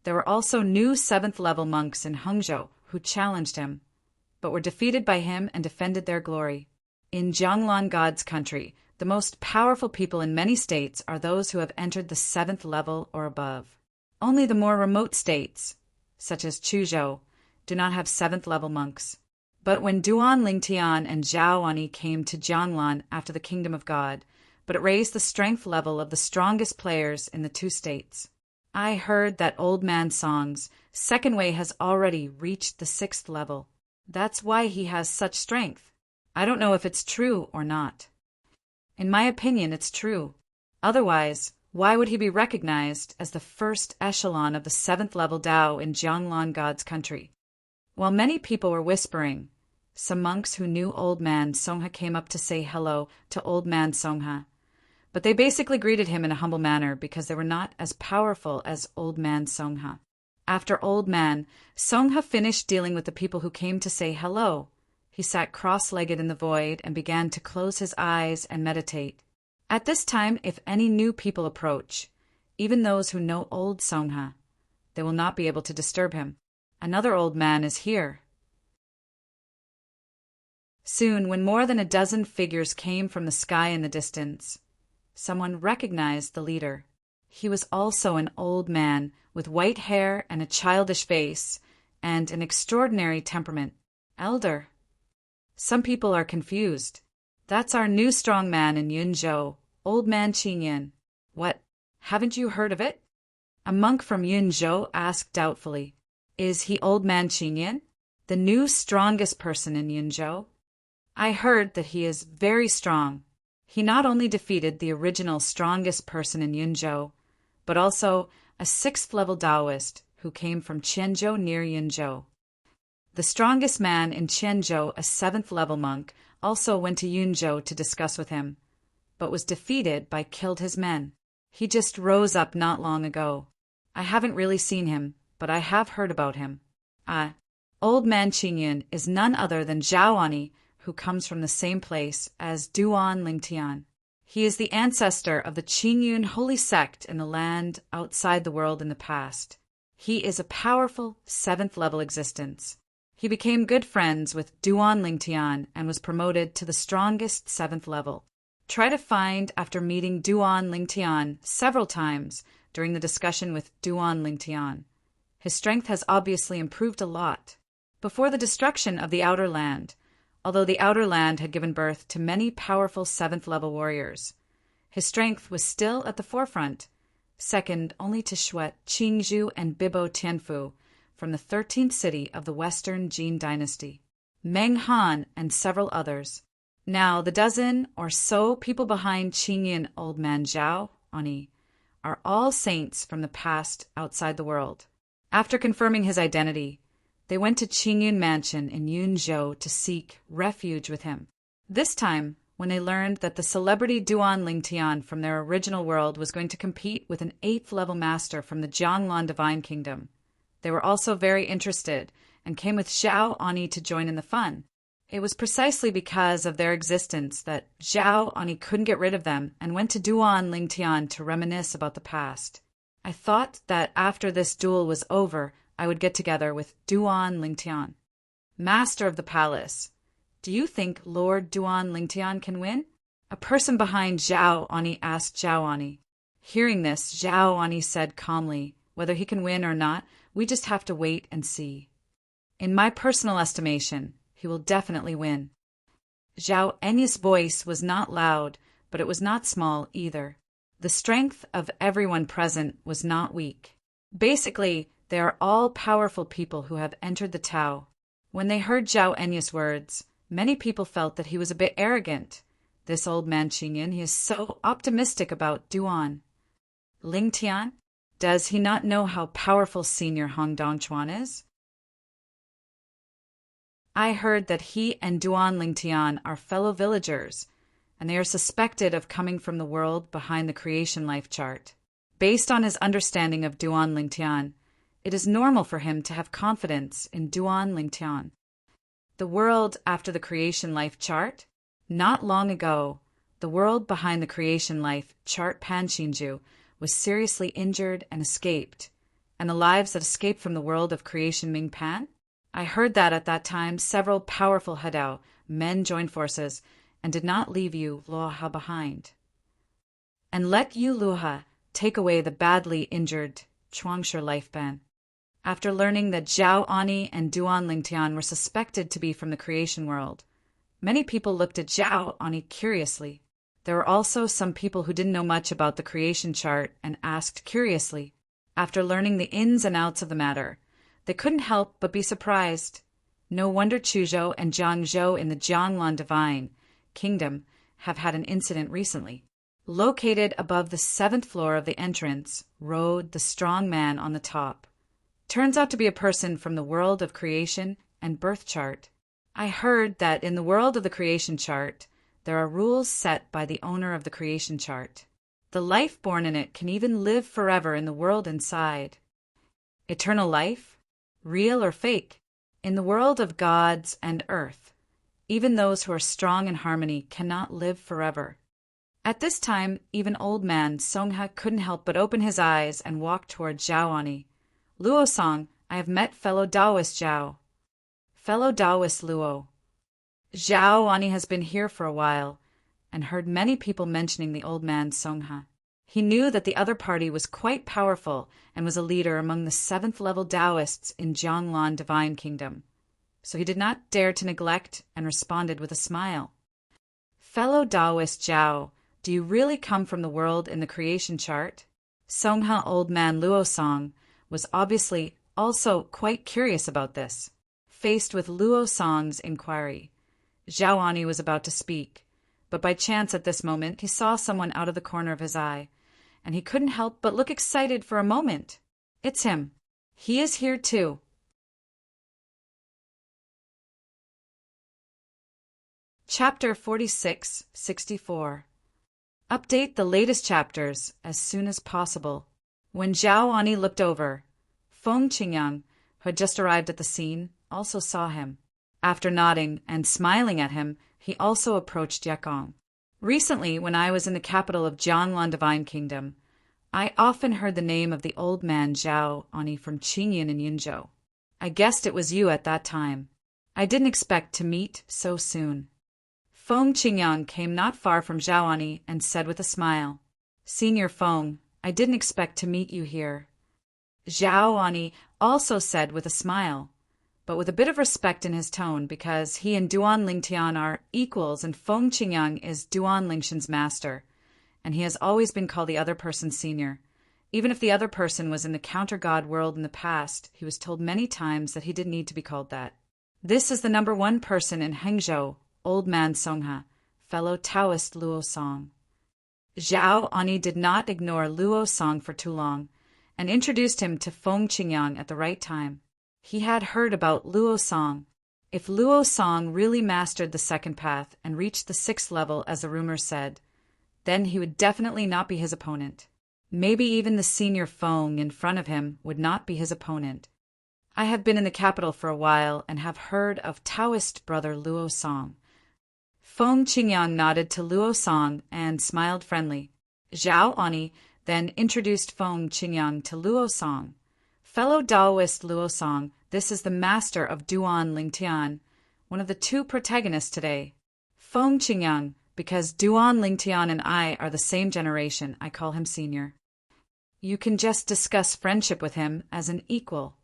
There were also new 7th level monks in Hangzhou who challenged him, but were defeated by him and defended their glory. In Jianglan God's country, the most powerful people in many states are those who have entered the 7th level or above. Only the more remote states, such as Chuzhou, do not have 7th level monks. But when Duan Lingtian and Zhao Wani came to Jianglan after the Kingdom of God, but it raised the strength level of the strongest players in the 2 states. I heard that Old Man Song's second way has already reached the 6th level. That's why he has such strength. I don't know if it's true or not. In my opinion, it's true. Otherwise, why would he be recognized as the first echelon of the 7th level Tao in Jianglan God's country? While many people were whispering, some monks who knew Old Man Songha came up to say hello to Old Man Songha, but they basically greeted him in a humble manner because they were not as powerful as Old Man Songha. After Old Man Songha finished dealing with the people who came to say hello, he sat cross-legged in the void and began to close his eyes and meditate. At this time, if any new people approach, even those who know old Songha, they will not be able to disturb him. Another old man is here. Soon, when more than a dozen figures came from the sky in the distance, someone recognized the leader. He was also an old man with white hair and a childish face and an extraordinary temperament. Elder. Some people are confused. That's our new strong man in Yunzhou, Old Man Qingyan. What? Haven't you heard of it? A monk from Yunzhou asked doubtfully. Is he Old Man Qingyan, the new strongest person in Yunzhou? I heard that he is very strong. He not only defeated the original strongest person in Yunzhou, but also a 6th-level Taoist who came from Qianzhou near Yunzhou. The strongest man in Qianzhou, a 7th-level monk, also went to Yunzhou to discuss with him, but was defeated by killed his men. He just rose up not long ago. I haven't really seen him, but I have heard about him. Old Man Qingyan is none other than Zhao Ani, who comes from the same place as Duan Lingtian. He is the ancestor of the Qingyun holy sect in the land outside the world in the past. He is a powerful 7th-level existence. He became good friends with Duan Lingtian and was promoted to the strongest 7th level. Try to find after meeting Duan Lingtian several times during the discussion with Duan Lingtian. His strength has obviously improved a lot. Before the destruction of the Outer Land, although the Outer Land had given birth to many powerful 7th-level warriors, his strength was still at the forefront, second only to Shuet, Qingzhu, and Bibo Tianfu from the 13th city of the Western Jin dynasty, Meng Han, and several others. Now, the dozen or so people behind Qingyan Old Man Zhao Ani are all saints from the past outside the world. After confirming his identity, they went to Qingyun Mansion in Yunzhou to seek refuge with him. This time, when they learned that the celebrity Duan Lingtian from their original world was going to compete with an 8th-level master from the Jianglan Divine Kingdom, they were also very interested and came with Zhao Ani to join in the fun. It was precisely because of their existence that Zhao Ani couldn't get rid of them and went to Duan Lingtian to reminisce about the past. I thought that after this duel was over, I would get together with Duan Lingtian. Master of the palace, do you think Lord Duan Lingtian can win? A person behind Zhao Ani asked Zhao Ani. Hearing this, Zhao Ani said calmly, whether he can win or not, we just have to wait and see. In my personal estimation, he will definitely win. Zhao Eni's voice was not loud, but it was not small either. The strength of everyone present was not weak. Basically, they are all powerful people who have entered the Tao. When they heard Zhao Eni's words, many people felt that he was a bit arrogant. This Old Man Qingyan, he is so optimistic about Duan. Lingtian, does he not know how powerful Senior Hong Dongchuan is? I heard that he and Duan Lingtian are fellow villagers, and they are suspected of coming from the world behind the creation life chart. Based on his understanding of Duan Lingtian, it is normal for him to have confidence in Duan Lingtian. The world after the creation life chart? Not long ago, the world behind the creation life chart Panshinju was seriously injured and escaped, and the lives that escaped from the world of creation Mingpan? I heard that at that time several powerful Hadao men joined forces and did not leave Yu Luoha behind, and let Yu Luoha take away the badly injured Chuangshi life ban. After learning that Zhao Ani and Duan Lingtian were suspected to be from the creation world, many people looked at Zhao Ani curiously. There were also some people who didn't know much about the creation chart and asked curiously. After learning the ins and outs of the matter, they couldn't help but be surprised. No wonder Chuzhou and Jiangzhou in the Jianglan Divine Kingdom have had an incident recently. Located above the 7th floor of the entrance rode the strong man on the top. Turns out to be a person from the world of creation and birth chart. I heard that in the world of the creation chart, there are rules set by the owner of the creation chart. The life born in it can even live forever in the world inside. Eternal life? Real or fake? In the world of gods and earth, even those who are strong in harmony cannot live forever. At this time, even old man Songha couldn't help but open his eyes and walk toward Zhao Ani. Luo Song, I have met fellow Taoist Zhao. Fellow Taoist Luo. Zhao Ani has been here for a while, and heard many people mentioning the old man Songha. He knew that the other party was quite powerful and was a leader among the 7th-level Taoists in Jianglan Divine Kingdom. So he did not dare to neglect and responded with a smile. Fellow Taoist Zhao, do you really come from the world in the creation chart? Songha old man Luo Song was obviously also quite curious about this. Faced with Luo Song's inquiry, Zhao Ani was about to speak, but by chance at this moment he saw someone out of the corner of his eye, and he couldn't help but look excited for a moment. It's him. He is here too. Chapter 46-64. Update the latest chapters as soon as possible. When Zhao Ani looked over, Feng Qingyang, who had just arrived at the scene, also saw him. After nodding and smiling at him, he also approached Yekong. Recently, when I was in the capital of Jianglan Divine Kingdom, I often heard the name of the old man Zhao Ani from Qingyin and Yinzhou. I guessed it was you at that time. I didn't expect to meet so soon. Feng Qingyang came not far from Zhao Ani and said with a smile, Senior Feng, I didn't expect to meet you here. Zhao Ani also said with a smile, but with a bit of respect in his tone because he and Duan Lingtian are equals and Feng Qingyang is Duan Lingtian's master, and he has always been called the other person senior. Even if the other person was in the counter-god world in the past, he was told many times that he didn't need to be called that. This is the number 1 person in Hangzhou, old man Songha, fellow Taoist Luo Song. Zhao Ani did not ignore Luo Song for too long, and introduced him to Feng Qingyang at the right time. He had heard about Luo Song. If Luo Song really mastered the 2nd path and reached the 6th level as the rumors said, then he would definitely not be his opponent. Maybe even the senior Feng in front of him would not be his opponent. I have been in the capital for a while and have heard of Taoist brother Luo Song. Feng Qingyang nodded to Luo Song and smiled friendly. Zhao Ani then introduced Feng Qingyang to Luo Song. Fellow Taoist Luo Song, this is the master of Duan Lingtian, one of the 2 protagonists today. Feng Qingyang, because Duan Lingtian and I are the same generation, I call him senior. You can just discuss friendship with him as an equal.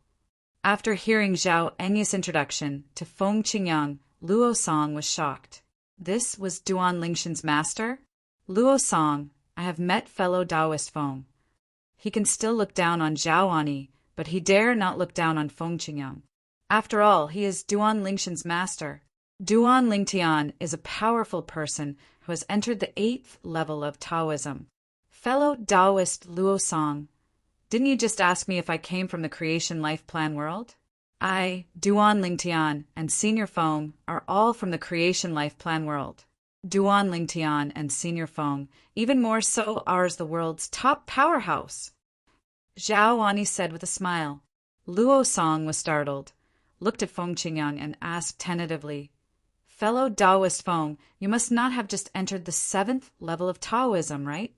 After hearing Zhao Enyi's introduction to Feng Qingyang, Luo Song was shocked. This was Duan Lingtian's master? Luo Song, I have met fellow Taoist Feng. He can still look down on Zhao Ani, but he dare not look down on Feng Qingyang. After all, he is Duan Lingtian's master. Duan Lingtian is a powerful person who has entered the 8th level of Taoism. Fellow Taoist Luo Song, didn't you just ask me if I came from the creation life plan world? I, Duan Lingtian, and Senior Feng are all from the creation life plan world. Duan Lingtian and Senior Feng, even more so, are the world's top powerhouse. Zhao Ani said with a smile. Luo Song was startled, looked at Feng Qingyang and asked tentatively, Fellow Taoist Feng, you must not have just entered the 7th level of Taoism, right?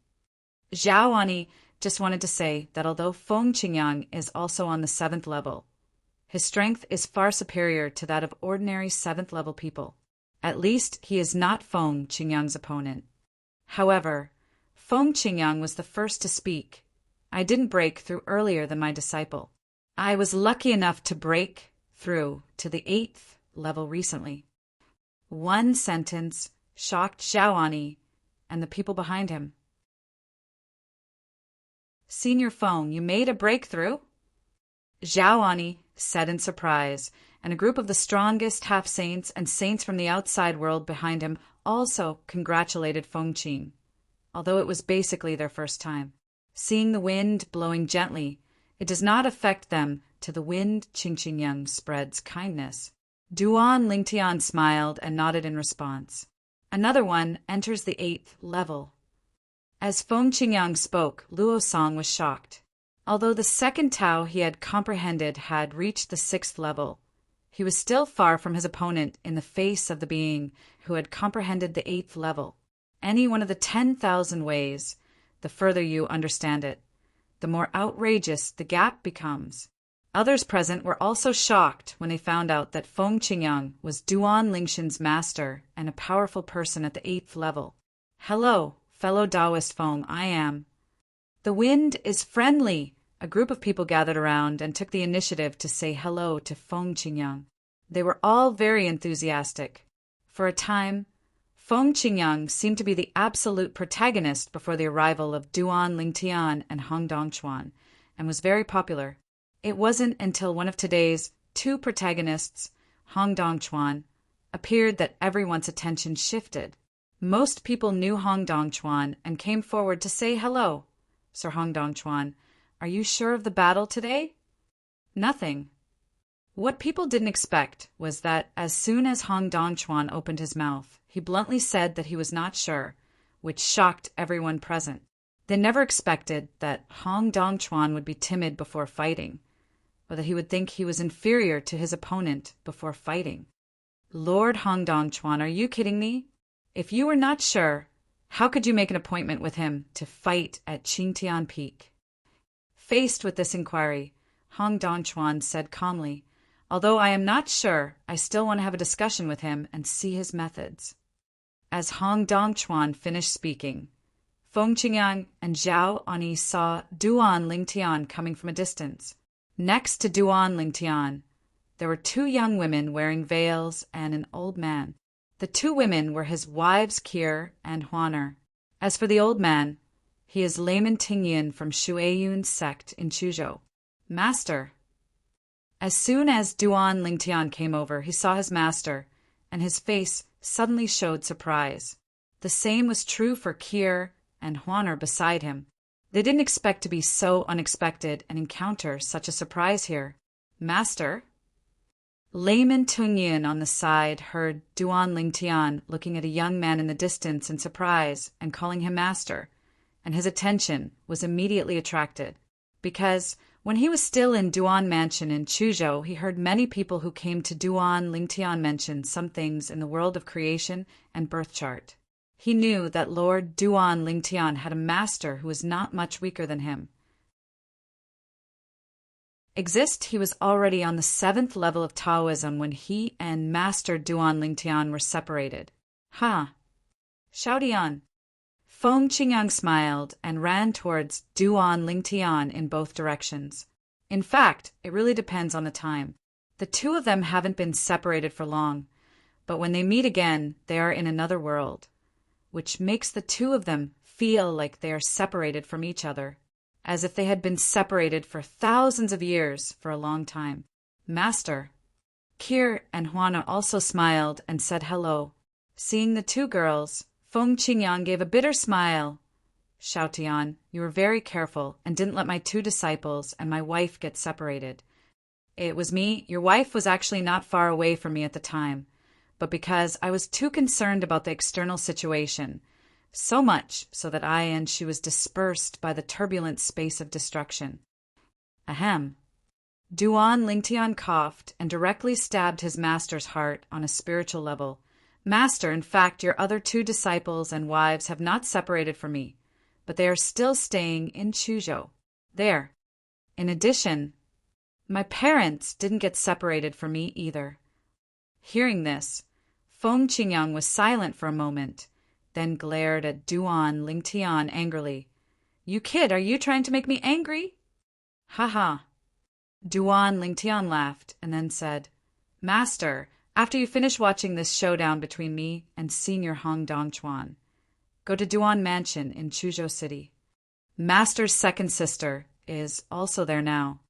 Zhao Ani just wanted to say that although Feng Qingyang is also on the 7th level, his strength is far superior to that of ordinary 7th level people. At least he is not Feng Qingyang's opponent. However, Feng Qingyang was the first to speak. I didn't break through earlier than my disciple. I was lucky enough to break through to the 8th level recently. One sentence shocked Zhao Ani and the people behind him. Senior Feng, you made a breakthrough? Zhao Ani said in surprise, and a group of the strongest half-saints and saints from the outside world behind him also congratulated Feng Qin, although it was basically their first time. Seeing the wind blowing gently, it does not affect them to the wind Qingqingyang spreads kindness. Duan Lingtian smiled and nodded in response. Another one enters the 8th level. As Feng Qingyang spoke, Luo Song was shocked. Although the second Tao he had comprehended had reached the 6th level, he was still far from his opponent in the face of the being who had comprehended the 8th level. Any one of the 10,000 ways, the further you understand it, the more outrageous the gap becomes. Others present were also shocked when they found out that Feng Qingyang was Duan Lingshan's master and a powerful person at the 8th level. Hello, fellow Taoist Feng, I am. The wind is friendly. A group of people gathered around and took the initiative to say hello to Feng Qingyang. They were all very enthusiastic. For a time, Feng Qingyang seemed to be the absolute protagonist before the arrival of Duan Lingtian and Hong Dongchuan, and was very popular. It wasn't until one of today's 2 protagonists, Hong Dongchuan, appeared that everyone's attention shifted. Most people knew Hong Dongchuan and came forward to say hello. Sir Hong Dongchuan, are you sure of the battle today? Nothing. What people didn't expect was that as soon as Hong Dongchuan opened his mouth, he bluntly said that he was not sure, which shocked everyone present. They never expected that Hong Dongchuan would be timid before fighting, or that he would think he was inferior to his opponent before fighting. Lord Hong Dongchuan, are you kidding me? If you were not sure, how could you make an appointment with him to fight at Qingtian Peak? Faced with this inquiry, Hong Dongchuan said calmly, although I am not sure, I still want to have a discussion with him and see his methods. As Hong Dongchuan finished speaking, Feng Qingyang and Zhao Ani saw Duan Lingtian coming from a distance. Next to Duan Lingtian, there were 2 young women wearing veils and an old man. The 2 women were his wives Kir and Huaner. As for the old man, he is Layman Tingyan from Shuiyun's sect in Chuzhou. Master. As soon as Duan Lingtian came over, he saw his master, and his face suddenly showed surprise. The same was true for Kir and Huaner beside him. They didn't expect to be so unexpected and encounter such a surprise here. Master. Layman Tingyan on the side heard Duan Lingtian looking at a young man in the distance in surprise and calling him master, and his attention was immediately attracted, because when he was still in Duan Mansion in Chuzhou, he heard many people who came to Duan Lingtian mention some things in the world of creation and birth chart. He knew that Lord Duan Lingtian had a master who was not much weaker than him. He was already on the 7th level of Taoism when he and Master Duan Lingtian were separated. Ha! Xiaodian. Feng Qingyang smiled and ran towards Duan Lingtian in both directions. In fact, it really depends on the time. The 2 of them haven't been separated for long, but when they meet again, they are in another world, which makes the 2 of them feel like they are separated from each other, as if they had been separated for thousands of years for a long time. Master. Kir and Huana also smiled and said hello. Seeing the 2 girls, Feng Qingyang gave a bitter smile. Xiaotian, you were very careful and didn't let my 2 disciples and my wife get separated. It was me. Your wife was actually not far away from me at the time, but because I was too concerned about the external situation, so much so that I and she was dispersed by the turbulent space of destruction. Ahem. Duan Lingtian coughed and directly stabbed his master's heart on a spiritual level. Master, in fact, your other 2 disciples and wives have not separated from me, but they are still staying in Chuzhou. There. In addition, my parents didn't get separated from me either. Hearing this, Feng Qingyang was silent for a moment, then glared at Duan Lingtian angrily. You kid, are you trying to make me angry? Ha ha. Duan Lingtian laughed and then said, Master, after you finish watching this showdown between me and Senior Hong Dongchuan, go to Duan Mansion in Chuzhou City. Master's second sister is also there now.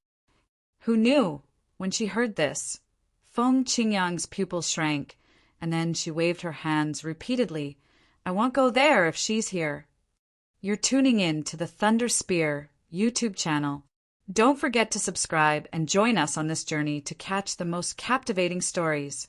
Who knew? When she heard this, Feng Qingyang's pupils shrank, and then she waved her hands repeatedly. I won't go there if she's here. You're tuning in to the Thunder Spear YouTube channel. Don't forget to subscribe and join us on this journey to catch the most captivating stories.